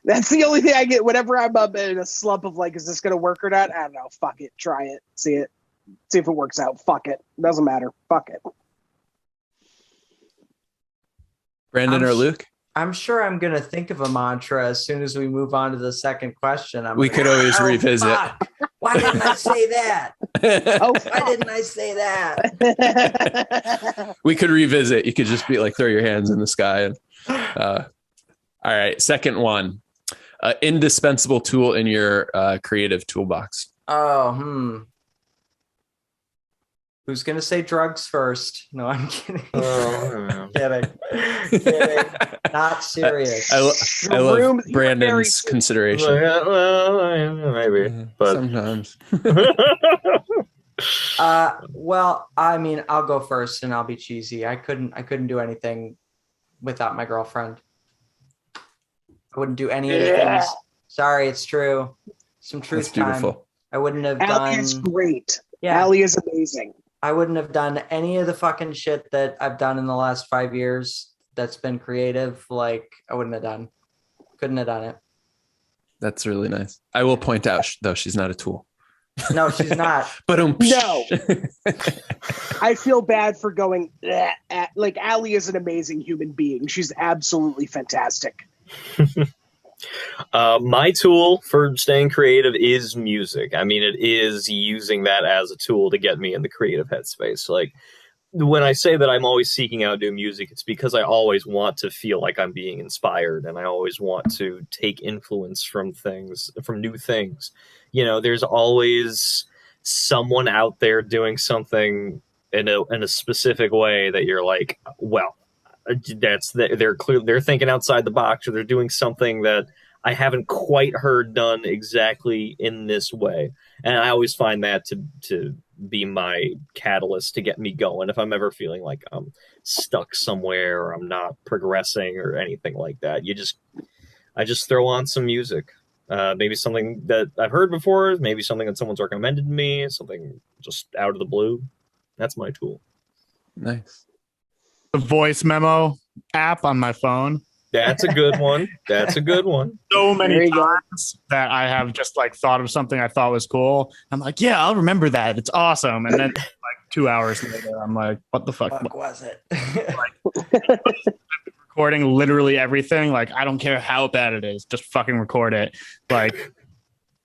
[SPEAKER 4] that's the only thing I get whenever I'm up in a slump of like, is this gonna work or not? I don't know. Fuck it. Try it. See if it works out. Fuck it. Doesn't matter. Fuck it.
[SPEAKER 1] Brandon or Luke?
[SPEAKER 7] I'm sure I'm going to think of a mantra as soon as we move on to the second question.
[SPEAKER 1] We could always revisit.
[SPEAKER 7] Fuck. Why didn't I say that?
[SPEAKER 4] Oh,
[SPEAKER 7] Why didn't I say that?
[SPEAKER 1] We could revisit. You could just be like, throw your hands in the sky. And, all right. Second one, indispensable tool in your creative toolbox.
[SPEAKER 7] Who's going to say drugs first? No, I'm kidding.
[SPEAKER 5] Oh,
[SPEAKER 7] kidding. Not serious.
[SPEAKER 1] I love
[SPEAKER 4] Shroom-
[SPEAKER 1] Brandon's consideration.
[SPEAKER 5] well, maybe, but
[SPEAKER 1] Sometimes.
[SPEAKER 7] Well, I mean, I'll go first and I'll be cheesy. I couldn't do anything without my girlfriend. I wouldn't do any of the things. Sorry, it's true. Some truth
[SPEAKER 1] That's
[SPEAKER 7] time.
[SPEAKER 1] beautiful.
[SPEAKER 7] I wouldn't have
[SPEAKER 4] Allie
[SPEAKER 7] done.
[SPEAKER 4] is great.
[SPEAKER 7] Yeah,
[SPEAKER 4] Allie is amazing.
[SPEAKER 7] I wouldn't have done any of the fucking shit that I've done in the last 5 years. That's been creative. Like I wouldn't have done. Couldn't have done it.
[SPEAKER 1] That's really nice. I will point out, though, she's not a tool.
[SPEAKER 7] No, she's not.
[SPEAKER 1] But
[SPEAKER 4] No. I feel bad for going, like Allie is an amazing human being. She's absolutely fantastic.
[SPEAKER 5] my tool for staying creative is music. I mean, it is using that as a tool to get me in the creative headspace. Like when I say that I'm always seeking out new music, it's because I always want to feel like I'm being inspired, and I always want to take influence from new things. You know, there's always someone out there doing something in a specific way that you're like, well, they're thinking outside the box, or they're doing something that I haven't quite heard done exactly in this way. And I always find that to be my catalyst to get me going. If I'm ever feeling like I'm stuck somewhere or I'm not progressing or anything like that, I just throw on some music. Maybe something that I've heard before, maybe something that someone's recommended to me, something just out of the blue. That's my tool.
[SPEAKER 1] Nice.
[SPEAKER 3] The voice memo app on my phone.
[SPEAKER 5] That's a good one. That's a good one.
[SPEAKER 3] So
[SPEAKER 4] There
[SPEAKER 3] many
[SPEAKER 4] you go.
[SPEAKER 3] times that I have just like thought of something I thought was cool. I'm like, yeah, I'll remember that. It's awesome. And then like 2 hours later, I'm like, what the fuck?
[SPEAKER 7] Fuck was it?
[SPEAKER 3] Recording literally everything. Like, I don't care how bad it is, just fucking record it. Like,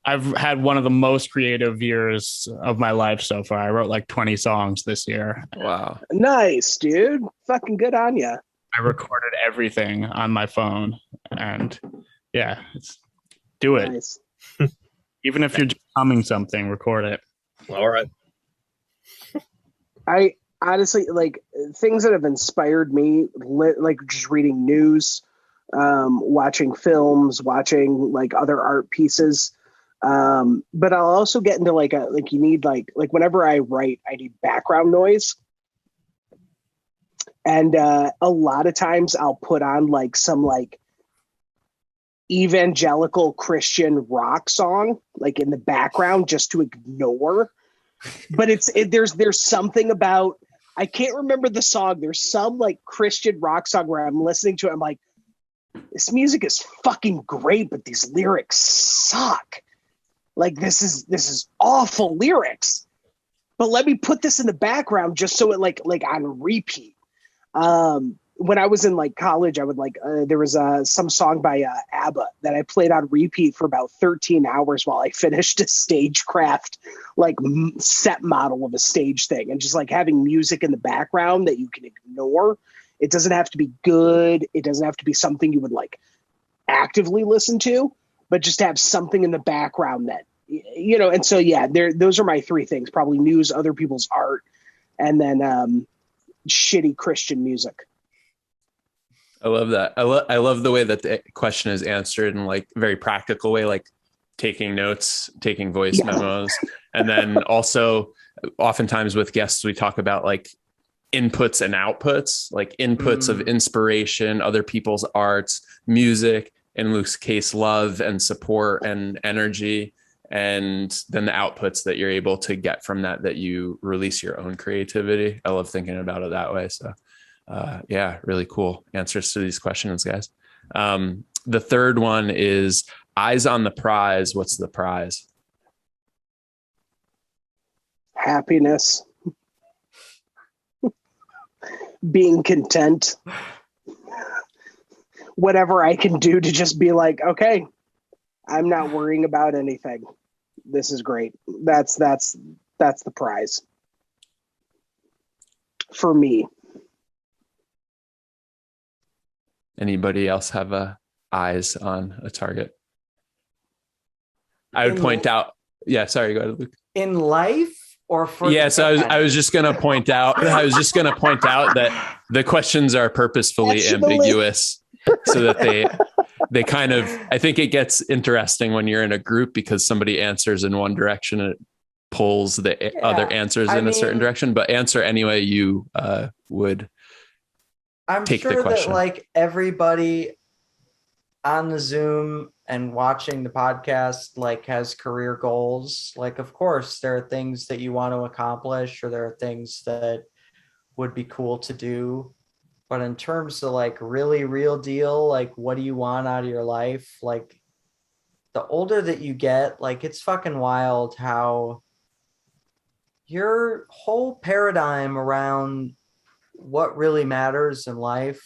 [SPEAKER 3] I've had one of the most creative years of my life so far. I wrote like 20 songs this year.
[SPEAKER 1] Wow.
[SPEAKER 4] Nice, dude. Fucking good on ya.
[SPEAKER 3] I recorded everything on my phone, and yeah, do it.
[SPEAKER 4] Nice.
[SPEAKER 3] Even if you're just humming something, record it.
[SPEAKER 5] All right.
[SPEAKER 4] I honestly like things that have inspired me, like just reading news, watching films, watching like other art pieces. But I'll also get into like you need like whenever I write, I need background noise. And a lot of times I'll put on like some like evangelical Christian rock song like in the background just to ignore. But there's something about, I can't remember the song. There's some like Christian rock song where I'm listening to it. I'm like, this music is fucking great, but these lyrics suck. Like this is awful lyrics. But let me put this in the background just so it like on repeat. When I was in like college, I would like there was some song by ABBA that I played on repeat for about 13 hours while I finished a stagecraft like set model of a stage thing, and just like having music in the background that you can ignore. It doesn't have to be good. It doesn't have to be something you would like actively listen to, but just have something in the background that, you know. And so, yeah, those are my three things: probably news, other people's art, and then shitty Christian music.
[SPEAKER 1] I love that. I love the way that the question is answered in like a very practical way, like taking notes, taking voice memos. And then also oftentimes with guests, we talk about like inputs and outputs, like inputs of inspiration, other people's arts, music, in Luke's case, love and support and energy. And then the outputs that you're able to get from that you release your own creativity. I love thinking about it that way. So yeah, really cool answers to these questions, guys. The third one is eyes on the prize. What's the prize?
[SPEAKER 4] Happiness. Being content. Whatever I can do to just be like, okay, I'm not worrying about anything. This is great. That's the prize for me.
[SPEAKER 1] Anybody else have eyes on a target? I would point out. Yeah, sorry, go ahead, Luke.
[SPEAKER 7] In life or for?
[SPEAKER 1] Yes, I was just going to point out. I was just going to point out that the questions are purposefully ambiguous, so that they kind of. I think it gets interesting when you're in a group because somebody answers in one direction and it pulls the other answers in a certain direction. But answer any way you would.
[SPEAKER 7] I'm sure that like everybody on the Zoom and watching the podcast like has career goals. Like, of course, there are things that you want to accomplish or there are things that would be cool to do. But in terms of like really real deal, like what do you want out of your life? Like the older that you get, like it's fucking wild how your whole paradigm around what really matters in life,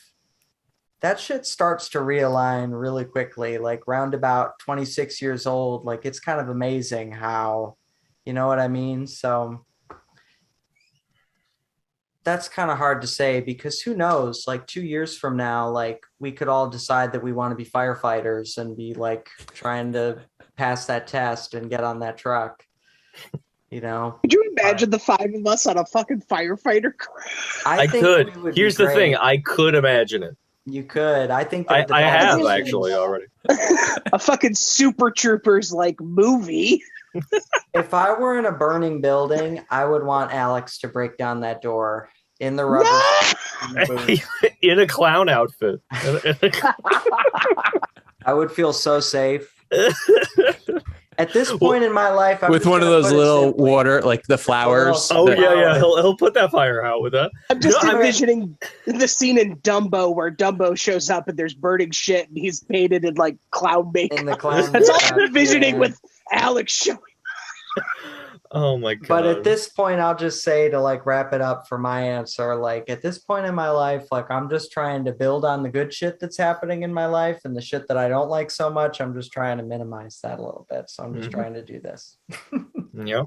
[SPEAKER 7] that shit starts to realign really quickly. Like round about 26 years old, like it's kind of amazing how, you know what I mean? So that's kind of hard to say because who knows, like 2 years from now, like we could all decide that we want to be firefighters and be like trying to pass that test and get on that truck. You know,
[SPEAKER 4] could you imagine the five of us on a fucking firefighter crew?
[SPEAKER 5] I could. Here's the thing. I could imagine it.
[SPEAKER 7] You could. I think
[SPEAKER 5] I have actually already.
[SPEAKER 4] A fucking Super Troopers like movie.
[SPEAKER 7] If I were in a burning building, I would want Alex to break down that door in the rubber.
[SPEAKER 5] In a clown outfit.
[SPEAKER 7] I would feel so safe. At this point in my life,
[SPEAKER 1] with one of those little water, like the flowers.
[SPEAKER 5] Oh yeah, he'll put that fire out with that.
[SPEAKER 4] I'm just envisioning the scene in Dumbo where Dumbo shows up and there's burning shit and he's painted in like clown makeup. That's all I'm envisioning with Alex showing.
[SPEAKER 5] Oh my god!
[SPEAKER 7] But at this point, I'll just say to like wrap it up for my answer. Like at this point in my life, like I'm just trying to build on the good shit that's happening in my life, and the shit that I don't like so much, I'm just trying to minimize that a little bit. So I'm just trying to do this.
[SPEAKER 5] Yep,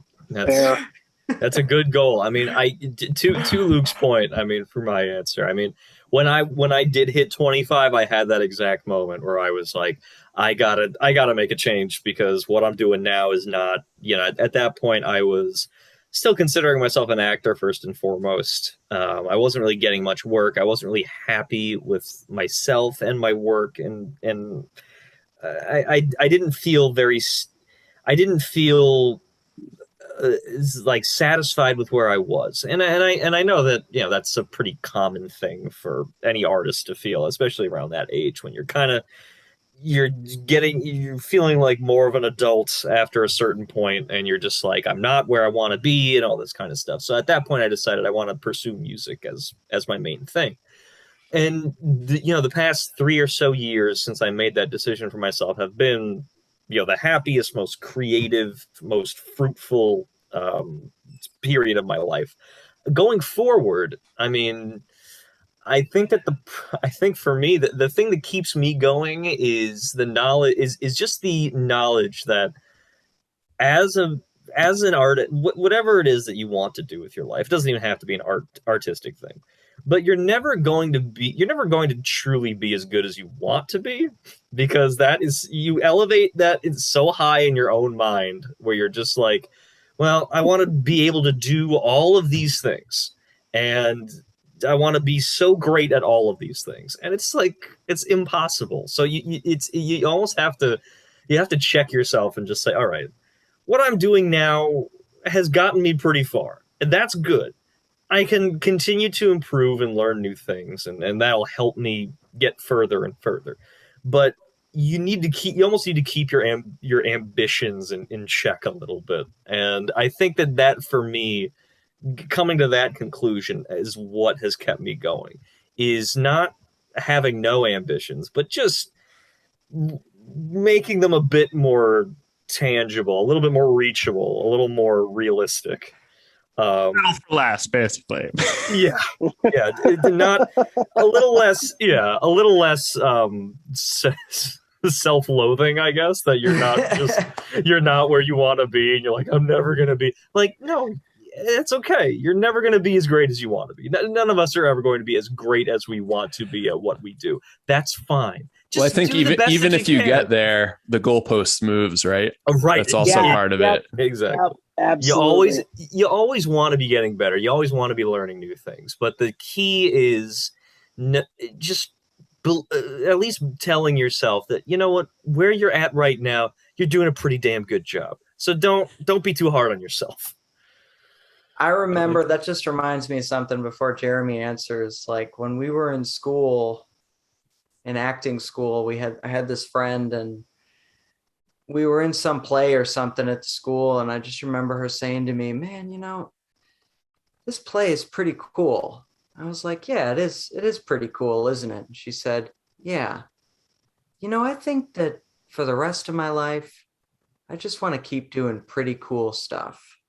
[SPEAKER 5] that's a good goal. I mean, to Luke's point. I mean, for my answer, I mean, when I did hit 25, I had that exact moment where I was like, I gotta make a change because what I'm doing now is not, you know, at that point I was still considering myself an actor first and foremost. I wasn't really getting much work. I wasn't really happy with myself and my work. And I didn't feel very, I didn't feel like satisfied with where I was, and I know that that's a pretty common thing for any artist to feel, especially around that age when you're feeling like more of an adult after a certain point, and you're just like, I'm not where I want to be, and all this kind of stuff. So at that point, I decided I want to pursue music as my main thing. And the past 3 or so years since I made that decision for myself have been the happiest, most creative, most fruitful period of my life. Going forward, I mean, I think for me the thing that keeps me going is the knowledge is just the knowledge that as an artist, whatever it is that you want to do with your life, it doesn't even have to be an artistic thing, but you're never going to truly be as good as you want to be, because you elevate that it's so high in your own mind where you're just like, well, I want to be able to do all of these things, and I want to be so great at all of these things, and it's like it's impossible. So you almost have to check yourself and just say, all right, what I'm doing now has gotten me pretty far, and that's good. I can continue to improve and learn new things, and that'll help me get further and further. But you almost need to keep your ambitions in check a little bit, and I think that for me, coming to that conclusion is what has kept me going, is not having no ambitions, but just making them a bit more tangible, a little bit more reachable, a little more realistic.
[SPEAKER 3] For last, basically.
[SPEAKER 5] Yeah, not a little less. Yeah, a little less self-loathing, I guess, that you're not where you want to be, and you're like, I'm never gonna be like, no. It's okay. You're never going to be as great as you want to be. None of us are ever going to be as great as we want to be at what we do. That's fine.
[SPEAKER 1] Well, I think even if you get there, the goalpost moves, right?
[SPEAKER 5] Right.
[SPEAKER 1] That's also part of it.
[SPEAKER 5] Exactly.
[SPEAKER 4] Absolutely.
[SPEAKER 5] You always want to be getting better. You always want to be learning new things. But the key is just at least telling yourself that, you know what, where you're at right now, you're doing a pretty damn good job. So don't be too hard on yourself.
[SPEAKER 7] I remember, that just reminds me of something before Jeremy answers. Like when we were in school, in acting school, I had this friend, and we were in some play or something at school. And I just remember her saying to me, man, this play is pretty cool. I was like, yeah, it is. It is pretty cool, isn't it? And she said, yeah, I think that for the rest of my life, I just want to keep doing pretty cool stuff.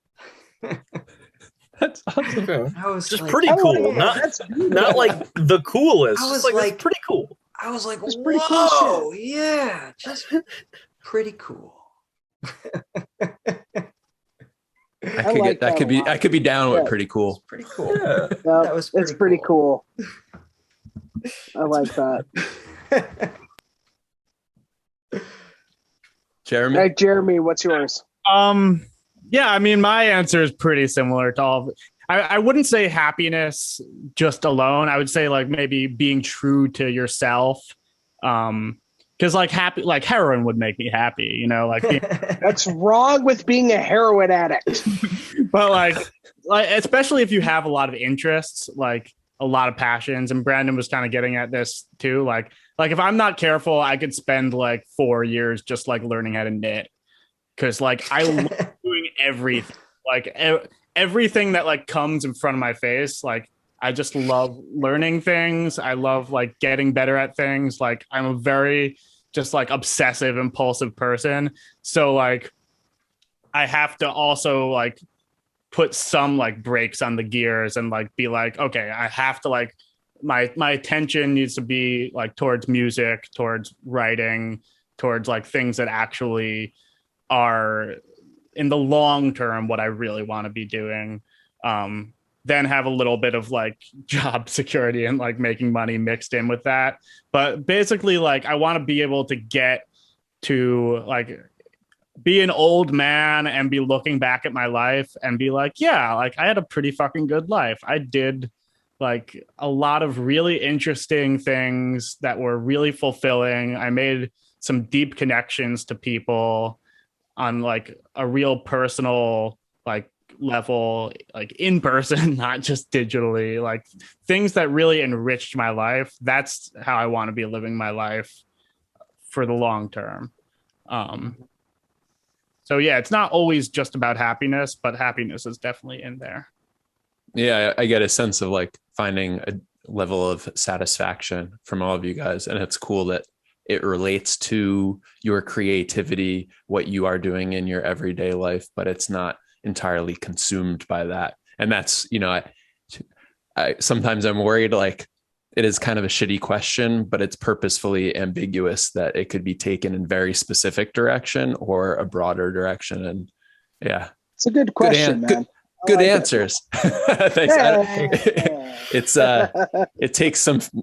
[SPEAKER 1] That's awesome.
[SPEAKER 7] I was
[SPEAKER 5] just
[SPEAKER 7] like,
[SPEAKER 5] pretty cool, not like the coolest.
[SPEAKER 7] I was
[SPEAKER 5] like
[SPEAKER 7] like,
[SPEAKER 5] pretty cool.
[SPEAKER 7] I was like,
[SPEAKER 4] It's pretty
[SPEAKER 7] whoa,
[SPEAKER 4] cool shit.
[SPEAKER 7] yeah, just pretty cool.
[SPEAKER 1] I could be down with pretty cool.
[SPEAKER 7] It's pretty cool.
[SPEAKER 5] Yeah.
[SPEAKER 7] That was
[SPEAKER 4] it's pretty cool. I like that.
[SPEAKER 1] Jeremy?
[SPEAKER 4] Hey, Jeremy, what's yours?
[SPEAKER 3] Yeah, I mean, my answer is pretty similar to all of it. I wouldn't say happiness just alone. I would say like maybe being true to yourself. Because like heroin would make me happy,
[SPEAKER 4] What's wrong with being a heroin addict?
[SPEAKER 3] But like especially if you have a lot of interests, like a lot of passions, and Brandon was kind of getting at this too. Like if I'm not careful, I could spend like 4 years just like learning how to knit. Because like I love doing everything, like everything that like comes in front of my face. Like I just love learning things. I love like getting better at things. Like I'm a very just like obsessive, impulsive person. So like I have to also like put some like brakes on the gears and like be like, okay, I have to like my attention needs to be like towards music, towards writing, towards like things that actually are in the long term what I really want to be doing. Then have a little bit of like job security and like making money mixed in with that. But basically like I want to be able to get to like be an old man and be looking back at my life and be like, yeah, like I had a pretty fucking good life. I did like a lot of really interesting things that were really fulfilling. I made some deep connections to people. on like a real personal like level, like in person, not just digitally, like things that really enriched my life. That's how I want to be living my life for the long term. So yeah, it's not always just about happiness, but happiness is definitely in there.
[SPEAKER 1] Yeah, I get a sense of like finding a level of satisfaction from all of you guys. And it's cool that it relates to your creativity, what you are doing in your everyday life, but it's not entirely consumed by that. And that's, I sometimes I'm worried like it is kind of a shitty question, but it's purposefully ambiguous that it could be taken in very specific direction or a broader direction. And yeah,
[SPEAKER 4] It's a good question, man.
[SPEAKER 1] Good
[SPEAKER 4] like
[SPEAKER 1] answers. Thanks. It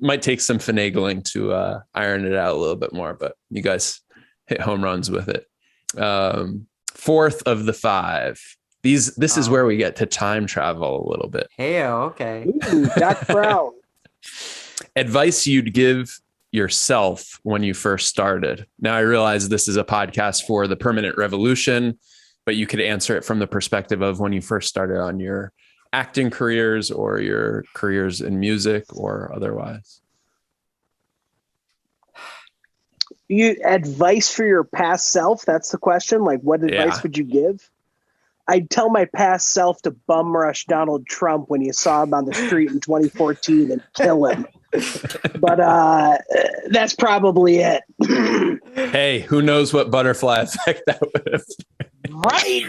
[SPEAKER 1] might take some finagling to iron it out a little bit more, but you guys hit home runs with it. Fourth of the five. This is where we get to time travel a little bit.
[SPEAKER 7] Hey, okay.
[SPEAKER 4] Ooh, Doc Brown.
[SPEAKER 1] Advice you'd give yourself when you first started. Now I realize this is a podcast for the Permanent Revolution, but you could answer it from the perspective of when you first started on your acting careers or your careers in music or otherwise.
[SPEAKER 4] You advice for your past self? That's the question. Like, what advice would you give? I'd tell my past self to bum rush Donald Trump when you saw him on the street in 2014 and kill him. But that's probably it.
[SPEAKER 1] Hey, who knows what butterfly effect that would have.
[SPEAKER 4] Right.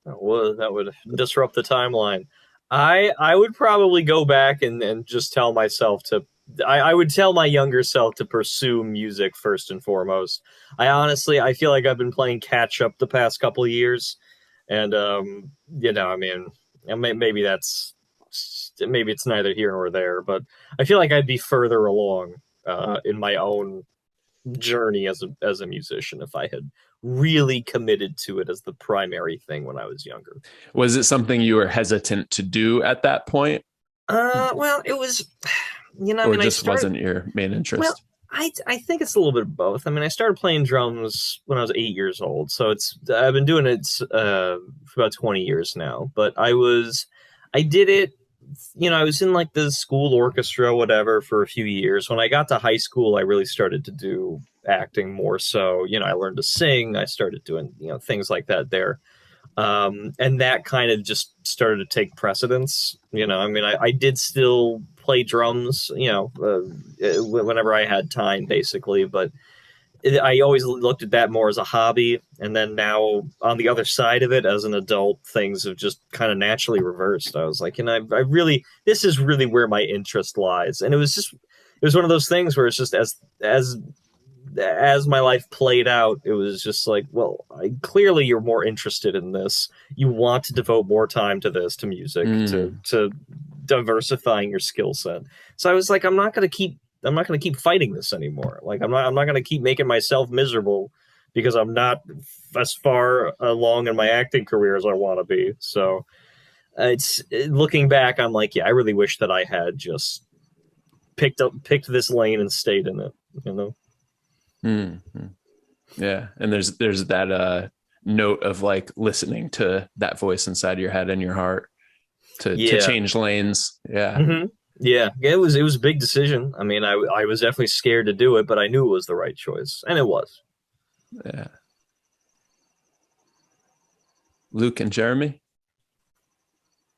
[SPEAKER 5] That would disrupt the timeline. I would probably go back and just tell myself to. I would tell my younger self to pursue music first and foremost. I feel like I've been playing catch up the past couple of years, and maybe it's neither here nor there, but I feel like I'd be further along in my own journey as a musician if I had really committed to it as the primary thing when I was younger. Was
[SPEAKER 1] it something you were hesitant to do at that point?
[SPEAKER 5] Well, it was,
[SPEAKER 1] wasn't your main interest?
[SPEAKER 5] Well, I think it's a little bit of both. I mean, I started playing drums when I was 8 years old, so I've been doing it for about 20 years now. But I did it. I was in like the school orchestra, whatever, for a few years. When I got to high school, I really started to do acting more so. I learned to sing. I started doing, things like that there. And that kind of just started to take precedence. I did still play drums, whenever I had time, basically. But I always looked at that more as a hobby. And then now on the other side of it, as an adult, things have just kind of naturally reversed. I was like, this is really where my interest lies. And it was one of those things where it's just as my life played out, it was just like, well, clearly you're more interested in this. You want to devote more time to this, to music, to diversifying your skill set. So I was like, I'm not going to keep fighting this anymore. Like, I'm not going to keep making myself miserable because I'm not as far along in my acting career as I want to be. So it's looking back, I'm like, yeah, I really wish that I had just picked this lane and stayed in it,
[SPEAKER 1] Mm-hmm. Yeah. And there's that note of like listening to that voice inside your head and your heart to change lanes. Yeah.
[SPEAKER 5] Mm-hmm. Yeah. It was a big decision. I mean, I was definitely scared to do it, but I knew it was the right choice, and it was.
[SPEAKER 1] Yeah. Luke and Jeremy?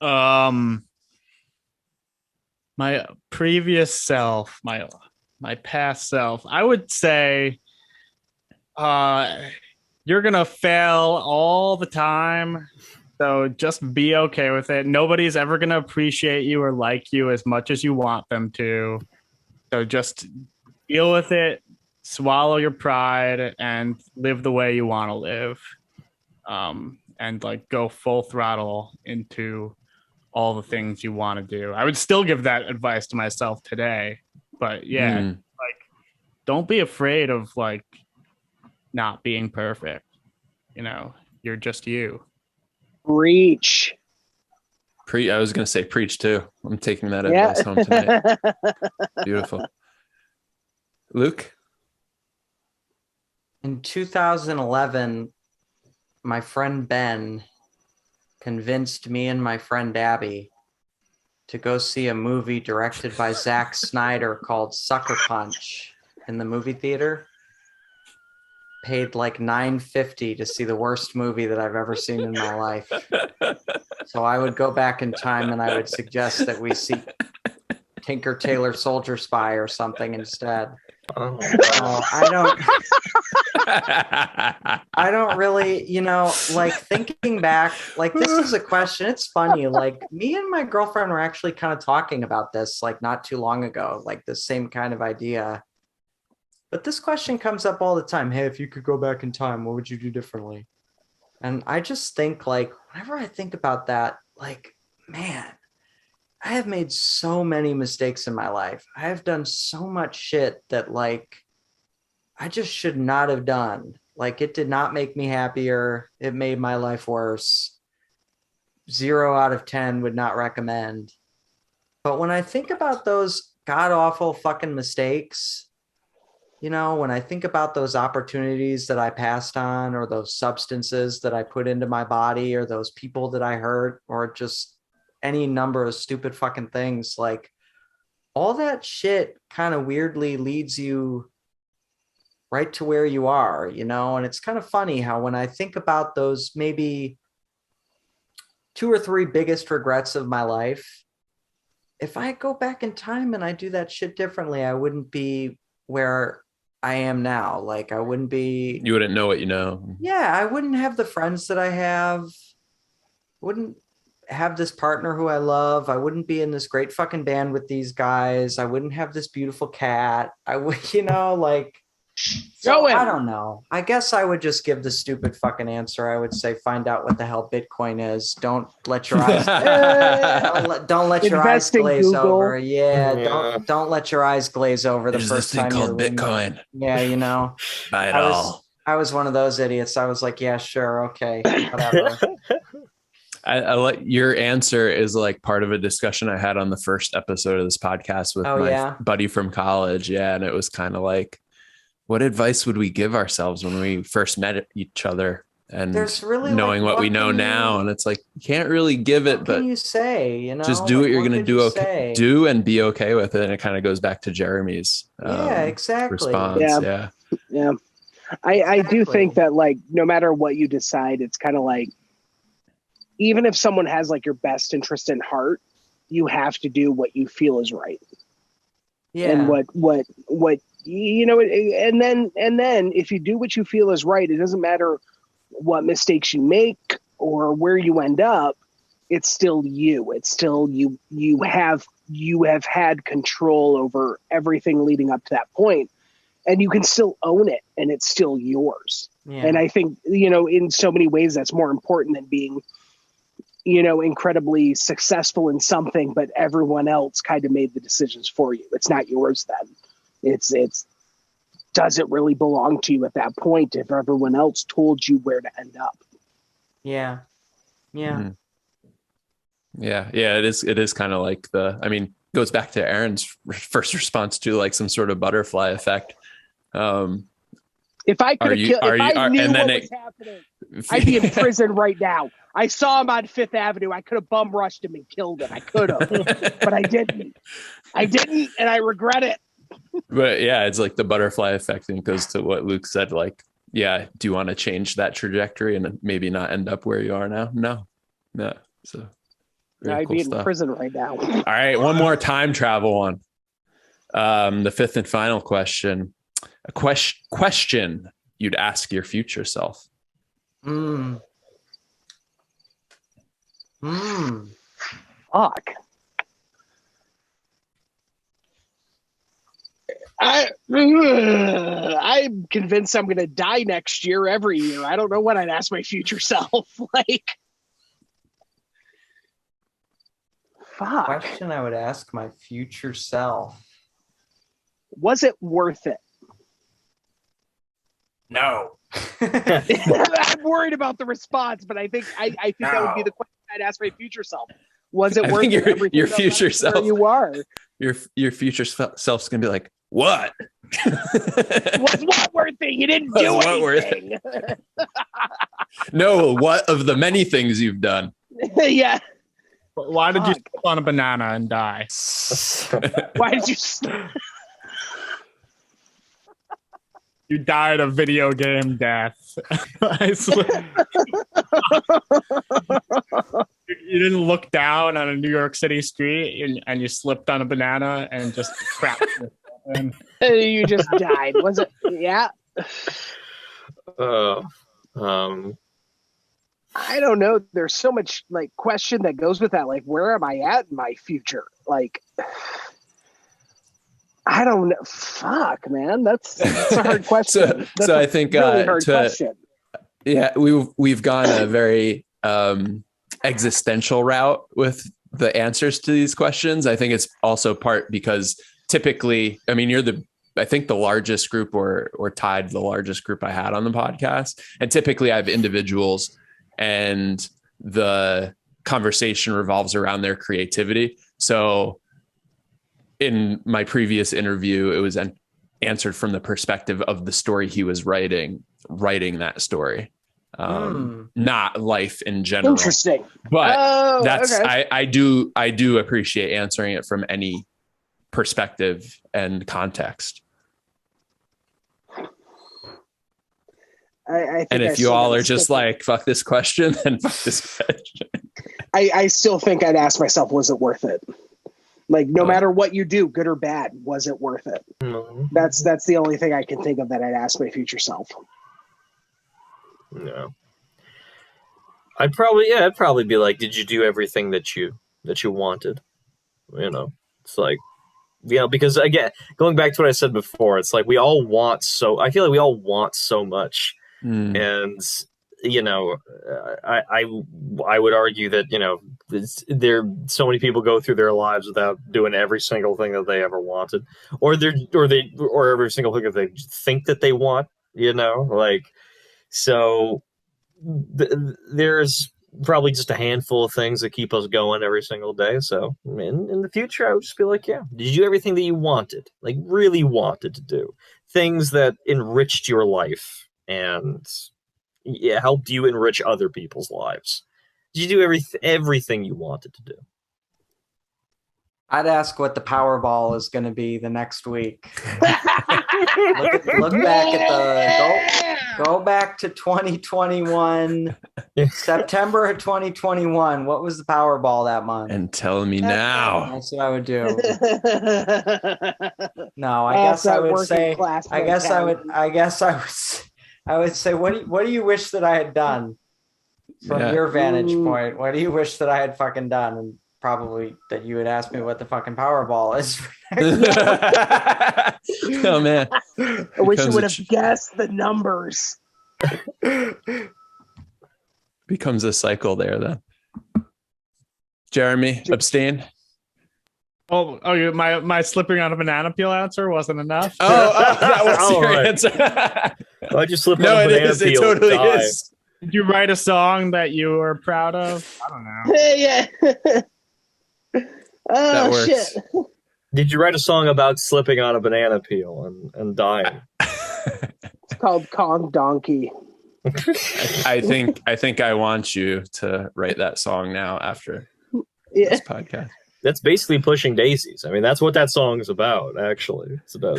[SPEAKER 3] My previous self, my past self, I would say you're gonna fail all the time, so just be okay with it. Nobody's ever gonna appreciate you or like you as much as you want them to, so just deal with it, swallow your pride, and live the way you want to live, and like go full throttle into all the things you want to do. I would still give that advice to myself today. But yeah, like, don't be afraid of like not being perfect. You're just you.
[SPEAKER 4] Preach.
[SPEAKER 1] I was going to say preach too. I'm taking that advice home tonight. Beautiful. Luke?
[SPEAKER 7] In 2011, my friend Ben convinced me and my friend Abby to go see a movie directed by Zack Snyder called Sucker Punch in the movie theater. Paid like $9.50 to see the worst movie that I've ever seen in my life. So I would go back in time and I would suggest that we see Tinker Tailor Soldier Spy or something instead.
[SPEAKER 5] Oh.
[SPEAKER 7] I don't really, like thinking back, like this is a question. It's funny. Like me and my girlfriend were actually kind of talking about this like not too long ago, like the same kind of idea. But this question comes up all the time. Hey, if you could go back in time, what would you do differently? And I just think like, whenever I think about that, like, man, I have made so many mistakes in my life. I have done so much shit that like, I just should not have done. Like, it did not make me happier. It made my life worse. 0 out of 10 would not recommend. But when I think about those god awful fucking mistakes, when I think about those opportunities that I passed on, or those substances that I put into my body, or those people that I hurt, or just any number of stupid fucking things, like all that shit kind of weirdly leads you right to where you are, and it's kind of funny how when I think about those maybe 2 or 3 biggest regrets of my life, if I go back in time and I do that shit differently, I wouldn't be where I am now. Like I wouldn't be.
[SPEAKER 1] You wouldn't know what you know.
[SPEAKER 7] Yeah, I wouldn't have the friends that I have. Wouldn't have this partner who I love. I wouldn't be in this great fucking band with these guys. I wouldn't have this beautiful cat. I would, like. So I don't know. I guess I would just give the stupid fucking answer. I would say find out what the hell Bitcoin is. Don't let your eyes don't let your eyes glaze Google. Over. Yeah, don't let your eyes glaze over the
[SPEAKER 1] There's
[SPEAKER 7] first
[SPEAKER 1] this thing
[SPEAKER 7] time
[SPEAKER 1] called Bitcoin.
[SPEAKER 7] Yeah,
[SPEAKER 1] Buy it all.
[SPEAKER 7] I was one of those idiots. I was like, yeah, sure, okay, whatever.
[SPEAKER 1] I like your answer is like part of a discussion I had on the first episode of this podcast with my buddy from college. Yeah, and it was kind of like, what advice would we give ourselves when we first met each other, and really knowing what we know now? And it's like, you can't really give it, but
[SPEAKER 7] you say,
[SPEAKER 1] just do what you're going to do. Okay. Do and be okay with it. And it kind of goes back to Jeremy's response.
[SPEAKER 4] Yeah. I do think that like, no matter what you decide, it's kind of like, even if someone has like your best interest in heart, you have to do what you feel is right. Yeah. And what and then if you do what you feel is right, it doesn't matter what mistakes you make or where you end up. It's still you. It's still you have had control over everything leading up to that point, and you can still own it, and it's still yours. Yeah. And I think, in so many ways that's more important than being, incredibly successful in something, but everyone else kind of made the decisions for you. It's not yours then. It's does it really belong to you at that point if everyone else told you where to end up?
[SPEAKER 7] Yeah.
[SPEAKER 1] Mm-hmm. Yeah. It is kind of like goes back to Aaron's first response to like some sort of butterfly effect.
[SPEAKER 4] If I could have killed, if I knew what was happening, I'd be in prison right now. I saw him on Fifth Avenue. I could have bum rushed him and killed him. I could have, but I didn't. And I regret it.
[SPEAKER 1] But yeah, it's like the butterfly effect, and goes to what Luke said. Like, yeah, do you want to change that trajectory and maybe not end up where you are now? No. So
[SPEAKER 4] I'd be in prison right now.
[SPEAKER 1] All right, one more time travel one. The fifth and final question. A question you'd ask your future self.
[SPEAKER 4] Fuck. I'm convinced I'm going to die next year every year. I don't know what I'd ask my future self. Like, fuck.
[SPEAKER 7] Question I would ask my future self.
[SPEAKER 4] Was it worth it?
[SPEAKER 7] No.
[SPEAKER 4] I'm worried about the response, but I think that would be the question I'd ask my future self. Was it worth it?
[SPEAKER 1] Your future self.
[SPEAKER 4] You are.
[SPEAKER 1] Your future self's gonna be like, What?
[SPEAKER 4] Was what worth it? You didn't do
[SPEAKER 1] Was what worth it?
[SPEAKER 4] anything.
[SPEAKER 1] No, what of the many things you've done?
[SPEAKER 4] Yeah.
[SPEAKER 3] Why did you
[SPEAKER 4] Fuck.
[SPEAKER 3] step on a banana and die?
[SPEAKER 4] Why did you?
[SPEAKER 3] You died a video game death. I swear. You didn't look down on a New York City street and you slipped on a banana and just crapped.
[SPEAKER 4] You just died. Was it? Yeah. I don't know. There's so much like question that goes with that. Like, where am I at in my future? Like, I don't know. Fuck, man. That's a hard question. That's
[SPEAKER 1] so
[SPEAKER 4] a
[SPEAKER 1] I think
[SPEAKER 4] really hard question.
[SPEAKER 1] Yeah, we've gone a very existential route with the answers to these questions. I think it's also part because typically, I mean, you're I think the largest group or tied the largest group I had on the podcast. And typically I have individuals and the conversation revolves around their creativity. So in my previous interview, it was answered from the perspective of the story he was writing that story. Not life in general.
[SPEAKER 4] Interesting.
[SPEAKER 1] But that's
[SPEAKER 4] okay.
[SPEAKER 1] I do appreciate answering it from any perspective and context.
[SPEAKER 4] I think
[SPEAKER 1] and if you all are just like, fuck this question, then fuck this question.
[SPEAKER 4] I still think I'd ask myself, was it worth it? Like, no matter what you do, good or bad, was it worth it?
[SPEAKER 5] Mm-hmm.
[SPEAKER 4] That's the only thing I can think of that I'd ask my future self.
[SPEAKER 5] No. I'd probably be like, did you do everything that you wanted? You know, it's like, you know, because again, going back to what I said before, it's like I feel like we all want so much. And, you know, I would argue that, you know, so many people go through their lives without doing every single thing that they ever wanted, or every single thing that they think that they want, you know, like, so there's probably just a handful of things that keep us going every single day. So in the future, I would just be like, yeah, did you do everything that you wanted, like really wanted to do, things that enriched your life and helped you enrich other people's lives? Did you do everything you wanted to do?
[SPEAKER 7] I'd ask what the Powerball is going to be the next week. look back at go back to 2021, September of 2021. What was the Powerball that month?
[SPEAKER 1] And tell me now.
[SPEAKER 7] That's what I would do. No, I guess I would say. I would say, what do you wish that I had done from your vantage point? What do you wish that I had fucking done? And probably that you would ask me what the fucking Powerball is.
[SPEAKER 1] Oh man,
[SPEAKER 4] I wish you would have guessed the numbers.
[SPEAKER 1] Becomes a cycle there then. Jeremy, abstain.
[SPEAKER 3] Oh, my slipping on a banana peel answer wasn't enough.
[SPEAKER 1] That was your
[SPEAKER 5] right.
[SPEAKER 1] answer.
[SPEAKER 5] Why'd you slip on
[SPEAKER 1] No,
[SPEAKER 5] a
[SPEAKER 1] it
[SPEAKER 5] banana
[SPEAKER 1] is. It
[SPEAKER 5] peel
[SPEAKER 1] totally
[SPEAKER 5] and die?
[SPEAKER 1] is.
[SPEAKER 3] Did you write a song that you were proud of? I don't know.
[SPEAKER 4] Yeah.
[SPEAKER 1] That
[SPEAKER 4] Oh
[SPEAKER 1] works.
[SPEAKER 4] shit.
[SPEAKER 5] Did you write a song about slipping on a banana peel and dying?
[SPEAKER 4] It's called Kong Donkey.
[SPEAKER 1] I think I want you to write that song now after
[SPEAKER 4] Yeah.
[SPEAKER 1] this podcast.
[SPEAKER 5] That's basically Pushing Daisies. I mean, that's what that song is about, actually. It's about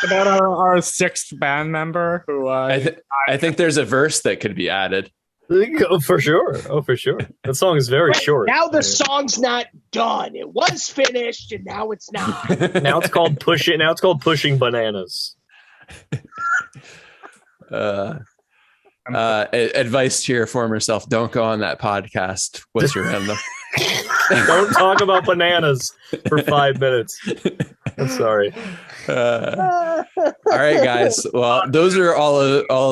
[SPEAKER 3] About our sixth band member who
[SPEAKER 1] I think there's a verse that could be added.
[SPEAKER 5] Oh, for sure. That song is very short.
[SPEAKER 4] Now the song's not done. It was finished, and now it's not.
[SPEAKER 5] Now it's called Pushing Bananas.
[SPEAKER 1] Advice to your former self: don't go on that podcast. What's your random?
[SPEAKER 5] Don't talk about bananas for 5 minutes. I'm sorry.
[SPEAKER 1] All right, guys. Well, those are all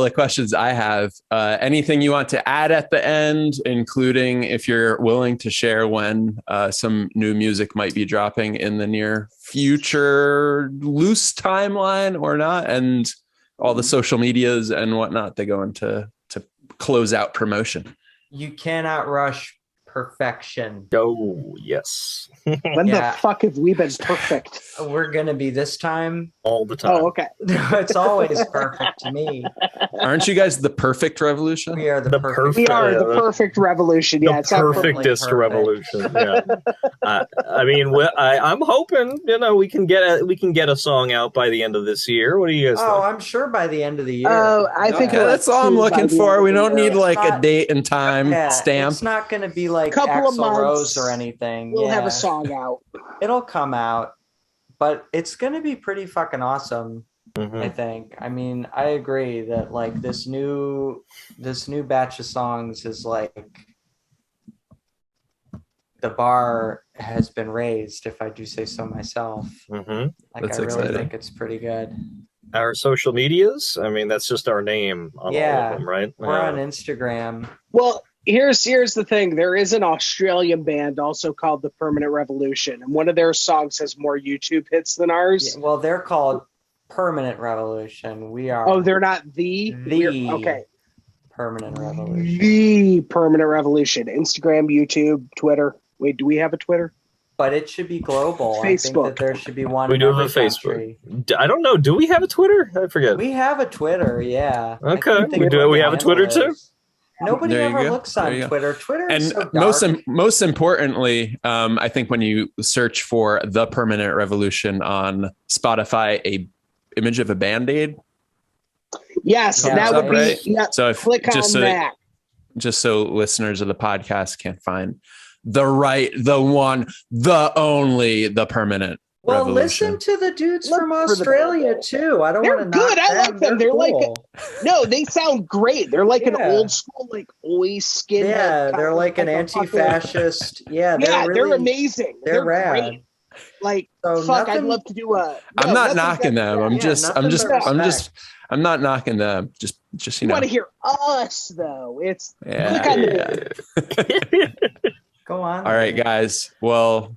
[SPEAKER 1] the questions I have. Anything you want to add at the end, including if you're willing to share when some new music might be dropping in the near future, loose timeline or not, and all the social medias and whatnot that go into to close out promotion.
[SPEAKER 7] You cannot rush perfection.
[SPEAKER 5] Oh, yes.
[SPEAKER 4] When
[SPEAKER 7] Yeah.
[SPEAKER 4] the fuck have we been perfect?
[SPEAKER 7] We're going to be this time.
[SPEAKER 5] All the time.
[SPEAKER 4] Oh, okay.
[SPEAKER 7] It's always perfect to me.
[SPEAKER 1] Aren't you guys the perfect revolution?
[SPEAKER 7] We are the
[SPEAKER 5] The
[SPEAKER 7] perfect.
[SPEAKER 4] We are the
[SPEAKER 5] Yeah.
[SPEAKER 4] perfect revolution.
[SPEAKER 5] The
[SPEAKER 4] Yeah, it's not
[SPEAKER 5] perfectest
[SPEAKER 7] perfect.
[SPEAKER 5] revolution. Yeah. I mean, I'm hoping we can get a song out by the end of this year. What do you guys
[SPEAKER 7] Oh,
[SPEAKER 5] think?
[SPEAKER 7] I'm sure by the end of the year.
[SPEAKER 4] Oh, I think
[SPEAKER 1] Okay,
[SPEAKER 4] we're
[SPEAKER 1] that's
[SPEAKER 4] at
[SPEAKER 1] all I'm
[SPEAKER 4] 2 by
[SPEAKER 1] looking
[SPEAKER 4] the
[SPEAKER 1] for.
[SPEAKER 4] end
[SPEAKER 1] We
[SPEAKER 4] of the
[SPEAKER 1] don't
[SPEAKER 4] year.
[SPEAKER 1] need like a
[SPEAKER 7] not-
[SPEAKER 1] date and time
[SPEAKER 7] Yeah,
[SPEAKER 1] stamp.
[SPEAKER 7] it's not going to be like
[SPEAKER 4] Couple of
[SPEAKER 7] Axl
[SPEAKER 4] months,
[SPEAKER 7] Rose or anything.
[SPEAKER 4] We'll have
[SPEAKER 7] Yeah.
[SPEAKER 4] a song out.
[SPEAKER 7] It'll come out, but it's going to be pretty fucking awesome.
[SPEAKER 5] Mhm.
[SPEAKER 7] I think. I mean, I agree that like this new batch of songs is like the bar has been raised, if I do say so myself.
[SPEAKER 5] Mhm.
[SPEAKER 7] Like
[SPEAKER 1] That's
[SPEAKER 7] I really
[SPEAKER 1] exciting.
[SPEAKER 7] think it's pretty good.
[SPEAKER 5] Our social medias. I mean, that's just our name on all
[SPEAKER 7] Yeah.
[SPEAKER 5] of them, right?
[SPEAKER 7] We're on Instagram.
[SPEAKER 4] Well, here's the thing. There is an Australian band also called The Permanent Revolution, and one of their songs has more YouTube hits than ours.
[SPEAKER 7] Yeah, well, they're called Permanent Revolution. We are
[SPEAKER 4] Oh, they're not
[SPEAKER 7] The
[SPEAKER 4] okay.
[SPEAKER 7] Permanent Revolution.
[SPEAKER 4] The Permanent Revolution. Instagram, YouTube, Twitter. Wait, do we have a Twitter?
[SPEAKER 7] But it should be global. I think
[SPEAKER 4] Facebook.
[SPEAKER 7] that there should be one.
[SPEAKER 5] We
[SPEAKER 7] in
[SPEAKER 5] do have a
[SPEAKER 7] every
[SPEAKER 5] Facebook.
[SPEAKER 7] country.
[SPEAKER 5] I don't know. Do we have a Twitter? I forget.
[SPEAKER 7] We have a Twitter, yeah. I
[SPEAKER 5] Okay.
[SPEAKER 7] can't think
[SPEAKER 5] We
[SPEAKER 7] of
[SPEAKER 5] do-
[SPEAKER 7] what
[SPEAKER 5] we
[SPEAKER 7] the
[SPEAKER 5] have a
[SPEAKER 7] handle
[SPEAKER 5] Twitter too?
[SPEAKER 7] is. Nobody
[SPEAKER 1] There you
[SPEAKER 7] ever
[SPEAKER 1] go.
[SPEAKER 7] looks
[SPEAKER 1] There
[SPEAKER 7] on
[SPEAKER 1] you go.
[SPEAKER 7] Twitter. Twitter
[SPEAKER 1] And
[SPEAKER 7] is so dark.
[SPEAKER 1] most importantly, I think when you search for The Permanent Revolution on Spotify, a image of a Band-Aid.
[SPEAKER 4] Yes,
[SPEAKER 7] Yeah,
[SPEAKER 4] that would be.
[SPEAKER 1] right.
[SPEAKER 4] Yeah,
[SPEAKER 1] So if
[SPEAKER 4] click on
[SPEAKER 1] just so
[SPEAKER 4] that.
[SPEAKER 1] just so listeners of the podcast can't find the one, the only, The Permanent
[SPEAKER 7] Well,
[SPEAKER 1] Revolution.
[SPEAKER 7] listen to the dudes
[SPEAKER 4] Look
[SPEAKER 7] from
[SPEAKER 4] for the
[SPEAKER 7] Australia
[SPEAKER 4] band.
[SPEAKER 7] too. I don't
[SPEAKER 4] They're
[SPEAKER 7] want to
[SPEAKER 4] good. I like them. They're like-
[SPEAKER 7] cool.
[SPEAKER 4] No, they sound great. They're like an
[SPEAKER 7] Yeah.
[SPEAKER 4] old school, like oi skinhead.
[SPEAKER 7] Yeah,
[SPEAKER 4] kind
[SPEAKER 7] they're
[SPEAKER 4] of
[SPEAKER 7] like an
[SPEAKER 4] a fucking-
[SPEAKER 7] anti-fascist. Yeah,
[SPEAKER 4] Yeah,
[SPEAKER 7] they're
[SPEAKER 4] they're
[SPEAKER 7] really
[SPEAKER 4] amazing.
[SPEAKER 7] They're rad.
[SPEAKER 4] great. Like,
[SPEAKER 7] So
[SPEAKER 4] fuck, I'd
[SPEAKER 7] nothing-
[SPEAKER 4] love to do a.
[SPEAKER 1] I'm
[SPEAKER 4] no,
[SPEAKER 1] not
[SPEAKER 4] nothing
[SPEAKER 1] knocking
[SPEAKER 4] better
[SPEAKER 1] them.
[SPEAKER 4] than
[SPEAKER 1] I'm
[SPEAKER 4] that.
[SPEAKER 1] just
[SPEAKER 7] nothing but respect.
[SPEAKER 1] I'm not knocking them. Just
[SPEAKER 4] You want to hear us though? It's
[SPEAKER 1] Yeah,
[SPEAKER 4] click on the
[SPEAKER 1] yeah.
[SPEAKER 7] Go on.
[SPEAKER 1] All right, guys. Well,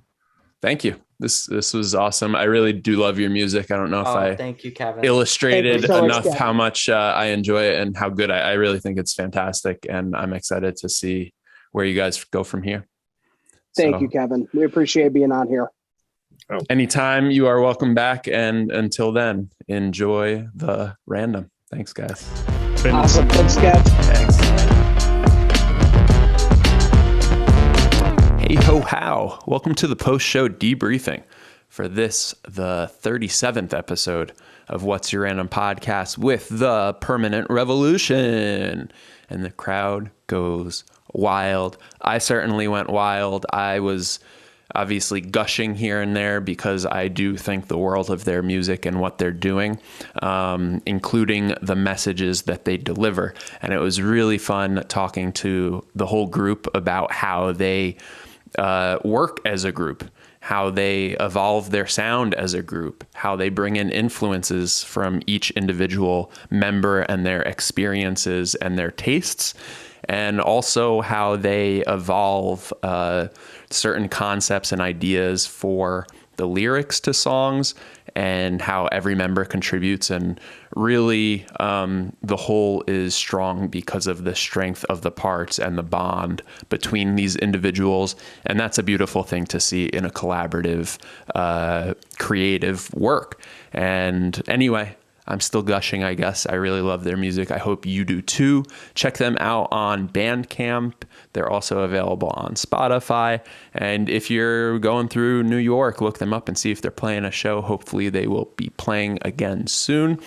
[SPEAKER 1] thank you. This was awesome. I really do love your music. I don't know if I
[SPEAKER 7] Thank you, Kevin.
[SPEAKER 1] illustrated
[SPEAKER 4] Thank you so much,
[SPEAKER 1] enough
[SPEAKER 4] Kevin.
[SPEAKER 1] how much I enjoy it and how good I really think it's fantastic. And I'm excited to see where you guys go from here.
[SPEAKER 4] Thank
[SPEAKER 1] So,
[SPEAKER 4] you, Kevin. We appreciate being on here.
[SPEAKER 1] Anytime, you are welcome back. And until then, enjoy the random. Thanks, guys.
[SPEAKER 3] Been-
[SPEAKER 4] Awesome. Thanks, Kev.
[SPEAKER 1] Thanks. Hey ho how. Welcome to the post-show debriefing for this, the 37th episode of What's Your Random Podcast with The Permanent Revolution. And the crowd goes wild. I certainly went wild. I was obviously gushing here and there because I do think the world of their music and what they're doing, including the messages that they deliver. And it was really fun talking to the whole group about how they work as a group, how they evolve their sound as a group, how they bring in influences from each individual member and their experiences and their tastes, and also how they evolve certain concepts and ideas for the lyrics to songs and how every member contributes. And really, the whole is strong because of the strength of the parts and the bond between these individuals. And that's a beautiful thing to see in a collaborative, creative work. And anyway, I'm still gushing, I guess. I really love their music. I hope you do too. Check them out on Bandcamp. They're also available on Spotify. And if you're going through New York, look them up and see if they're playing a show. Hopefully they will be playing again soon.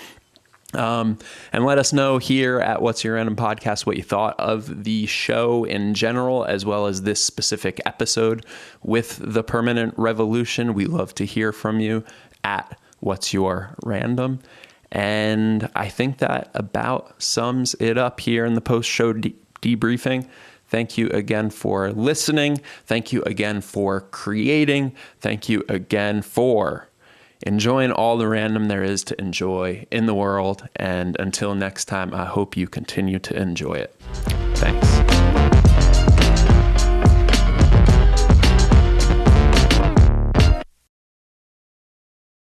[SPEAKER 1] And let us know here at What's Your Random Podcast what you thought of the show in general, as well as this specific episode with The Permanent Revolution. We love to hear from you at What's Your Random. And I think that about sums it up here in the post-show debriefing. Thank you again for listening. Thank you again for creating. Thank you again for enjoying all the random there is to enjoy in the world. And until next time, I hope you continue to enjoy it. Thanks.